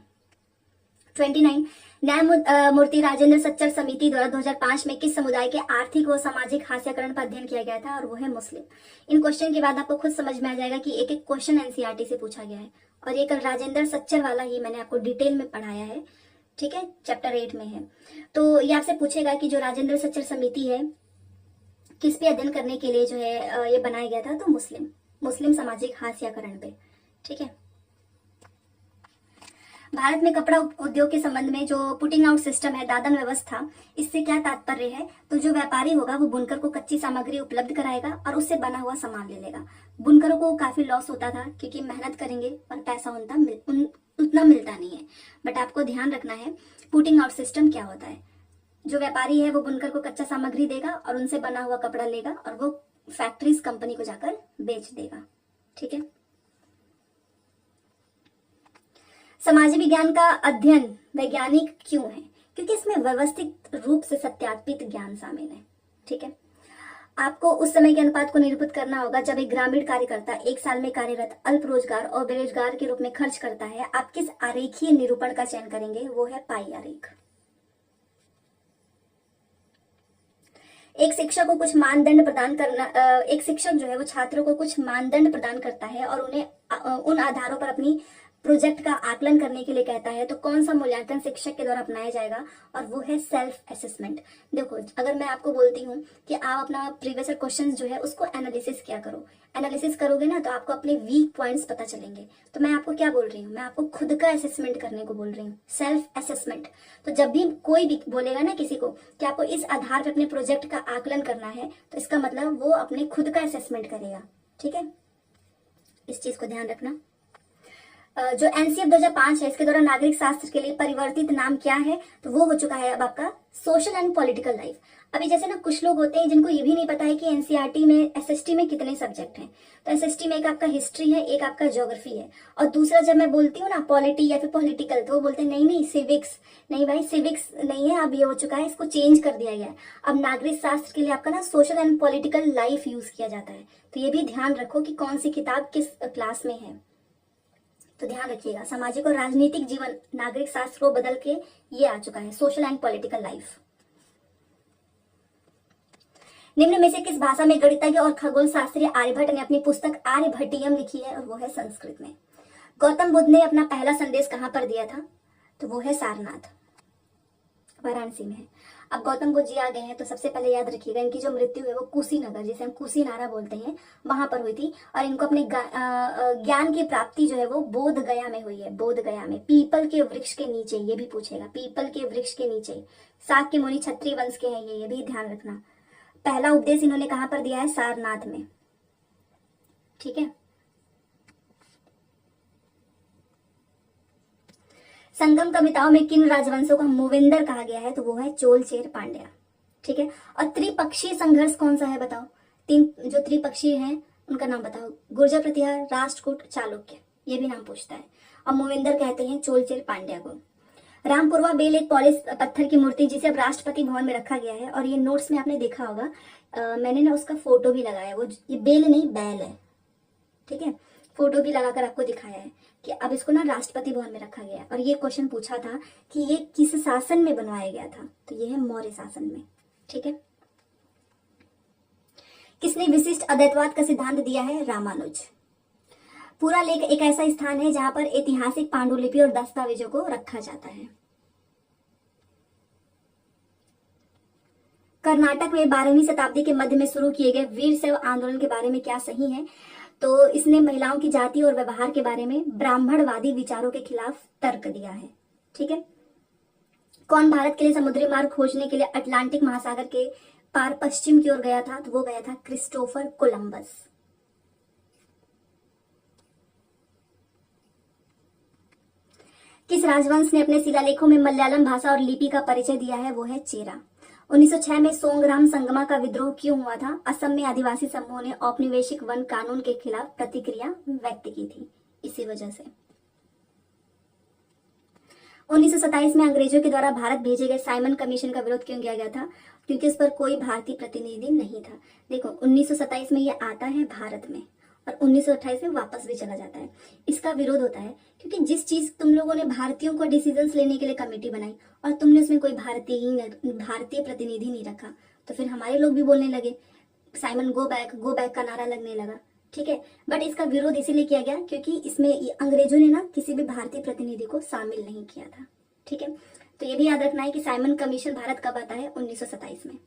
29 न्यायमूर्ति राजेंद्र सच्चर समिति द्वारा 2005 में किस समुदाय के आर्थिक व सामाजिक हास्यकरण पर अध्ययन किया गया था? और वो है मुस्लिम। इन क्वेश्चन के बाद आपको खुद समझ में आ जाएगा कि एक एक क्वेश्चन एनसीईआरटी से पूछा गया है, और ये कल राजेंद्र सच्चर वाला ही मैंने आपको डिटेल में पढ़ाया है। ठीक है, चैप्टर 8 में है। तो ये आपसे पूछेगा कि जो राजेंद्र सच्चर समिति है किस पे अध्ययन करने के लिए जो है ये बनाया गया था? तो मुस्लिम सामाजिक हास्यकरण पे। ठीक है। भारत में कपड़ा उद्योग के संबंध में जो पुटिंग आउट सिस्टम है, दादन व्यवस्था, इससे क्या तात्पर्य है? तो जो व्यापारी होगा वो बुनकर को कच्ची सामग्री उपलब्ध कराएगा और उससे बना हुआ सामान ले लेगा। बुनकरों को काफी लॉस होता था क्योंकि मेहनत करेंगे और पैसा उतना मिलता नहीं है। बट आपको ध्यान रखना है पुटिंग आउट सिस्टम क्या होता है। जो व्यापारी है वो बुनकर को कच्चा सामग्री देगा और उनसे बना हुआ कपड़ा लेगा और वो फैक्ट्रीज, कंपनी को जाकर बेच देगा। ठीक है। समाज विज्ञान का अध्ययन वैज्ञानिक क्यों है? क्योंकि इसमें व्यवस्थित रूप से सत्यापित ज्ञान शामिल है। ठीक है। आपको उस समय के अनुपात को निरूपित करना होगा जब एक ग्रामीण कार्यकर्ता 1 साल में कार्यरत अल्प रोजगार और बेरोजगार के रूप में खर्च करता है। आप किस आरेखीय निरूपण का चयन करेंगे? वो है पाई आरेख। एक शिक्षक को कुछ मानदंड प्रदान करना, एक शिक्षक जो है वो छात्रों को कुछ मानदंड प्रदान करता है और उन्हें उन आधारों पर अपनी प्रोजेक्ट का आकलन करने के लिए कहता है। तो कौन सा मूल्यांकन शिक्षक के द्वारा अपनाया जाएगा? और वो है सेल्फ असेसमेंट। देखो, अगर मैं आपको बोलती हूँ कि आप अपना प्रीवियस क्वेश्चन जो है उसको एनालिसिस क्या करो, एनालिसिस करोगे ना तो आपको अपने वीक पॉइंट्स पता चलेंगे। तो मैं आपको क्या बोल रही हूँ? मैं आपको खुद का असेसमेंट करने को बोल रही हूँ, सेल्फ असेसमेंट। तो जब भी कोई भी बोलेगा ना किसी को कि आपको इस आधार पर अपने प्रोजेक्ट का आकलन करना है, तो इसका मतलब वो अपने खुद का असेसमेंट करेगा। ठीक है, इस चीज को ध्यान रखना। जो एनसीएफ 2005 है, इसके द्वारा नागरिक शास्त्र के लिए परिवर्तित नाम क्या है? तो वो हो चुका है अब आपका सोशल एंड पॉलिटिकल लाइफ। अभी जैसे ना कुछ लोग होते हैं जिनको ये भी नहीं पता है कि एनसीईआरटी में, एसएसटी में कितने सब्जेक्ट हैं। तो एसएसटी में एक आपका हिस्ट्री है, एक आपका ज्योग्राफी है, और दूसरा जब मैं बोलती हूँ ना पॉलिटी या फिर पॉलिटिकल, तो वो बोलते हैं नहीं सिविक्स। नहीं भाई, सिविक्स नहीं है, अब ये हो चुका है, इसको चेंज कर दिया गया है। अब नागरिक शास्त्र के लिए आपका ना social and political life use किया जाता है। तो ये भी ध्यान रखो कि कौन सी किताब किस क्लास में है। तो ध्यान रखिएगा, सामाजिक और राजनीतिक जीवन नागरिक शास्त्र को बदल के ये आ चुका है, सोशल एंड पॉलिटिकल लाइफ। निम्न में से किस भाषा में गणितज्ञ और खगोल शास्त्री आर्यभट्ट ने अपनी पुस्तक आर्यभट्टियम लिखी है? और वो है संस्कृत में। गौतम बुद्ध ने अपना पहला संदेश कहां पर दिया था? तो वो है सारनाथ, वाराणसी में है। अब गौतम बुद्ध जी आ गए हैं, तो सबसे पहले याद रखिएगा इनकी जो मृत्यु है वो कुशीनगर, जिसे हम कुशीनारा बोलते हैं, वहां पर हुई थी। और इनको अपने ज्ञान की प्राप्ति जो है वो बोध गया में हुई है, बोध गया में, पीपल के वृक्ष के नीचे। ये भी पूछेगा, पीपल के वृक्ष के नीचे। शाक्य मुनि क्षत्रिय वंश के हैं ये भी ध्यान रखना। पहला उपदेश इन्होंने कहां पर दिया है? सारनाथ में। ठीक है। संगम कविताओं में किन राजवंशों का मूवेंदर कहा गया है? तो वो है चोल चेर पांड्या। ठीक है। और त्रिपक्षीय संघर्ष कौन सा है बताओ? 3 जो त्रिपक्षीय हैं उनका नाम बताओ। गुर्जर प्रतिहार, राष्ट्रकूट, चालुक्य, ये भी नाम पूछता है। और मूवेंदर कहते हैं चोल चेर पांड्या को। रामपुरवा बेल एक पॉलिश पत्थर की मूर्ति जिसे अब राष्ट्रपति भवन में रखा गया है, और ये नोट्स में आपने देखा होगा, मैंने ना उसका फोटो भी लगाया, वो ये बेल नहीं बैल है, ठीक है, फोटो भी लगाकर आपको दिखाया है कि अब इसको ना राष्ट्रपति भवन में रखा गया है। और ये क्वेश्चन पूछा था कि ये किस शासन में बनवाया गया था, तो ये है मौर्य शासन में, ठीक है। किसने विशिष्ट अद्वैतवाद का सिद्धांत दिया है? रामानुज। पूरा लेख एक ऐसा स्थान है जहां पर ऐतिहासिक पांडुलिपि और दस्तावेजों को रखा जाता है। कर्नाटक में 12वीं शताब्दी के मध्य में शुरू किए गए वीर शैव आंदोलन के बारे में क्या सही है? तो इसने महिलाओं की जाति और व्यवहार के बारे में ब्राह्मणवादी विचारों के खिलाफ तर्क दिया है, ठीक है। कौन भारत के लिए समुद्री मार्ग खोजने के लिए अटलांटिक महासागर के पार पश्चिम की ओर गया था? तो वो गया था क्रिस्टोफर कोलंबस। किस राजवंश ने अपने शिलालेखों में मलयालम भाषा और लिपि का परिचय दिया है? वो है चेरा। 1906 में सोंगराम संगमा का विद्रोह क्यों हुआ था? असम में आदिवासी समूहों ने औपनिवेशिक वन कानून के खिलाफ प्रतिक्रिया व्यक्त की थी, इसी वजह से। 1927 में अंग्रेजों के द्वारा भारत भेजे गए साइमन कमीशन का विरोध क्यों किया गया था? क्योंकि उस पर कोई भारतीय प्रतिनिधि नहीं था। देखो 1927 में ये आता है भारत में और 1928 में वापस भी चला जाता है। इसका विरोध होता है क्योंकि जिस चीज तुम लोगों ने भारतीयों को डिसीजंस लेने के लिए कमेटी बनाई और तुमने उसमें कोई भारतीय प्रतिनिधि नहीं रखा, तो फिर हमारे लोग भी बोलने लगे, साइमन गो बैक का नारा लगने लगा, ठीक है। बट इसका विरोध इसीलिए किया गया क्योंकि इसमें अंग्रेजों ने ना किसी भी भारतीय प्रतिनिधि को शामिल नहीं किया था, ठीक है। तो ये भी याद रखना है कि साइमन कमीशन भारत कब आता है? 1927 में।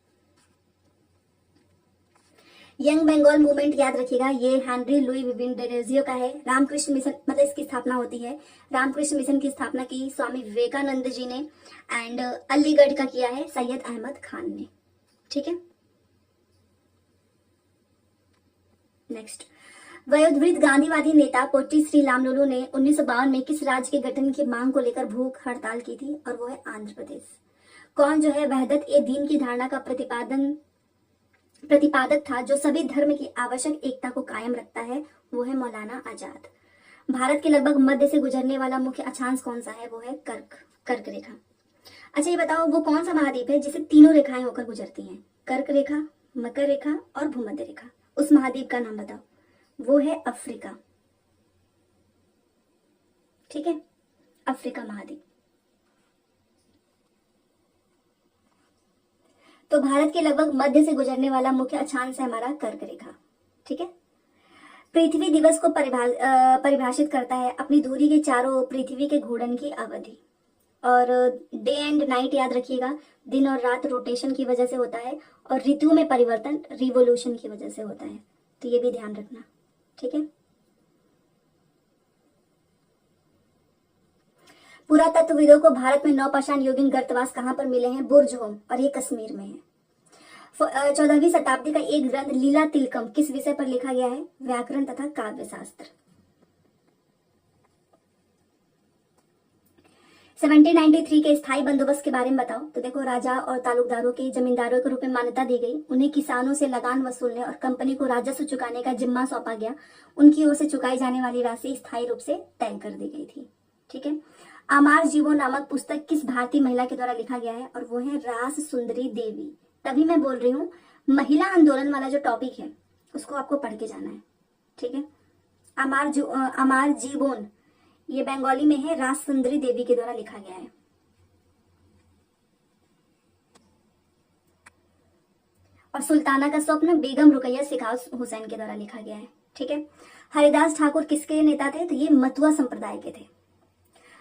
यंग बंगाल मूवमेंट याद रखिएगा, ये हेनरी लुई विविन डेरोजियो का है। रामकृष्ण मिशन, मतलब इसकी स्थापना होती है, रामकृष्ण मिशन की स्थापना की स्वामी विवेकानंद जी ने, एंड अलीगढ़ का किया है सैयद अहमद खान ने, ठीक है। नेक्स्ट, वयोवृद्ध गांधीवादी नेता पोट्टी श्री रामुलु ने 1952 में किस राज्य के गठन की मांग को लेकर भूख हड़ताल की थी? और वो है आंध्र प्रदेश। कौन जो है वहदत ए दीन की धारणा का प्रतिपादक था जो सभी धर्म की आवश्यक एकता को कायम रखता है? वो है मौलाना आजाद। भारत के लगभग मध्य से गुजरने वाला मुख्य अक्षांश कौन सा है? वो है कर्क रेखा। अच्छा ये बताओ वो कौन सा महाद्वीप है जिसे तीनों रेखाएं होकर गुजरती हैं? कर्क रेखा, मकर रेखा और भूमध्य रेखा। उस महाद्वीप का नाम बताओ। वो है अफ्रीका, ठीक है, अफ्रीका महाद्वीप। तो भारत के लगभग मध्य से गुजरने वाला मुख्य अक्षांश है हमारा कर्क रेखा, ठीक है। पृथ्वी दिवस को परिभाषित करता है अपनी धुरी के चारों पृथ्वी के घूर्णन की अवधि। और डे एंड नाइट याद रखिएगा, दिन और रात रोटेशन की वजह से होता है, और ऋतु में परिवर्तन रिवोल्यूशन की वजह से होता है, तो ये भी ध्यान रखना, ठीक है। पुरातत्वविदों को भारत में नौपाषाण युगीन गर्तवास कहाँ पर मिले हैं? बुर्जहोम, और ये कश्मीर में है। 14वीं शताब्दी का एक ग्रंथ लीला तिलकम किस विषय पर लिखा गया है? व्याकरण तथा काव्य शास्त्र। 1793 के स्थायी बंदोबस्त के बारे में बताओ। तो देखो राजा और तालुकदारों के जमींदारों के रूप में मान्यता दी गई, उन्हें किसानों से लगान वसूलने और कंपनी को राजस्व चुकाने का जिम्मा सौंपा गया। उनकी ओर से चुकाई जाने वाली राशि स्थायी रूप से तय कर दी गई थी, ठीक है। आमार जीवो नामक पुस्तक किस भारतीय महिला के द्वारा लिखा गया है? और वो है रास सुंदरी देवी। तभी मैं बोल रही हूँ महिला आंदोलन वाला जो टॉपिक है उसको आपको पढ़ के जाना है, ठीक है। अमार जीवोन ये बंगाली में है, रास सुंदरी देवी के द्वारा लिखा गया है। और सुल्ताना का स्वप्न बेगम रुकैया सिखाव हुसैन के द्वारा लिखा गया है, ठीक है। हरिदास ठाकुर किसके नेता थे? तो ये मथुआ संप्रदाय के थे।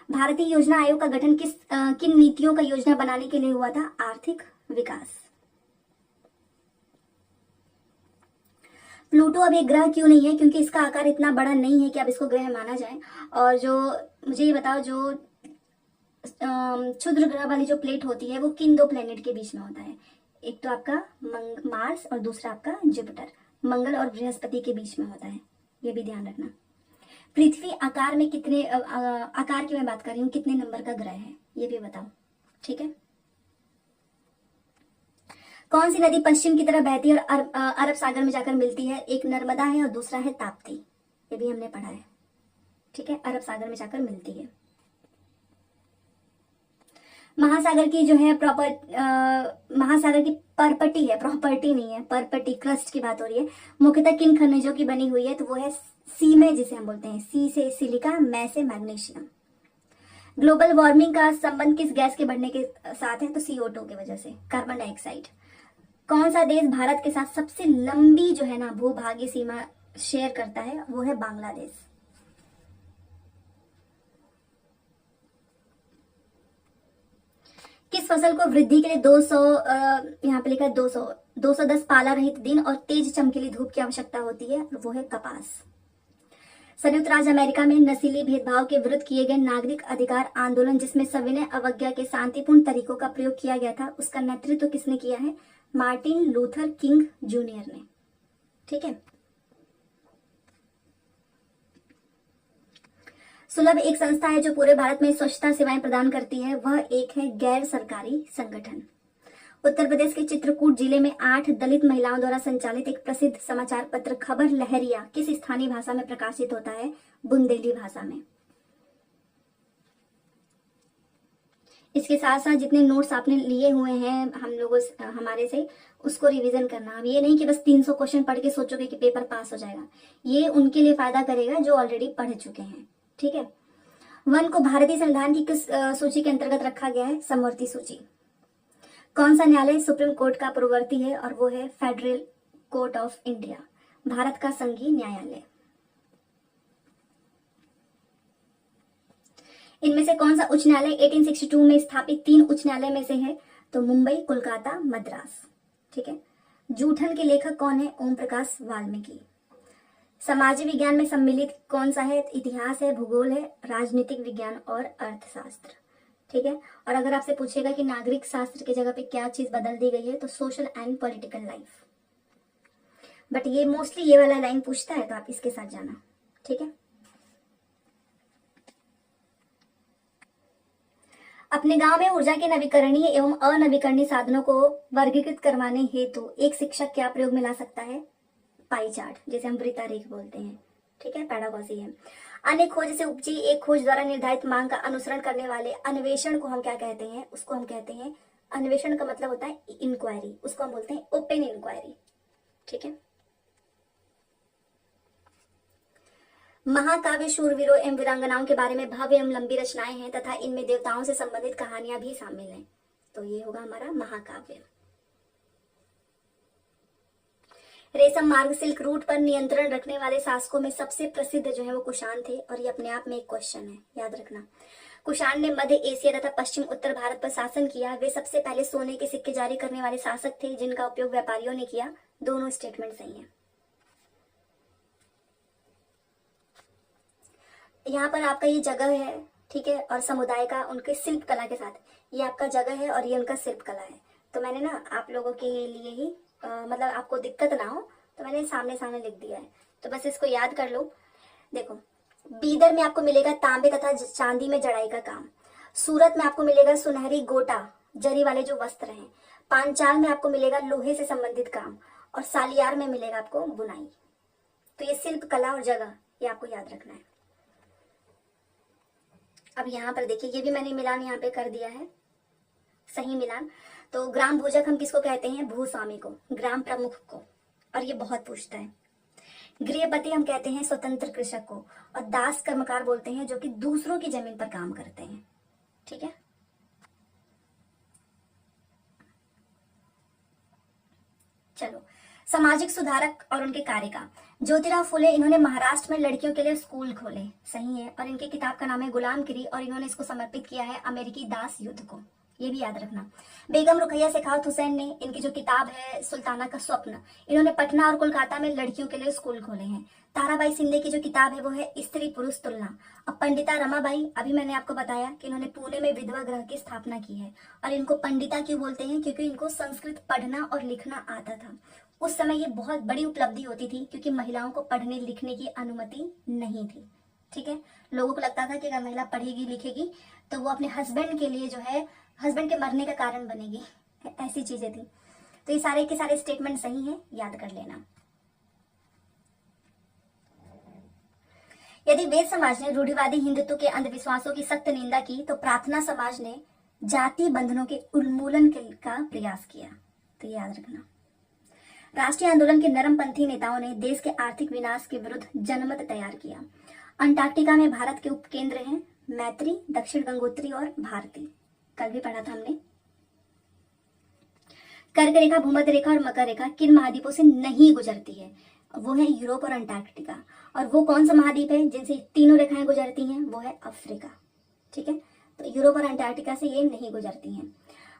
भारतीय योजना आयोग का गठन किन नीतियों का योजना बनाने के लिए हुआ था? आर्थिक विकास। प्लूटो अब एक ग्रह क्यों नहीं है? क्योंकि इसका आकार इतना बड़ा नहीं है कि अब इसको ग्रह माना जाए। और जो मुझे ये बताओ, जो क्षुद्र ग्रह वाली जो प्लेट होती है वो किन दो प्लेनेट के बीच में होता है? एक तो आपका मार्स और दूसरा आपका जुपिटर, मंगल और बृहस्पति के बीच में होता है, ये भी ध्यान रखना। पृथ्वी आकार में कितने आकार की मैं बात कर रही हूँ, कितने नंबर का ग्रह है ये भी बताओ, ठीक है। कौन सी नदी पश्चिम की तरफ बहती है और अरब सागर में जाकर मिलती है? एक नर्मदा है और दूसरा है ताप्ती, ये भी हमने पढ़ा है, ठीक है। अरब सागर में जाकर मिलती है। महासागर की जो है महासागर की परपटी है, प्रॉपर्टी नहीं है, परपटी क्रस्ट की बात हो रही है, मुख्यतः किन खनिजों की बनी हुई है? तो वो है सीमे, जिसे हम बोलते हैं, सी से सिलिका, मै से मैग्नीशियम। ग्लोबल वार्मिंग का संबंध किस गैस के बढ़ने के साथ है? तो CO2 की वजह से, कार्बन डाइऑक्साइड। कौन सा देश भारत के साथ सबसे लंबी जो है ना भूभागीय सीमा शेयर करता है? वो है बांग्लादेश। किस फसल को वृद्धि के लिए 200 यहाँ पे लिखा है 210 पाला रहित दिन और तेज चमकीली धूप की आवश्यकता होती है? वो है कपास। संयुक्त राज्य अमेरिका में नस्लीय भेदभाव के विरुद्ध किए गए नागरिक अधिकार आंदोलन, जिसमें सविनय अवज्ञा के शांतिपूर्ण तरीकों का प्रयोग किया गया था, उसका नेतृत्व किसने किया है? मार्टिन लूथर किंग जूनियर ने। ठीक है। सुलभ एक संस्था है जो पूरे भारत में स्वच्छता सेवाएं प्रदान करती है, वह एक है गैर सरकारी संगठन। उत्तर प्रदेश के चित्रकूट जिले में 8 दलित महिलाओं द्वारा संचालित एक प्रसिद्ध समाचार पत्र खबर लहरिया किस स्थानीय भाषा में प्रकाशित होता है? बुंदेली भाषा में। इसके साथ साथ जितने नोट्स आपने लिए हुए हैं हम लोगों से, हमारे से, उसको रिवीजन करना। अब ये नहीं कि बस 300 क्वेश्चन पढ़ के सोचोगे कि पेपर पास हो जाएगा, ये उनके लिए फायदा करेगा जो ऑलरेडी पढ़ चुके हैं। ठीक है। वन को भारतीय संविधान की किस सूची के अंतर्गत रखा गया है? समवर्ती सूची। कौन सा न्यायालय सुप्रीम कोर्ट का पूर्ववर्ती है? और वो है federal court of India, Bharat का संघीय न्यायालय। इनमें से कौन सा उच्च न्यायालय 1862 में स्थापित 3 उच्च न्यायालय में से है? तो मुंबई, कोलकाता, मद्रास। ठीक है। जूठन के लेखक कौन है? ओम प्रकाश वाल्मीकि। समाज विज्ञान में सम्मिलित कौन सा है? इतिहास है, भूगोल है, राजनीतिक विज्ञान और अर्थशास्त्र। ठीक है। और अगर आपसे पूछेगा कि नागरिक शास्त्र की जगह पे क्या चीज बदल दी गई है, तो social and political life. But ये मोस्टली ये वाला लाइन पूछता है, तो आप इसके साथ जाना। ठीक है। अपने गांव में ऊर्जा के नवीकरणीय एवं अनवीकरणीय साधनों को वर्गीकृत करवाने हेतु एक शिक्षक क्या प्रयोग में ला सकता है? पाई चार्ट, जिसे हम वृत्तारेख बोलते हैं। ठीक है, पैडागोजी है। अन्य खोज से उपजी एक खोज द्वारा निर्धारित मांग का अनुसरण करने वाले अन्वेषण को हम क्या कहते हैं? उसको हम कहते हैं, अन्वेषण का मतलब होता है इंक्वायरी, उसको हम बोलते हैं ओपन इंक्वायरी। ठीक है। महाकाव्य शूरवीरों एवं वीरांगनाओं के बारे में भव्य एवं लंबी रचनाएं हैं तथा इनमें देवताओं से संबंधित कहानियां भी शामिल हैं। तो ये होगा हमारा महाकाव्य। रेशम मार्ग सिल्क रूट पर नियंत्रण रखने वाले शासकों में सबसे प्रसिद्ध जो है वो कुषाण थे, और ये अपने आप में एक क्वेश्चन है, याद रखना। कुषाण ने मध्य एशिया तथा पश्चिम उत्तर भारत पर शासन किया। वे सबसे पहले सोने के सिक्के जारी करने वाले शासक थे जिनका उपयोग व्यापारियों ने किया। दोनों स्टेटमेंट सही है। यहाँ पर आपका ये जगह है, ठीक है, और समुदाय का उनके शिल्प कला के साथ, ये आपका जगह है और ये उनका शिल्प कला है। तो मैंने ना आप लोगों के लिए ही मतलब आपको दिक्कत ना हो तो मैंने सामने सामने लिख दिया है, तो बस इसको याद कर लो। देखो, बीदर में आपको मिलेगा तांबे तथा चांदी में जड़ाई का काम। सूरत में आपको मिलेगा सुनहरी गोटा जरी वाले जो वस्त्र हैं। पांचाल में आपको मिलेगा लोहे से संबंधित काम, और सालियार में मिलेगा आपको बुनाई। तो ये शिल्प कला और जगह ये आपको याद रखना है। अब यहाँ पर देखिए, ये भी मैंने मिलान यहाँ पे कर दिया है, सही मिलान। तो ग्राम भूजक हम किसको कहते हैं? भूस्वामी को, ग्राम प्रमुख को, और ये बहुत पूछता है। गृहपति हम कहते हैं स्वतंत्र कृषक को, और दास कर्मकार बोलते हैं जो कि दूसरों की जमीन पर काम करते हैं। ठीक है। चलो, सामाजिक सुधारक और उनके कार्य का। ज्योतिराव फुले, इन्होंने महाराष्ट्र में लड़कियों के लिए स्कूल खोले, सही है, और इनकी किताब का नाम है गुलामगिरी, और इन्होंने इसको समर्पित किया है अमेरिकी दास युद्ध को, ये भी याद रखना। बेगम रुकैया शेखावत हुसैन ने, इनकी जो किताब है सुल्ताना का स्वप्न, इन्होंने पटना और कोलकाता में लड़कियों के लिए स्कूल खोले हैं। ताराबाई शिंदे की जो किताब है वो है स्त्री पुरुष तुलना। अब पंडिता रमाबाई, अभी मैंने आपको बताया कि इन्होंने पुणे में विधवा गृह की स्थापना की है, और इनको पंडिता क्यों बोलते हैं? क्योंकि इनको संस्कृत पढ़ना और लिखना आता था। उस समय ये बहुत बड़ी उपलब्धि होती थी क्योंकि महिलाओं को पढ़ने लिखने की अनुमति नहीं थी। ठीक है, लोगों को लगता था कि अगर महिला पढ़ेगी लिखेगी तो वो अपने हस्बैंड के लिए जो है, हस्बैंड के मरने का कारण बनेगी, ऐसी चीजें थी। तो ये सारे के सारे स्टेटमेंट सही हैं, याद कर लेना। यदि वेद समाज ने रूढ़िवादी हिंदुत्व के अंधविश्वासों की सख्त निंदा की, तो प्रार्थना समाज ने जाति बंधनों के उन्मूलन का प्रयास किया। तो याद रखना। राष्ट्रीय आंदोलन के नरमपंथी नेताओं ने देश के आर्थिक विनाश के विरुद्ध जनमत तैयार किया। अंटार्कटिका में भारत के उपकेंद्र हैं मैत्री, दक्षिण गंगोत्री और भारती। कल भी पढ़ा था हमने। कर्क रेखा, भूमध्य रेखा और मकर रेखा किन महाद्वीपों से नहीं गुजरती है? वो है यूरोप और अंटार्कटिका। और वो कौन सा महाद्वीप है जिनसे तीनों रेखाएं गुजरती हैं? वो है अफ्रीका। ठीक है, तो यूरोप और अंटार्कटिका से ये नहीं गुजरती हैं।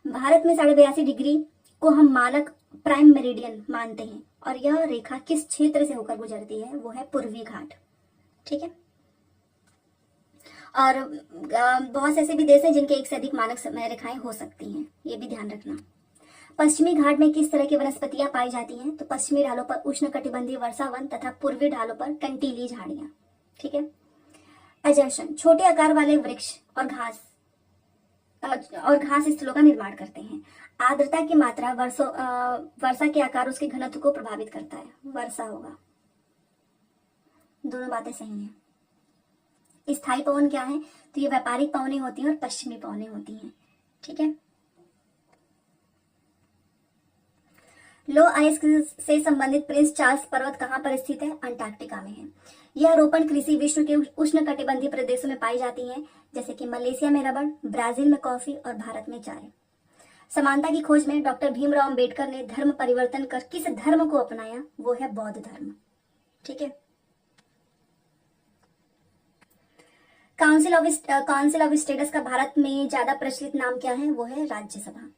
भारत में 82.5 डिग्री को हम मानक प्राइम मेरिडियन मानते हैं और यह रेखा किस क्षेत्र से होकर गुजरती है? वो है पूर्वी घाट। ठीक है, और बहुत से ऐसे भी देश हैं जिनके एक से अधिक मानक समय रेखाएं हो सकती हैं, ये भी ध्यान रखना। पश्चिमी घाट में किस तरह की वनस्पतियां पाई जाती हैं? तो पश्चिमी ढालों पर उष्णकटिबंधीय वर्षा वन तथा पूर्वी ढालों पर कंटीली झाड़ियां। ठीक है, अजरशन छोटे आकार वाले वृक्ष और घास स्थलों का निर्माण करते हैं। आर्द्रता की मात्रा वर्षा के आकार उसके घनत्व को प्रभावित करता है। वर्षा होगा। दोनों बातें सही हैं। स्थायी पवन क्या है? तो ये व्यापारिक पवनें होती हैं और पश्चिमी पवनें होती हैं। ठीक है, लो आइस से संबंधित प्रिंस चार्ल्स पर्वत कहाँ पर स्थित है? अंटार्कटिका में है। यह रोपण कृषि विश्व के उष्णकटिबंधीय प्रदेशों में पाई जाती हैं, जैसे कि मलेशिया में रबड़, ब्राजील में कॉफी और भारत में चाय। समानता की खोज में डॉक्टर भीमराव अंबेडकर ने धर्म परिवर्तन कर किस धर्म को अपनाया? वो है बौद्ध धर्म। ठीक है, काउंसिल ऑफ स्टेट्स का भारत में ज्यादा प्रचलित नाम क्या है? वो है राज्यसभा।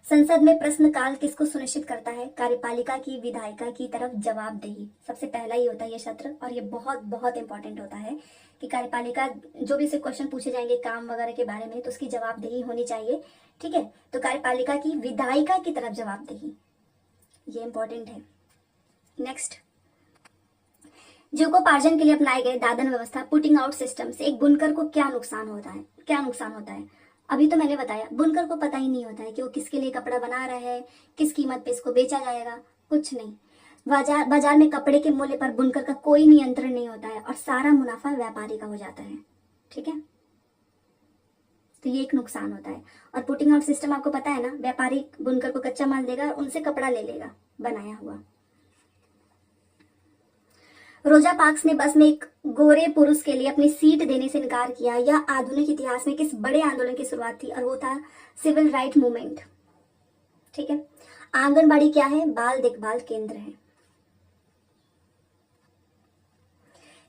संसद में प्रश्नकाल किसको सुनिश्चित करता है? कार्यपालिका की विधायिका की तरफ जवाबदेही। सबसे पहला ही होता है ये सत्र, और ये बहुत बहुत इंपॉर्टेंट होता है कि कार्यपालिका जो भी से क्वेश्चन पूछे जाएंगे काम वगैरह के बारे में, तो उसकी जवाबदेही होनी चाहिए। ठीक है, तो कार्यपालिका की विधायिका की तरफ जवाबदेही, ये इंपॉर्टेंट है। नेक्स्ट, जीविकोपार्जन के लिए अपनाए गए दादन व्यवस्था पुटिंग आउट सिस्टम से एक बुनकर को क्या नुकसान होता है? क्या नुकसान होता है? अभी तो मैंने बताया, बुनकर को पता ही नहीं होता है कि वो किसके लिए कपड़ा बना रहा है, किस कीमत पे इसको बेचा जाएगा, कुछ नहीं। बाजार में कपड़े के मूल्य पर बुनकर का कोई नियंत्रण नहीं होता है और सारा मुनाफा व्यापारी का हो जाता है। ठीक है, तो ये एक नुकसान होता है। और पुटिंग आउट सिस्टम आपको पता है ना, व्यापारी बुनकर को कच्चा माल देगा और उनसे कपड़ा ले लेगा बनाया हुआ। रोजा पार्क्स ने बस में एक गोरे पुरुष के लिए अपनी सीट देने से इनकार किया। यह आधुनिक इतिहास में किस बड़े आंदोलन की शुरुआत थी? और वो था सिविल राइट मूवमेंट। ठीक है, आंगनबाड़ी क्या है? बाल देखभाल केंद्र है।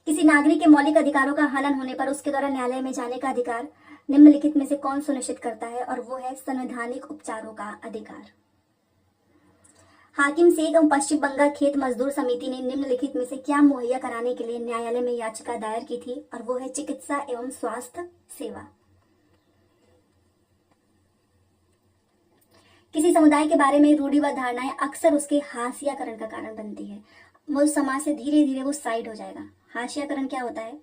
किसी नागरिक के मौलिक अधिकारों का हनन होने पर उसके द्वारा न्यायालय में जाने का अधिकार निम्नलिखित में से कौन सुनिश्चित करता है? और वो है संवैधानिक उपचारों का अधिकार। हाकिम शेख एवं पश्चिम बंगाल खेत मजदूर समिति ने निम्नलिखित में से क्या मुहैया कराने के लिए न्यायालय में याचिका दायर की थी? और वो है चिकित्सा एवं स्वास्थ्य सेवा। किसी समुदाय के बारे में रूढ़िवाद धारणाएं अक्सर उसके हाशियाकरण का कारण बनती है। वो समाज से धीरे धीरे वो साइड हो जाएगा। हाशियाकरण क्या होता है?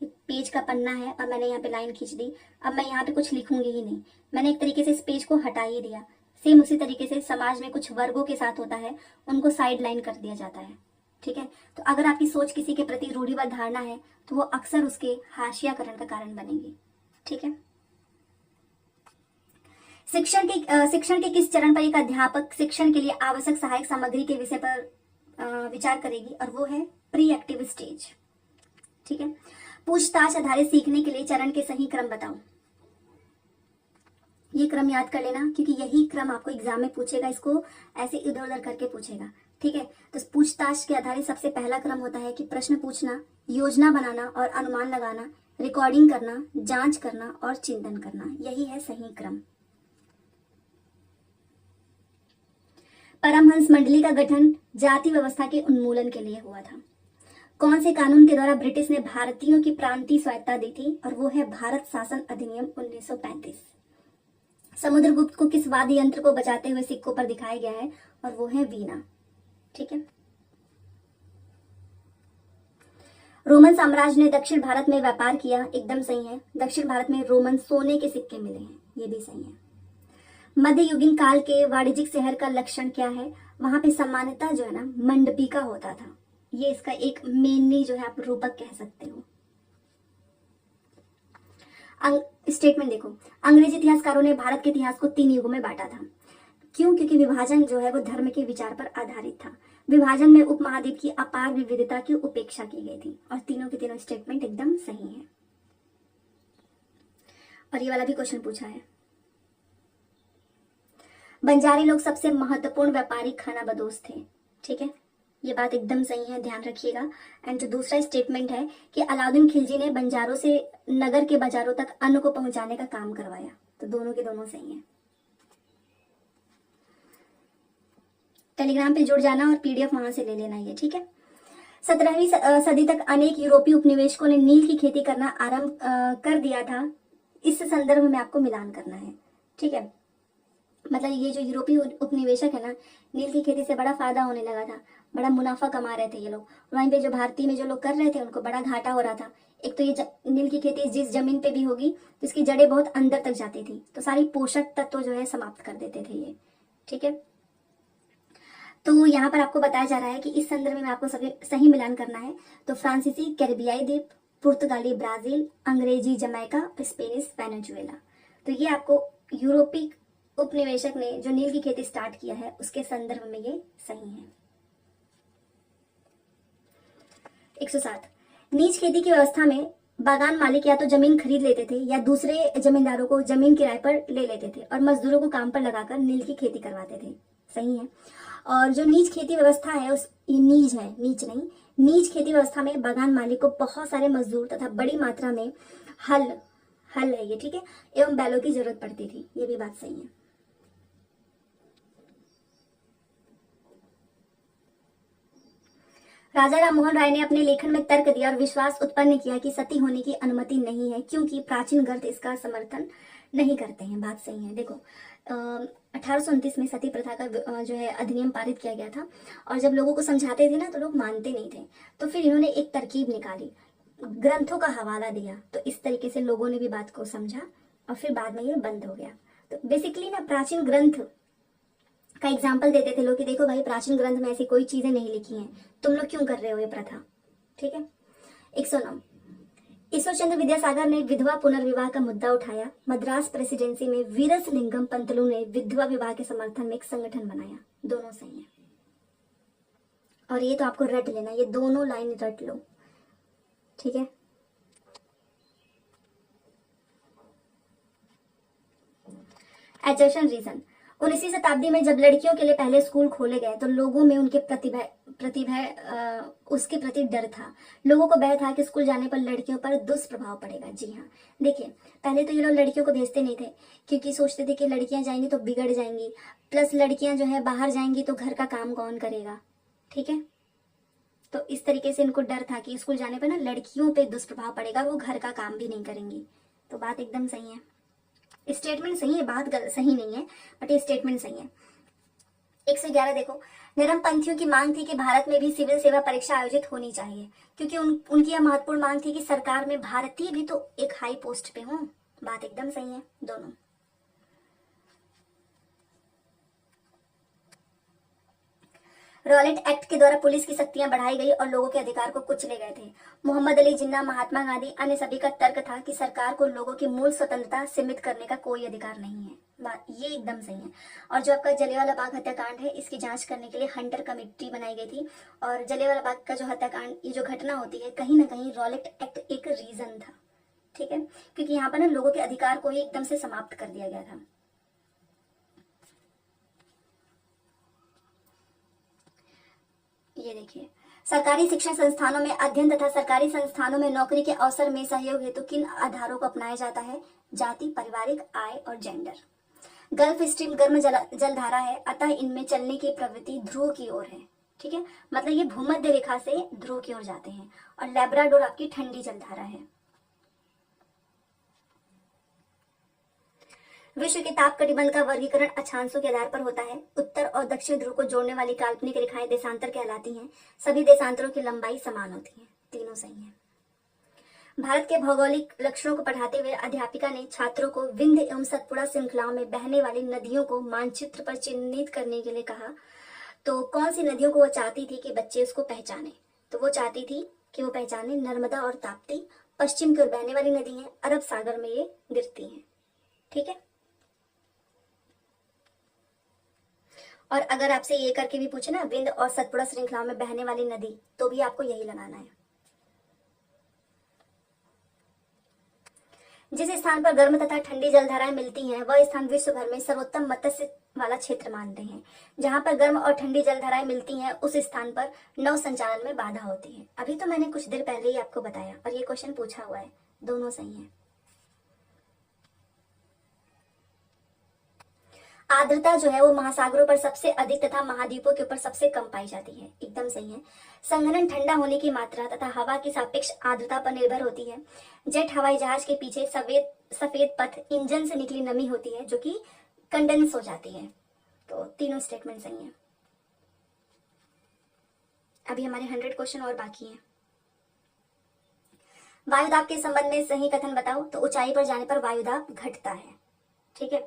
पेज का पन्ना है और मैंने यहाँ पे लाइन खींच दी, अब मैं यहाँ पे कुछ लिखूंगी ही नहीं, मैंने एक तरीके से इस पेज को हटा ही दिया। सेम उसी तरीके से समाज में कुछ वर्गों के साथ होता है, उनको साइड लाइन कर दिया जाता है। ठीक है, तो अगर आपकी सोच किसी के प्रति रूढ़िवाद धारणा है तो वो अक्सर उसके हाशियाकरण का कारण बनेगी। ठीक है, शिक्षण के किस चरण पर एक अध्यापक शिक्षण के लिए आवश्यक सहायक सामग्री के विषय पर विचार करेगी? और वो है प्री एक्टिव स्टेज। ठीक है, पूछताछ आधारित सीखने के लिए चरण के सही क्रम बताओ। ये क्रम याद कर लेना, क्योंकि यही क्रम आपको एग्जाम में पूछेगा, इसको ऐसे इधर उधर करके पूछेगा। ठीक है, तो पूछताछ के आधारित सबसे पहला क्रम होता है कि प्रश्न पूछना, योजना बनाना और अनुमान लगाना, रिकॉर्डिंग करना, जांच करना और चिंतन करना, यही है सही क्रम। परमहंस मंडली का गठन जाति व्यवस्था के उन्मूलन के लिए हुआ था। कौन से कानून के द्वारा ब्रिटिश ने भारतीयों की प्रांतीय स्वायत्ता दी थी? और वो है भारत शासन अधिनियम 1935। समुद्रगुप्त को किस वाद्य यंत्र को बजाते हुए सिक्कों पर दिखाया गया है? और वो है वीणा। ठीक है, रोमन साम्राज्य ने दक्षिण भारत में व्यापार किया, एकदम सही है। दक्षिण भारत में रोमन सोने के सिक्के मिले हैं, ये भी सही है। मध्ययुगीन काल के वाणिज्यिक शहर का लक्षण क्या है? वहां पे सामान्यतः जो है ना मंडपिका होता था, ये इसका एक मेनली जो है आप रूपक कह सकते हो। स्टेटमेंट देखो, अंग्रेजी इतिहासकारों ने भारत के इतिहास को 3 युगों में बांटा था। क्यों? क्योंकि विभाजन जो है वो धर्म के विचार पर आधारित था। विभाजन में उपमहाद्वीप की अपार विविधता की उपेक्षा की गई थी। और तीनों के तीनों स्टेटमेंट एकदम सही है। और ये वाला भी क्वेश्चन पूछा है, बंजारी लोग सबसे महत्वपूर्ण व्यापारिक खानाबदोश थे। ठीक है, ये बात एकदम सही है, ध्यान रखिएगा। एंड जो दूसरा स्टेटमेंट है कि अलाउद्दीन खिलजी ने बंजारों से नगर के बाजारों तक अन्न को पहुंचाने का काम करवाया। तो दोनों के दोनों सही हैं। टेलीग्राम पे जुड़ जाना और पीडीएफ वहां से ले लेना ये, ठीक है। 17वीं सदी तक अनेक यूरोपीय उपनिवेशकों ने नील की खेती करना आरंभ कर दिया था। इस संदर्भ में आपको मिलान करना है, ठीक है। मतलब ये जो यूरोपीय उपनिवेशक है ना, नील की खेती से बड़ा फायदा होने लगा था, बड़ा मुनाफा कमा रहे थे ये लोग। वहीं पे जो भारतीय में जो लोग कर रहे थे उनको बड़ा घाटा हो रहा था। एक तो ये नील की खेती जिस जमीन पे भी होगी तो इसकी जड़ें बहुत अंदर तक जाती थी, तो सारी पोषक तत्व जो है समाप्त कर देते थे ये, ठीक है। तो यहाँ पर आपको बताया जा रहा है कि इस संदर्भ में आपको सही मिलान करना है। तो फ्रांसीसी कैरिबियाई द्वीप, पुर्तगाली ब्राजील, अंग्रेजी जमैका, स्पेनिश वेनेजुएला। तो ये आपको यूरोपीय उपनिवेशक ने जो नील की खेती स्टार्ट किया है उसके संदर्भ में ये सही है। 107, नीच खेती की व्यवस्था में बागान मालिक या तो जमीन खरीद लेते थे या दूसरे जमींदारों को जमीन किराए पर ले लेते थे और मजदूरों को काम पर लगाकर नील की खेती करवाते थे। सही है। और जो नीच खेती व्यवस्था है उस नीच है, नीच नहीं, नीच खेती व्यवस्था में बागान मालिक को बहुत सारे मजदूर तथा बड़ी मात्रा में हल है ये, ठीक है, एवं बैलों की जरूरत पड़ती थी। ये भी बात सही है। राजा राम मोहन राय ने अपने लेखन में तर्क दिया और विश्वास उत्पन्न किया कि सती होने की अनुमति नहीं है, क्योंकि प्राचीन ग्रंथ इसका समर्थन नहीं करते हैं। बात सही है। देखो 1829 में सती प्रथा का जो है अधिनियम पारित किया गया था और जब लोगों को समझाते थे ना तो लोग मानते नहीं थे। तो फिर इन्होंने एक तरकीब निकाली, ग्रंथों का हवाला दिया, तो इस तरीके से लोगों ने भी बात को समझा और फिर बाद में ये बंद हो गया। तो बेसिकली ना प्राचीन ग्रंथ का एग्जाम्पल देते थे लोग कि देखो भाई प्राचीन ग्रंथ में ऐसी कोई चीजें नहीं लिखी हैं, तुम लोग क्यों कर रहे हो ये प्रथा, ठीक है। 109, ईश्वर चंद्र विद्यासागर ने विधवा पुनर्विवाह का मुद्दा उठाया। मद्रास प्रेसिडेंसी में वीरसलिंगम पंतलु ने विधवा विवाह के समर्थन में एक संगठन बनाया। दोनों सही है। और ये तो आपको रट लेना, ये दोनों लाइन रट लो, ठीक है। एजर्शन रीजन, 19वीं शताब्दी में जब लड़कियों के लिए पहले स्कूल खोले गए तो लोगों में उनके उसके प्रति डर था। लोगों को भय था कि स्कूल जाने पर लड़कियों पर दुष्प्रभाव पड़ेगा। जी हाँ, देखिए पहले तो ये लोग लड़कियों को भेजते नहीं थे क्योंकि सोचते थे कि लड़कियां जाएंगी तो बिगड़ जाएंगी, प्लस लड़कियां जो है बाहर जाएंगी तो घर का काम कौन करेगा, ठीक है। तो इस तरीके से इनको डर था कि स्कूल जाने पर ना लड़कियों पे दुष्प्रभाव पड़ेगा, वो घर का काम भी नहीं करेंगी। तो बात एकदम सही है, स्टेटमेंट सही है, बात सही नहीं है बट ये स्टेटमेंट सही है। 111 देखो, नरम पंथियों की मांग थी कि भारत में भी सिविल सेवा परीक्षा आयोजित होनी चाहिए, क्योंकि उनकी यह महत्वपूर्ण मांग थी कि सरकार में भारतीय भी तो एक हाई पोस्ट पे हों। बात एकदम सही है दोनों। रॉलेट एक्ट के द्वारा पुलिस की शक्तियां बढ़ाई गई और लोगों के अधिकार को कुचले गए थे। मोहम्मद अली जिन्ना, महात्मा गांधी, अन्य सभी का तर्क था कि सरकार को लोगों की मूल स्वतंत्रता सीमित करने का कोई अधिकार नहीं है। बात ये एकदम सही है। और जो आपका जलियांवाला बाग हत्याकांड है, इसकी जांच करने के लिए हंटर कमेटी बनाई गई थी। और जलियांवाला बाग का जो हत्याकांड, ये जो घटना होती है, कहीं ना कहीं रॉलेट एक्ट एक रीजन था, ठीक है, क्योंकि यहाँ पर ना लोगों के अधिकार को ही एकदम से समाप्त कर दिया गया था। ये देखिए, सरकारी शिक्षण संस्थानों में अध्ययन तथा सरकारी संस्थानों में नौकरी के अवसर में सहयोग हेतु किन आधारों को अपनाया जाता है? जाति, पारिवारिक आय और जेंडर। गल्फ स्ट्रीम गर्म जलधारा है, अतः इनमें चलने की प्रवृत्ति ध्रुव की ओर है, ठीक है, मतलब ये भूमध्य रेखा से ध्रुव की ओर जाते हैं। और लैब्राडोर आपकी ठंडी जलधारा है। विश्व के ताप कटिबंध का वर्गीकरण अक्षांशों के आधार पर होता है। उत्तर और दक्षिण ध्रुव को जोड़ने वाली काल्पनिक रेखाएं देशांतर कहलाती हैं। सभी देशांतरों की लंबाई समान होती है। तीनों सही है। भारत के भौगोलिक लक्षणों को पढ़ाते हुए अध्यापिका ने छात्रों को विंध्य एवं सतपुड़ा श्रृंखलाओं में बहने वाली नदियों को मानचित्र पर चिन्हित करने के लिए कहा। तो कौन सी नदियों को वो चाहती थी कि बच्चे उसको पहचाने? तो वो चाहती थी कि वो पहचाने नर्मदा और ताप्ती, पश्चिम की ओर बहने वाली नदी है, अरब सागर में ये गिरती हैं। ठीक है। और अगर आपसे ये करके भी पूछे ना विंध्य और सतपुड़ा श्रृंखला में बहने वाली नदी, तो भी आपको यही लगाना है। जिस स्थान पर गर्म तथा ठंडी जलधाराएं मिलती हैं वह स्थान विश्व भर में सर्वोत्तम मत्स्य वाला क्षेत्र मानते हैं। जहां पर गर्म और ठंडी जलधाराएं मिलती हैं उस स्थान पर नौ संचालन में बाधा होती है। अभी तो मैंने कुछ देर पहले ही आपको बताया और ये क्वेश्चन पूछा हुआ है, दोनों सही है। आर्द्रता जो है वो महासागरों पर सबसे अधिक तथा महाद्वीपों के ऊपर सबसे कम पाई जाती है, एकदम सही है। संघनन ठंडा होने की मात्रा तथा हवा की सापेक्ष आर्द्रता पर निर्भर होती है। जेट हवाई जहाज के पीछे सफेद पथ इंजन से निकली नमी होती है जो कि कंडेंस हो जाती है। तो तीनों स्टेटमेंट सही है। अभी हमारे 100 क्वेश्चन और बाकी हैं। वायुदाब के संबंध में सही कथन बताओ। तो ऊंचाई पर जाने पर वायुदाब घटता है। ठीक है।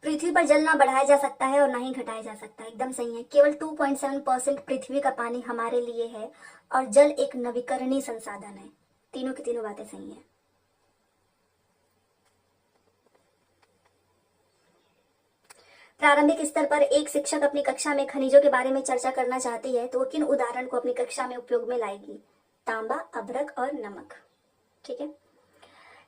पृथ्वी पर जल ना बढ़ाया जा सकता है और ना ही घटाया जा सकता है, एकदम सही है। केवल 2.7% पृथ्वी का पानी हमारे लिए है और जल एक नवीकरणीय संसाधन है। तीनों की तीनों बातें सही हैं। प्रारंभिक स्तर पर एक शिक्षक अपनी कक्षा में खनिजों के बारे में चर्चा करना चाहती है तो वो किन उदाहरण को अपनी कक्षा में उपयोग में लाएगी? तांबा, अभ्रक और नमक। ठीक है।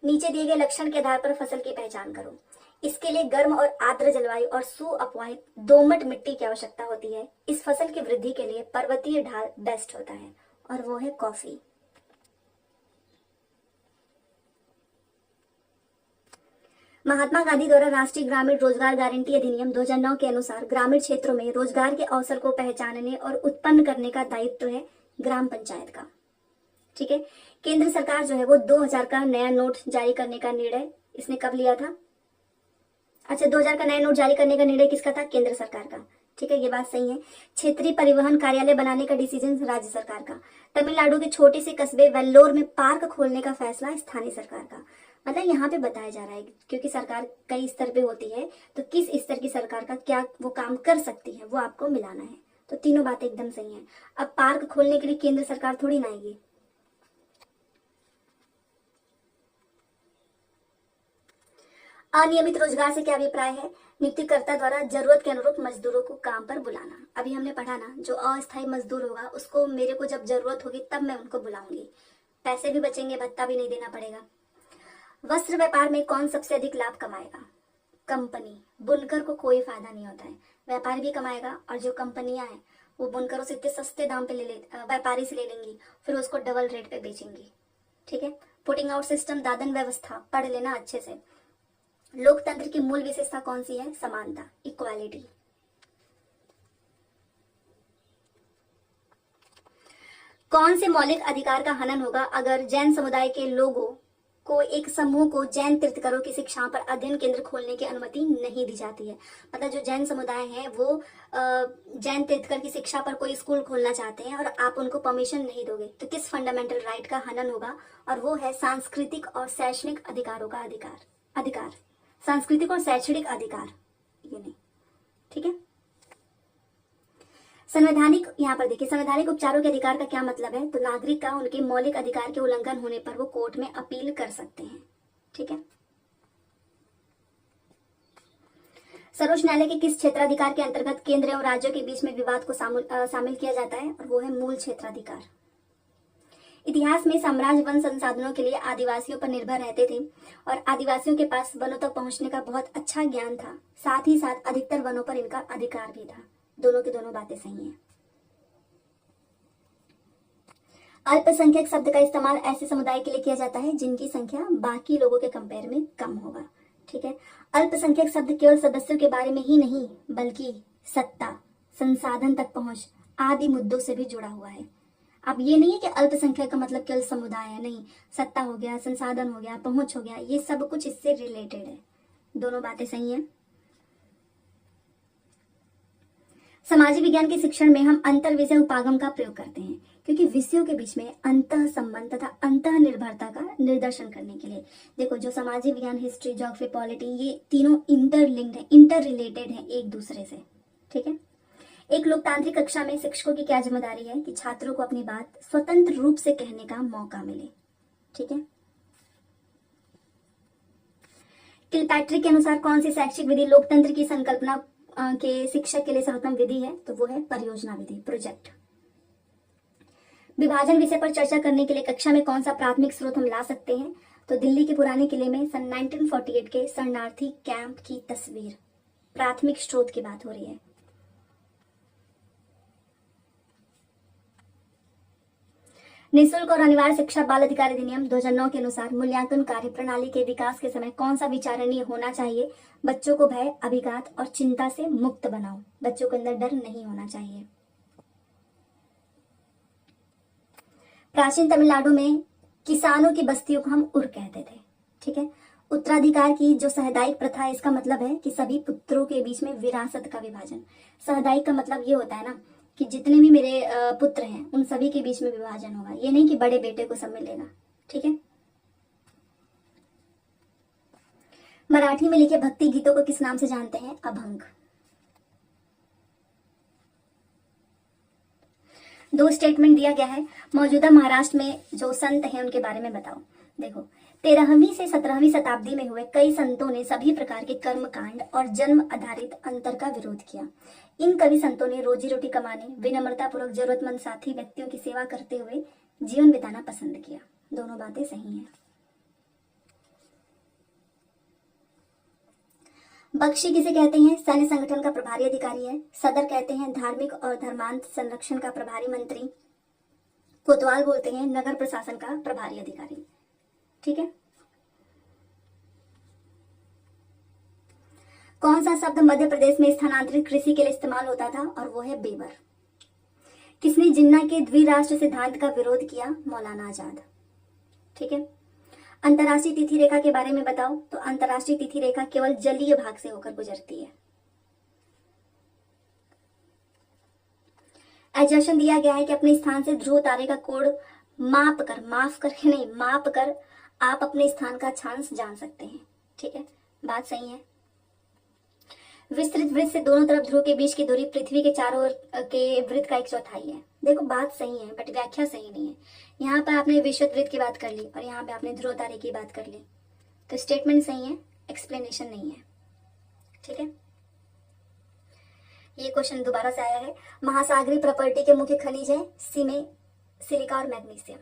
नीचे दिए गए लक्षण के आधार पर फसल की पहचान करो। इसके लिए गर्म और आर्द्र जलवायु और सुअपवाहित दोमट मिट्टी की आवश्यकता होती है। इस फसल की वृद्धि के लिए पर्वतीय ढाल बेस्ट होता है और वो है कॉफी। महात्मा गांधी द्वारा राष्ट्रीय ग्रामीण रोजगार गारंटी अधिनियम 2009 के अनुसार ग्रामीण क्षेत्रों में रोजगार के अवसर को पहचानने और उत्पन्न करने का दायित्व है ग्राम पंचायत का। ठीक है। केंद्र सरकार जो है वो 2000 का नया नोट जारी करने का निर्णय इसने कब लिया था? अच्छा, 2000 का नया नोट जारी करने का निर्णय किसका था? केंद्र सरकार का। ठीक है, ये बात सही है। क्षेत्रीय परिवहन कार्यालय बनाने का डिसीजन राज्य सरकार का। तमिलनाडु के छोटे से कस्बे वेल्लोर में पार्क खोलने का फैसला स्थानीय सरकार का। मतलब यहाँ पे बताया जा रहा है क्योंकि सरकार कई स्तर पे होती है तो किस स्तर की सरकार का क्या वो काम कर सकती है वो आपको मिलाना है। तो तीनों बातें एकदम सही है। अब पार्क खोलने के लिए केंद्र सरकार थोड़ी ना आएगी। अनियमित रोजगार से क्या अभिप्राय है? नियुक्तिकर्ता द्वारा जरूरत के अनुरूप मजदूरों को काम पर बुलाना। अभी हमने पढ़ा ना, जो अस्थायी मजदूर होगा उसको मेरे को जब जरूरत होगी तब मैं उनको बुलाऊंगी। पैसे भी बचेंगे, भत्ता भी नहीं देना पड़ेगा। वस्त्र व्यापार में कौन सबसे अधिक लाभ कमाएगा? कंपनी। बुनकर को कोई फायदा नहीं होता है, व्यापारी भी कमाएगा और जो कंपनियां हैं वो बुनकरों से इतने सस्ते दाम पे व्यापारी से ले लेंगी, फिर उसको डबल रेट पे बेचेंगी। ठीक है। पुटिंग आउट सिस्टम, दादन व्यवस्था पढ़ लेना अच्छे से। लोकतंत्र की मूल विशेषता कौन सी है? समानता, इक्वालिटी। कौन से मौलिक अधिकार का हनन होगा अगर जैन समुदाय के लोगों को एक समूह को जैन तीर्थंकरों की शिक्षाओं पर अध्ययन केंद्र खोलने की अनुमति नहीं दी जाती है? मतलब जो जैन समुदाय है वो जैन तीर्थंकर की शिक्षा पर कोई स्कूल खोलना चाहते हैं और आप उनको परमिशन नहीं दोगे तो किस फंडामेंटल राइट का हनन होगा? और वो है सांस्कृतिक और शैक्षणिक अधिकारों का अधिकार। सांस्कृतिक और शैक्षणिक अधिकार, ये नहीं। ठीक है। संवैधानिक, यहाँ पर देखिए, संवैधानिक उपचारों के अधिकार का क्या मतलब है? तो नागरिक का उनके मौलिक अधिकार के उल्लंघन होने पर वो कोर्ट में अपील कर सकते हैं। ठीक है। सर्वोच्च न्यायालय के किस क्षेत्राधिकार के अंतर्गत केंद्र और राज्यों के बीच में विवाद को शामिल किया जाता है? और वो है मूल क्षेत्राधिकार। इतिहास में साम्राज्य वन संसाधनों के लिए आदिवासियों पर निर्भर रहते थे और आदिवासियों के पास वनों तक पहुंचने का बहुत अच्छा ज्ञान था, साथ ही साथ अधिकतर वनों पर इनका अधिकार भी था। दोनों की दोनों बातें सही हैं। अल्पसंख्यक शब्द का इस्तेमाल ऐसे समुदाय के लिए किया जाता है जिनकी संख्या बाकी लोगों के कंपेयर में कम होगा। ठीक है। अल्पसंख्यक शब्द केवल सदस्यों के बारे में ही नहीं बल्कि सत्ता, संसाधन तक पहुंच आदि मुद्दों से भी जुड़ा हुआ है। अब ये नहीं है कि अल्पसंख्यक का मतलब केवल समुदाय है, नहीं, सत्ता हो गया, संसाधन हो गया, पहुंच हो गया, ये सब कुछ इससे रिलेटेड है। दोनों बातें सही हैं। सामाजिक विज्ञान के शिक्षण में हम अंतर विषय उपागम का प्रयोग करते हैं क्योंकि विषयों के बीच में अंतः संबंध तथा अंतः निर्भरता का निर्देशन करने के लिए। देखो, जो सामाजिक विज्ञान, हिस्ट्री, ज्योग्राफी, पॉलिटी, ये तीनों इंटरलिंक्ड है, इंटर रिलेटेड है एक दूसरे से। ठीक है। एक लोकतांत्रिक कक्षा में शिक्षकों की क्या जिम्मेदारी है कि छात्रों को अपनी बात स्वतंत्र रूप से कहने का मौका मिले। ठीक है। किलपैट्रिक के अनुसार कौन सी शैक्षिक विधि लोकतंत्र की संकल्पना के शिक्षक के लिए सर्वोत्तम विधि है? तो वो है परियोजना विधि, प्रोजेक्ट। विभाजन विषय पर चर्चा करने के लिए कक्षा में कौन सा प्राथमिक स्रोत हम ला सकते हैं? तो दिल्ली के पुराने किले में सन 1948 के शरणार्थी कैंप की तस्वीर, प्राथमिक स्रोत की बात हो रही है। निःशुल्क और अनिवार्य शिक्षा बाल अधिकार अधिनियम 2009 के अनुसार मूल्यांकन कार्य प्रणाली के विकास के समय कौन सा विचारणीय होना चाहिए? बच्चों को भय, अभिघात और चिंता से मुक्त बनाओ। बच्चों के अंदर डर नहीं होना चाहिए। प्राचीन तमिलनाडु में किसानों की बस्तियों को हम उर कहते थे। ठीक है। उत्तराधिकार की जो सहदायिक प्रथा है, इसका मतलब है कि सभी पुत्रों के बीच में विरासत का विभाजन। सहदायिक का मतलब ये होता है ना कि जितने भी मेरे पुत्र हैं उन सभी के बीच में विभाजन होगा, ये नहीं कि बड़े बेटे को सब मिलेगा। ठीक है। मराठी में लिखे भक्ति गीतों को किस नाम से जानते हैं? अभंग। 2 स्टेटमेंट दिया गया है, मौजूदा महाराष्ट्र में जो संत हैं उनके बारे में बताओ। देखो, 13वीं से 17वीं शताब्दी में हुए कई संतों ने सभी प्रकार के कर्म कांड और जन्म आधारित अंतर का विरोध किया। इन कवि संतों ने रोजी रोटी कमाने, विनम्रता पूर्वक जरूरतमंद साथी व्यक्तियों की सेवा करते हुए जीवन बिताना पसंद किया। दोनों बातें सही हैं। बख्शी किसे कहते हैं? सैन्य संगठन का प्रभारी अधिकारी है। सदर कहते हैं धार्मिक और धर्मांत संरक्षण का प्रभारी मंत्री। कोतवाल बोलते हैं नगर प्रशासन का प्रभारी अधिकारी। ठीक है। कौन सा शब्द मध्य प्रदेश में स्थानांतरित कृषि के लिए इस्तेमाल होता था? और वो है बेवर। किसने जिन्ना के द्विराष्ट्र सिद्धांत का विरोध किया? मौलाना आजाद। ठीक है। अंतर्राष्ट्रीय तिथि रेखा के बारे में बताओ। तो अंतर्राष्ट्रीय तिथि रेखा केवल जलीय भाग से होकर गुजरती है। एजर्शन दिया गया है कि अपने स्थान से ध्रुव तारे का कोण माप कर आप अपने स्थान का अक्षांश जान सकते हैं। ठीक है, बात सही है। विस्तृत वृत्त से दोनों तरफ ध्रुव के बीच की दूरी पृथ्वी के चारों ओर के वृत्त का 1/4 है। देखो, बात सही है बट व्याख्या सही नहीं है। यहाँ पर आपने विषुवत वृत्त की बात कर ली और यहाँ पे आपने ध्रुव तारे की बात कर ली, तो स्टेटमेंट सही है, एक्सप्लेनेशन नहीं है। ठीक है। ये क्वेश्चन दोबारा से आया है। महासागरीय प्रॉपर्टी के मुख्य खनिज है सीमे, सिलिका और मैग्नीशियम।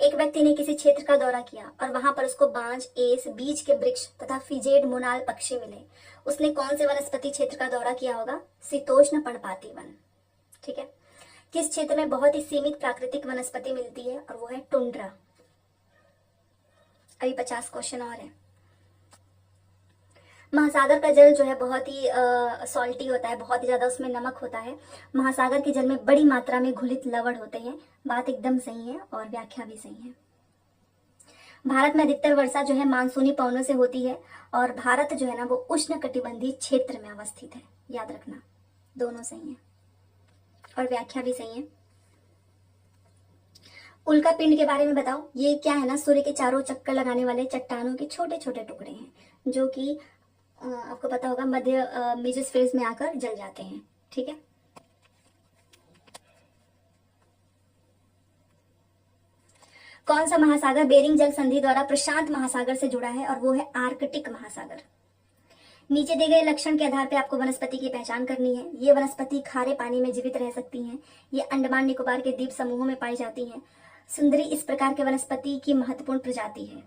एक व्यक्ति ने किसी क्षेत्र का दौरा किया और वहां पर उसको बांज, एस, बीज के वृक्ष तथा फिजेड, मोनाल पक्षी मिले। उसने कौन से वनस्पति क्षेत्र का दौरा किया होगा? शीतोष्ण पर्णपाती वन। ठीक है। किस क्षेत्र में बहुत ही सीमित प्राकृतिक वनस्पति मिलती है? और वो है टुंड्रा। अभी 50 क्वेश्चन और है। महासागर का जल जो है बहुत ही सॉल्टी होता है, बहुत ही ज्यादा उसमें नमक होता है। महासागर के जल में बड़ी मात्रा में घुलित लवण होते हैं। बात एकदम सही है और व्याख्या भी सही है। भारत में अधिकतर वर्षा जो है मानसूनी पवनों से होती है और भारत जो है ना वो उष्ण कटिबंधीय क्षेत्र में अवस्थित है। याद रखना, दोनों सही है और व्याख्या भी सही है। उल्का पिंड के बारे में बताओ। ये क्या है ना, सूर्य के चारों चक्कर लगाने वाले चट्टानों के छोटे छोटे टुकड़े हैं जो कि आपको पता होगा मध्य मेसोस्फीयर में आकर जल जाते हैं। ठीक है। कौन सा महासागर बेरिंग जल संधि द्वारा प्रशांत महासागर से जुड़ा है? और वो है आर्कटिक महासागर। नीचे दिए गए लक्षण के आधार पर आपको वनस्पति की पहचान करनी है। ये वनस्पति खारे पानी में जीवित रह सकती हैं। ये अंडमान निकोबार के द्वीप समूहों में पाई जाती हैं। सुंदरी इस प्रकार के वनस्पति की महत्वपूर्ण प्रजाति है।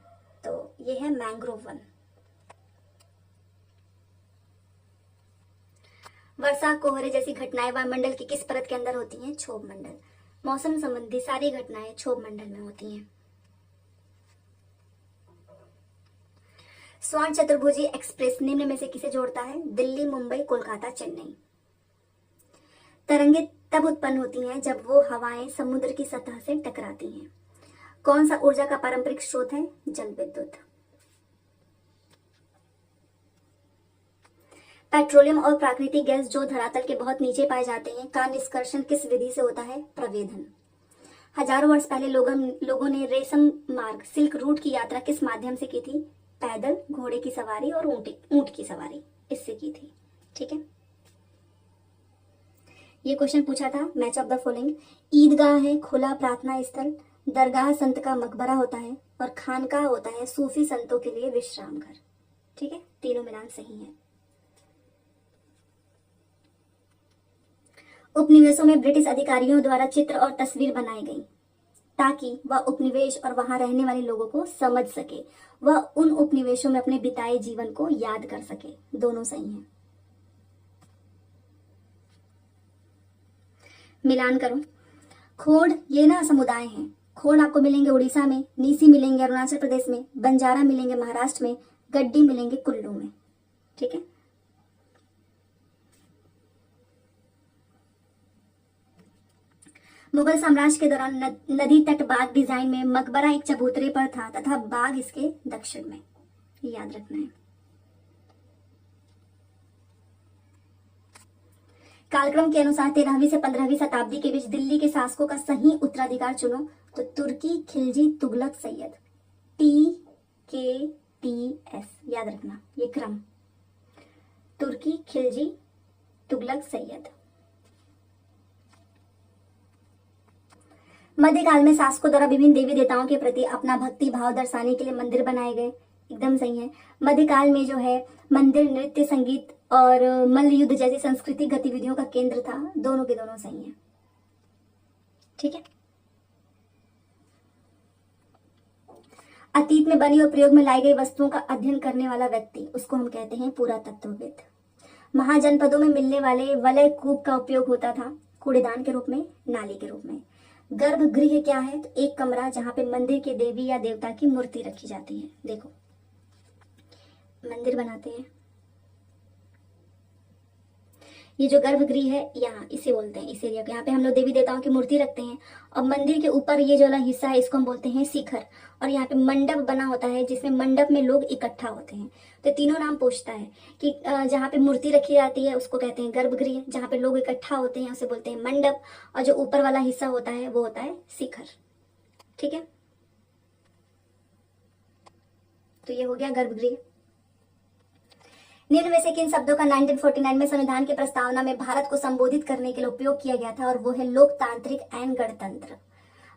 तो ये है मैंग्रोव वन। वर्षा, कोहरे जैसी घटनाएं वायुमंडल की किस परत के अंदर होती हैं? क्षोभ मंडल। मौसम संबंधी सारी घटनाएं क्षोभ मंडल में होती हैं। स्वर्ण चतुर्भुजी एक्सप्रेस निम्न में से किसे जोड़ता है? दिल्ली, मुंबई, कोलकाता, चेन्नई। तरंगे तब उत्पन्न होती हैं जब वो हवाएं समुद्र की सतह से टकराती हैं। कौन सा ऊर्जा का पारंपरिक स्रोत है? जल विद्युत। पेट्रोलियम और प्राकृतिक गैस जो धरातल के बहुत नीचे पाए जाते हैं का निष्कर्षण किस विधि से होता है? प्रवेधन। हजारों वर्ष पहले लोगों ने रेशम मार्ग, सिल्क रूट की यात्रा किस माध्यम से की थी? पैदल, घोड़े की सवारी और ऊंट की सवारी, इससे की थी। ठीक है। ये क्वेश्चन पूछा था, मैच ऑफ द फॉलोइंग। ईदगाह है खुला प्रार्थना स्थल, दरगाह संत का मकबरा होता है, और खानकाह होता है सूफी संतों के लिए विश्राम घर। ठीक है, तीनों मिलान सही है। उपनिवेशों में ब्रिटिश अधिकारियों द्वारा चित्र और तस्वीर बनाई गई ताकि वह उपनिवेश और वहां रहने वाले लोगों को समझ सके, वह उन उपनिवेशों में अपने बिताए जीवन को याद कर सके। दोनों सही हैं। मिलान करो। खोड़ ये ना समुदाय हैं। खोड़ आपको मिलेंगे उड़ीसा में, नीसी मिलेंगे अरुणाचल प्रदेश में, बंजारा मिलेंगे महाराष्ट्र में, गड्डी मिलेंगे कुल्लू में। ठीक है, मुगल साम्राज्य के दौरान नदी तट बाग डिजाइन में मकबरा एक चबूतरे पर था तथा बाग इसके दक्षिण में। याद रखना है। कालक्रम के अनुसार 13वीं से 15वीं शताब्दी के बीच दिल्ली के शासकों का सही उत्तराधिकार चुनो तो तुर्की खिलजी तुगलक सैयद, TKTS। याद रखना ये क्रम, तुर्की खिलजी तुगलक सैयद। मध्यकाल में शासकों द्वारा विभिन्न देवी देवताओं के प्रति अपना भक्ति भाव दर्शाने के लिए मंदिर बनाए गए। एकदम सही है। मध्यकाल में जो है मंदिर नृत्य संगीत और मल्ल युद्ध जैसी सांस्कृतिक गतिविधियों का केंद्र था। दोनों के दोनों सही हैं। ठीक है, अतीत में बनी और प्रयोग में लाई गई वस्तुओं का अध्ययन करने वाला व्यक्ति, उसको हम कहते हैं पुरातत्वविद। महाजनपदों में मिलने वाले वलय कूप का उपयोग होता था कूड़ेदान के रूप में, नाली के रूप में। गर्भगृह क्या है? तो एक कमरा जहां पे मंदिर के देवी या देवता की मूर्ति रखी जाती है। देखो मंदिर बनाते हैं, ये जो गर्भगृह है यहाँ इसे बोलते हैं, इस एरिया को, यहाँ पे हम लोग देवी देवताओं की मूर्ति रखते हैं। और मंदिर के ऊपर ये जो वाला हिस्सा है इसको हम बोलते हैं शिखर। और यहाँ पे मंडप बना होता है जिसमें मंडप में लोग इकट्ठा होते हैं। तो तीनों नाम पूछता है कि जहाँ पे मूर्ति रखी जाती है उसको कहते हैं गर्भगृह, जहाँ पे लोग इकट्ठा होते हैं उसे बोलते हैं मंडप, और जो ऊपर वाला हिस्सा होता है वो होता है शिखर। ठीक है, तो ये हो गया गर्भगृह। निम्न में से किन शब्दों का 1949 में संविधान की प्रस्तावना में भारत को संबोधित करने के लिए उपयोग किया गया था? और वो है लोकतांत्रिक एवं गणतंत्र।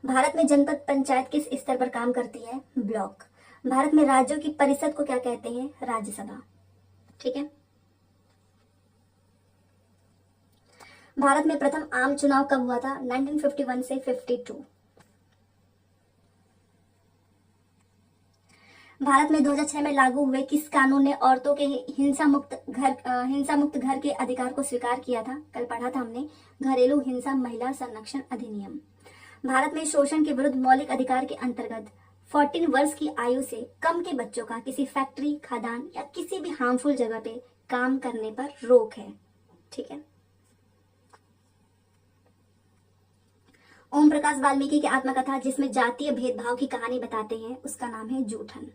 भारत में जनपद पंचायत किस स्तर पर काम करती है? ब्लॉक। भारत में राज्यों की परिषद को क्या कहते हैं? राज्यसभा। ठीक है, भारत में प्रथम आम चुनाव कब हुआ था? 1951 से 52। भारत में 2006 में लागू हुए किस कानून ने औरतों के हिंसा मुक्त घर के अधिकार को स्वीकार किया था? कल पढ़ा था हमने, घरेलू हिंसा महिला संरक्षण अधिनियम। भारत में शोषण के विरुद्ध मौलिक अधिकार के अंतर्गत 14 वर्ष की आयु से कम के बच्चों का किसी फैक्ट्री, खदान या किसी भी हार्मफुल जगह पे काम करने पर रोक है। ठीक है, ओम प्रकाश वाल्मीकि की आत्मकथा जिसमें जातीय भेदभाव की कहानी बताते हैं उसका नाम है जूठन।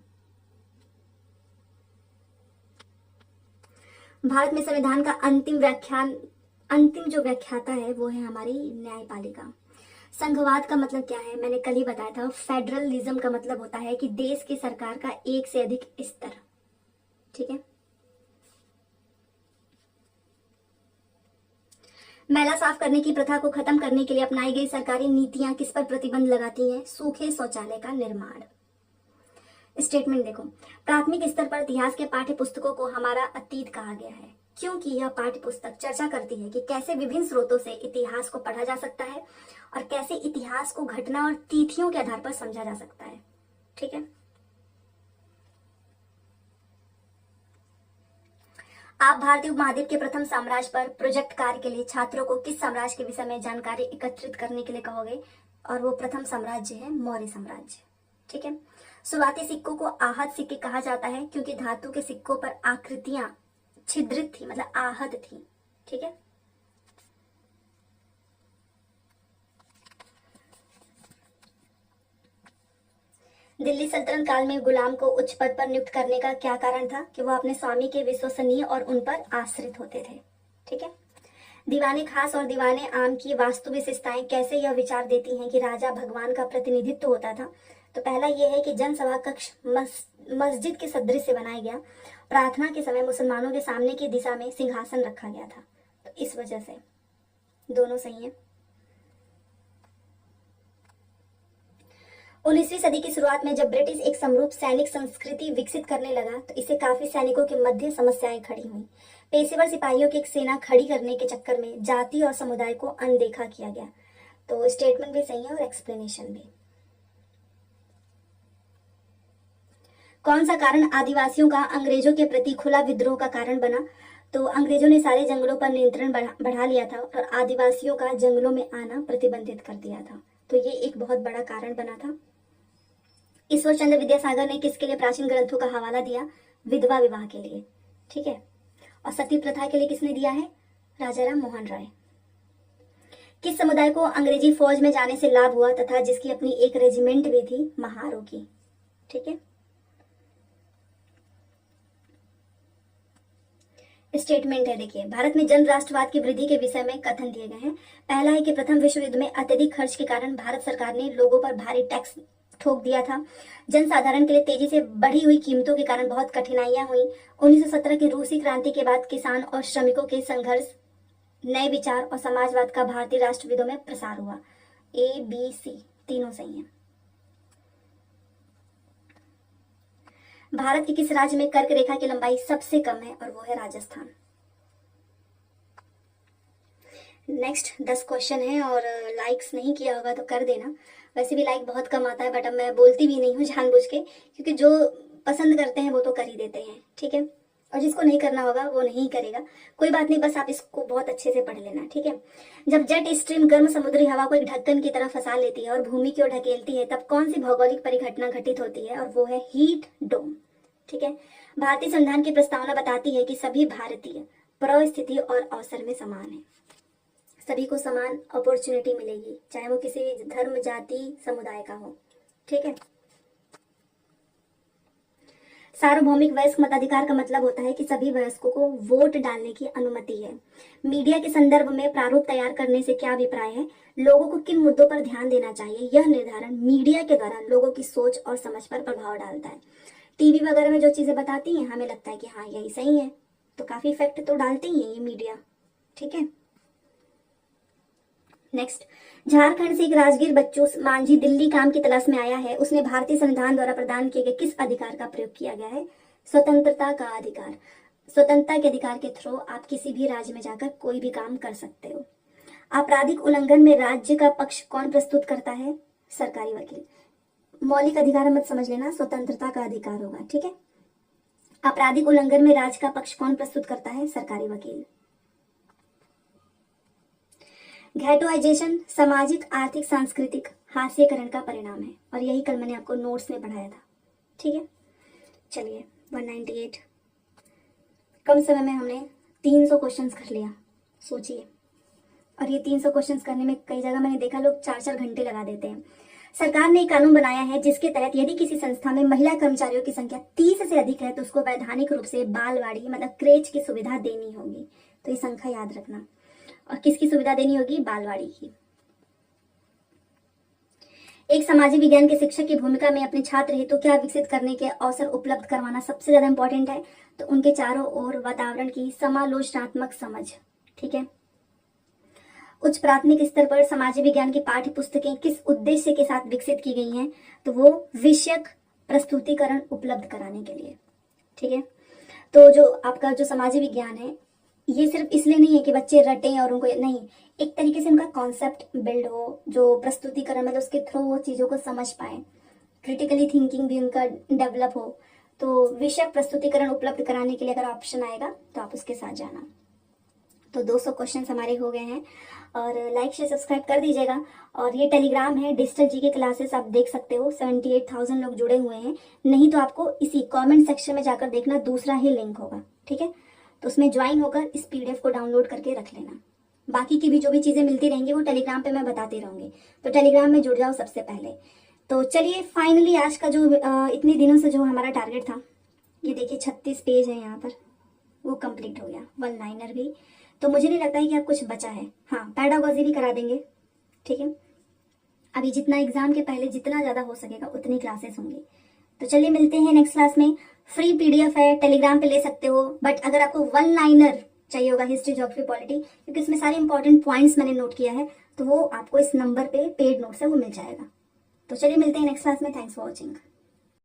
भारत में संविधान का अंतिम जो व्याख्याता है वो है हमारी न्यायपालिका। संघवाद का मतलब क्या है? मैंने कल ही बताया था। फेडरलिज्म का मतलब होता है कि देश की सरकार का एक से अधिक स्तर। ठीक है, मैला साफ करने की प्रथा को खत्म करने के लिए अपनाई गई सरकारी नीतियां किस पर प्रतिबंध लगाती हैं? सूखे शौचालय का निर्माण। स्टेटमेंट देखो, प्राथमिक स्तर पर इतिहास के पाठ्य पुस्तकों को हमारा अतीत कहा गया है क्योंकि यह पाठ्य पुस्तक चर्चा करती है कि कैसे विभिन्न स्रोतों से इतिहास को पढ़ा जा सकता है और कैसे इतिहास को घटना और तिथियों के आधार पर समझा जा सकता है। ठीक है, आप भारतीय उपमहाद्वीप के प्रथम साम्राज्य पर प्रोजेक्ट कार्य के लिए छात्रों को किस साम्राज्य के विषय में जानकारी एकत्रित करने के लिए कहोगे? और वो प्रथम साम्राज्य है मौर्य साम्राज्य। ठीक है, शुरुआती सिक्कों को आहत सिक्के कहा जाता है क्योंकि धातु के सिक्कों पर आकृतियां छिद्रित थी, मतलब आहत थी। ठीक है, दिल्ली सल्तनत काल में गुलाम को उच्च पद पर नियुक्त करने का क्या कारण था? कि वह अपने स्वामी के विश्वसनीय और उन पर आश्रित होते थे। ठीक है, दीवाने खास और दीवाने आम की वास्तु विशेषताएं कैसे यह विचार देती हैं कि राजा भगवान का प्रतिनिधित्व होता था? तो पहला यह है कि जनसभा कक्ष मस्जिद के सदृश से बनाया गया। प्रार्थना के समय मुसलमानों के सामने की दिशा में सिंहासन रखा गया था, तो इस वजह से। दोनों सही है। 19वीं सदी की शुरुआत में जब ब्रिटिश एक समरूप सैनिक संस्कृति विकसित करने लगा तो इससे काफी सैनिकों के मध्य समस्याएं खड़ी हुई। पेशेवर सिपाहियों की एक सेना खड़ी करने के चक्कर में जाति और समुदाय को अनदेखा किया गया। तो स्टेटमेंट भी सही है और एक्सप्लेनेशन भी। कौन सा कारण आदिवासियों का अंग्रेजों के प्रति खुला विद्रोह का कारण बना? तो अंग्रेजों ने सारे जंगलों पर नियंत्रण बढ़ा लिया था और आदिवासियों का जंगलों में आना प्रतिबंधित कर दिया था। तो ये एक बहुत बड़ा कारण बना था। ईश्वर चंद्र विद्यासागर ने किसके लिए प्राचीन ग्रंथों का हवाला दिया? विधवा विवाह के लिए, ठीक है। और सती प्रथा के लिए किसने दिया है? राजा राम मोहन राय। किस समुदाय को अंग्रेजी फौज में जाने से लाभ हुआ तथा जिसकी अपनी एक रेजिमेंट भी थी? महारों की, ठीक है। स्टेटमेंट है, देखिए, भारत में जन राष्ट्रवाद की वृद्धि के विषय में कथन दिए गए हैं। पहला है कि प्रथम विश्व युद्ध में अत्यधिक खर्च के कारण भारत सरकार ने लोगों पर भारी टैक्स ठोक दिया था। जनसाधारण के लिए तेजी से बढ़ी हुई कीमतों के कारण बहुत कठिनाइयां हुई। 1917 की रूसी क्रांति के बाद किसान और श्रमिकों के संघर्ष, नए विचार और समाजवाद का भारतीय राष्ट्रविदों में प्रसार हुआ। A, B, C तीनों सही हैं। भारत के किस राज्य में कर्क रेखा की लंबाई सबसे कम है? और वो है राजस्थान। नेक्स्ट 10 क्वेश्चन है और लाइक्स नहीं किया होगा तो कर देना। वैसे भी लाइक बहुत कम आता है, बट अब मैं बोलती भी नहीं हूँ जानबूझ के, क्योंकि जो पसंद करते हैं वो तो कर ही देते हैं, ठीक है। और जिसको नहीं करना होगा वो नहीं करेगा, कोई बात नहीं, बस आप इसको बहुत अच्छे से पढ़ लेना, ठीक है। जब जेट स्ट्रीम गर्म समुद्री हवा को एक ढक्कन की तरह फंसा लेती है और भूमि की ओर ढकेलती है तब कौन सी भौगोलिक परिघटना घटित होती है? और वो है हीट डोम, ठीक है। भारतीय संविधान की प्रस्तावना बताती है कि सभी भारतीय परिस्थिति और अवसर में समान है। सभी को समान अपॉर्चुनिटी मिलेगी, चाहे वो किसी भी धर्म, जाति, समुदाय का हो, ठीक है। सार्वभौमिक वयस्क मताधिकार का मतलब होता है कि सभी वयस्कों को वोट डालने की अनुमति है। मीडिया के संदर्भ में प्रारूप तैयार करने से क्या अभिप्राय है? लोगों को किन मुद्दों पर ध्यान देना चाहिए, यह निर्धारण मीडिया के द्वारा लोगों की सोच और समझ पर प्रभाव डालता है। टीवी वगैरह में जो चीजें बताती हैं हमें लगता है कि हाँ यही सही है, तो काफी इफेक्ट तो डालते ही है ये मीडिया, ठीक है। नेक्स्ट, झारखंड से एक राजगीर बच्चू मांझी दिल्ली काम की तलाश में आया है। उसने भारतीय संविधान द्वारा प्रदान किए गए किस अधिकार का प्रयोग किया गया है? स्वतंत्रता का अधिकार। स्वतंत्रता के अधिकार के थ्रू आप किसी भी राज्य में जाकर कोई भी काम कर सकते हो। आपराधिक उल्लंघन में राज्य का पक्ष कौन प्रस्तुत करता है? सरकारी वकील। मौलिक अधिकार मत समझ लेना, स्वतंत्रता का अधिकार होगा, ठीक है। आपराधिक उल्लंघन में राज्य का पक्ष कौन प्रस्तुत करता है? सरकारी वकील। घैटोइजेशन सामाजिक, आर्थिक, सांस्कृतिक हास्यकरण का परिणाम है और यही कल मैंने आपको नोट्स में पढ़ाया था, ठीक है। चलिए 198, कम समय में हमने 300 क्वेश्चंस कर लिया, सोचिए। और ये 300 क्वेश्चंस करने में कई जगह मैंने देखा लोग 4-4 घंटे लगा देते हैं। सरकार ने एक कानून बनाया है जिसके तहत यदि किसी संस्था में महिला कर्मचारियों की संख्या 30 से अधिक है तो उसको वैधानिक रूप से बालवाड़ी मतलब क्रेच की सुविधा देनी होगी। तो ये संख्या याद रखना। और किसकी सुविधा देनी होगी? बालवाड़ी की। एक सामाजिक विज्ञान के शिक्षक की भूमिका में अपने छात्र हेतु क्या विकसित करने के अवसर उपलब्ध करवाना सबसे ज्यादा इंपॉर्टेंट है? तो उनके चारों ओर वातावरण की समालोचनात्मक समझ, ठीक है। उच्च प्राथमिक स्तर पर सामाजिक विज्ञान की पाठ्य पुस्तकें किस उद्देश्य के साथ विकसित की गई हैं? तो वो विषयक प्रस्तुतिकरण उपलब्ध कराने के लिए, ठीक है। तो जो आपका जो सामाजिक विज्ञान है ये सिर्फ इसलिए नहीं है कि बच्चे रटें और उनको नहीं, एक तरीके से उनका कॉन्सेप्ट बिल्ड हो, जो प्रस्तुतिकरण मतलब उसके थ्रू वो चीज़ों को समझ पाए, क्रिटिकली थिंकिंग भी उनका डेवलप हो। तो विषय प्रस्तुतिकरण उपलब्ध कराने के लिए अगर ऑप्शन आएगा तो आप उसके साथ जाना। तो 200 क्वेश्चन हमारे हो गए हैं और लाइक शेयर सब्सक्राइब कर दीजिएगा। और ये टेलीग्राम है, डिजिटल जीके क्लासेस आप देख सकते हो, 78,000 लोग जुड़े हुए हैं। नहीं तो आपको इसी कमेंट सेक्शन में जाकर देखना, दूसरा ही लिंक होगा, ठीक है। तो उसमें ज्वाइन होकर इस पीडीएफ को डाउनलोड करके रख लेना। बाकी की भी जो भी चीज़ें मिलती रहेंगी वो टेलीग्राम पे मैं बताती रहूँगी, तो टेलीग्राम में जुड़ जाओ सबसे पहले। तो चलिए फाइनली आज का जो इतने दिनों से जो हमारा टारगेट था, ये देखिए 36 पेज है यहाँ पर, वो कंप्लीट हो गया, 1 लाइनर भी। तो मुझे नहीं लगता है कि अब कुछ बचा है। हाँ, पेडागोजी भी करा देंगे, ठीक है। अभी जितना एग्जाम के पहले जितना ज़्यादा हो सकेगा उतनी क्लासेस होंगी। तो चलिए मिलते हैं नेक्स्ट क्लास में। फ्री पीडीएफ है, टेलीग्राम पे ले सकते हो, बट अगर आपको 1 लाइनर चाहिए होगा हिस्ट्री, ज्योग्राफी, पॉलिटी, क्योंकि इसमें सारे इंपॉर्टेंट पॉइंट्स मैंने नोट किया है, तो वो आपको इस नंबर पे पेड नोट से वो मिल जाएगा। तो चलिए मिलते हैं नेक्स्ट क्लास में। Thanks for watching.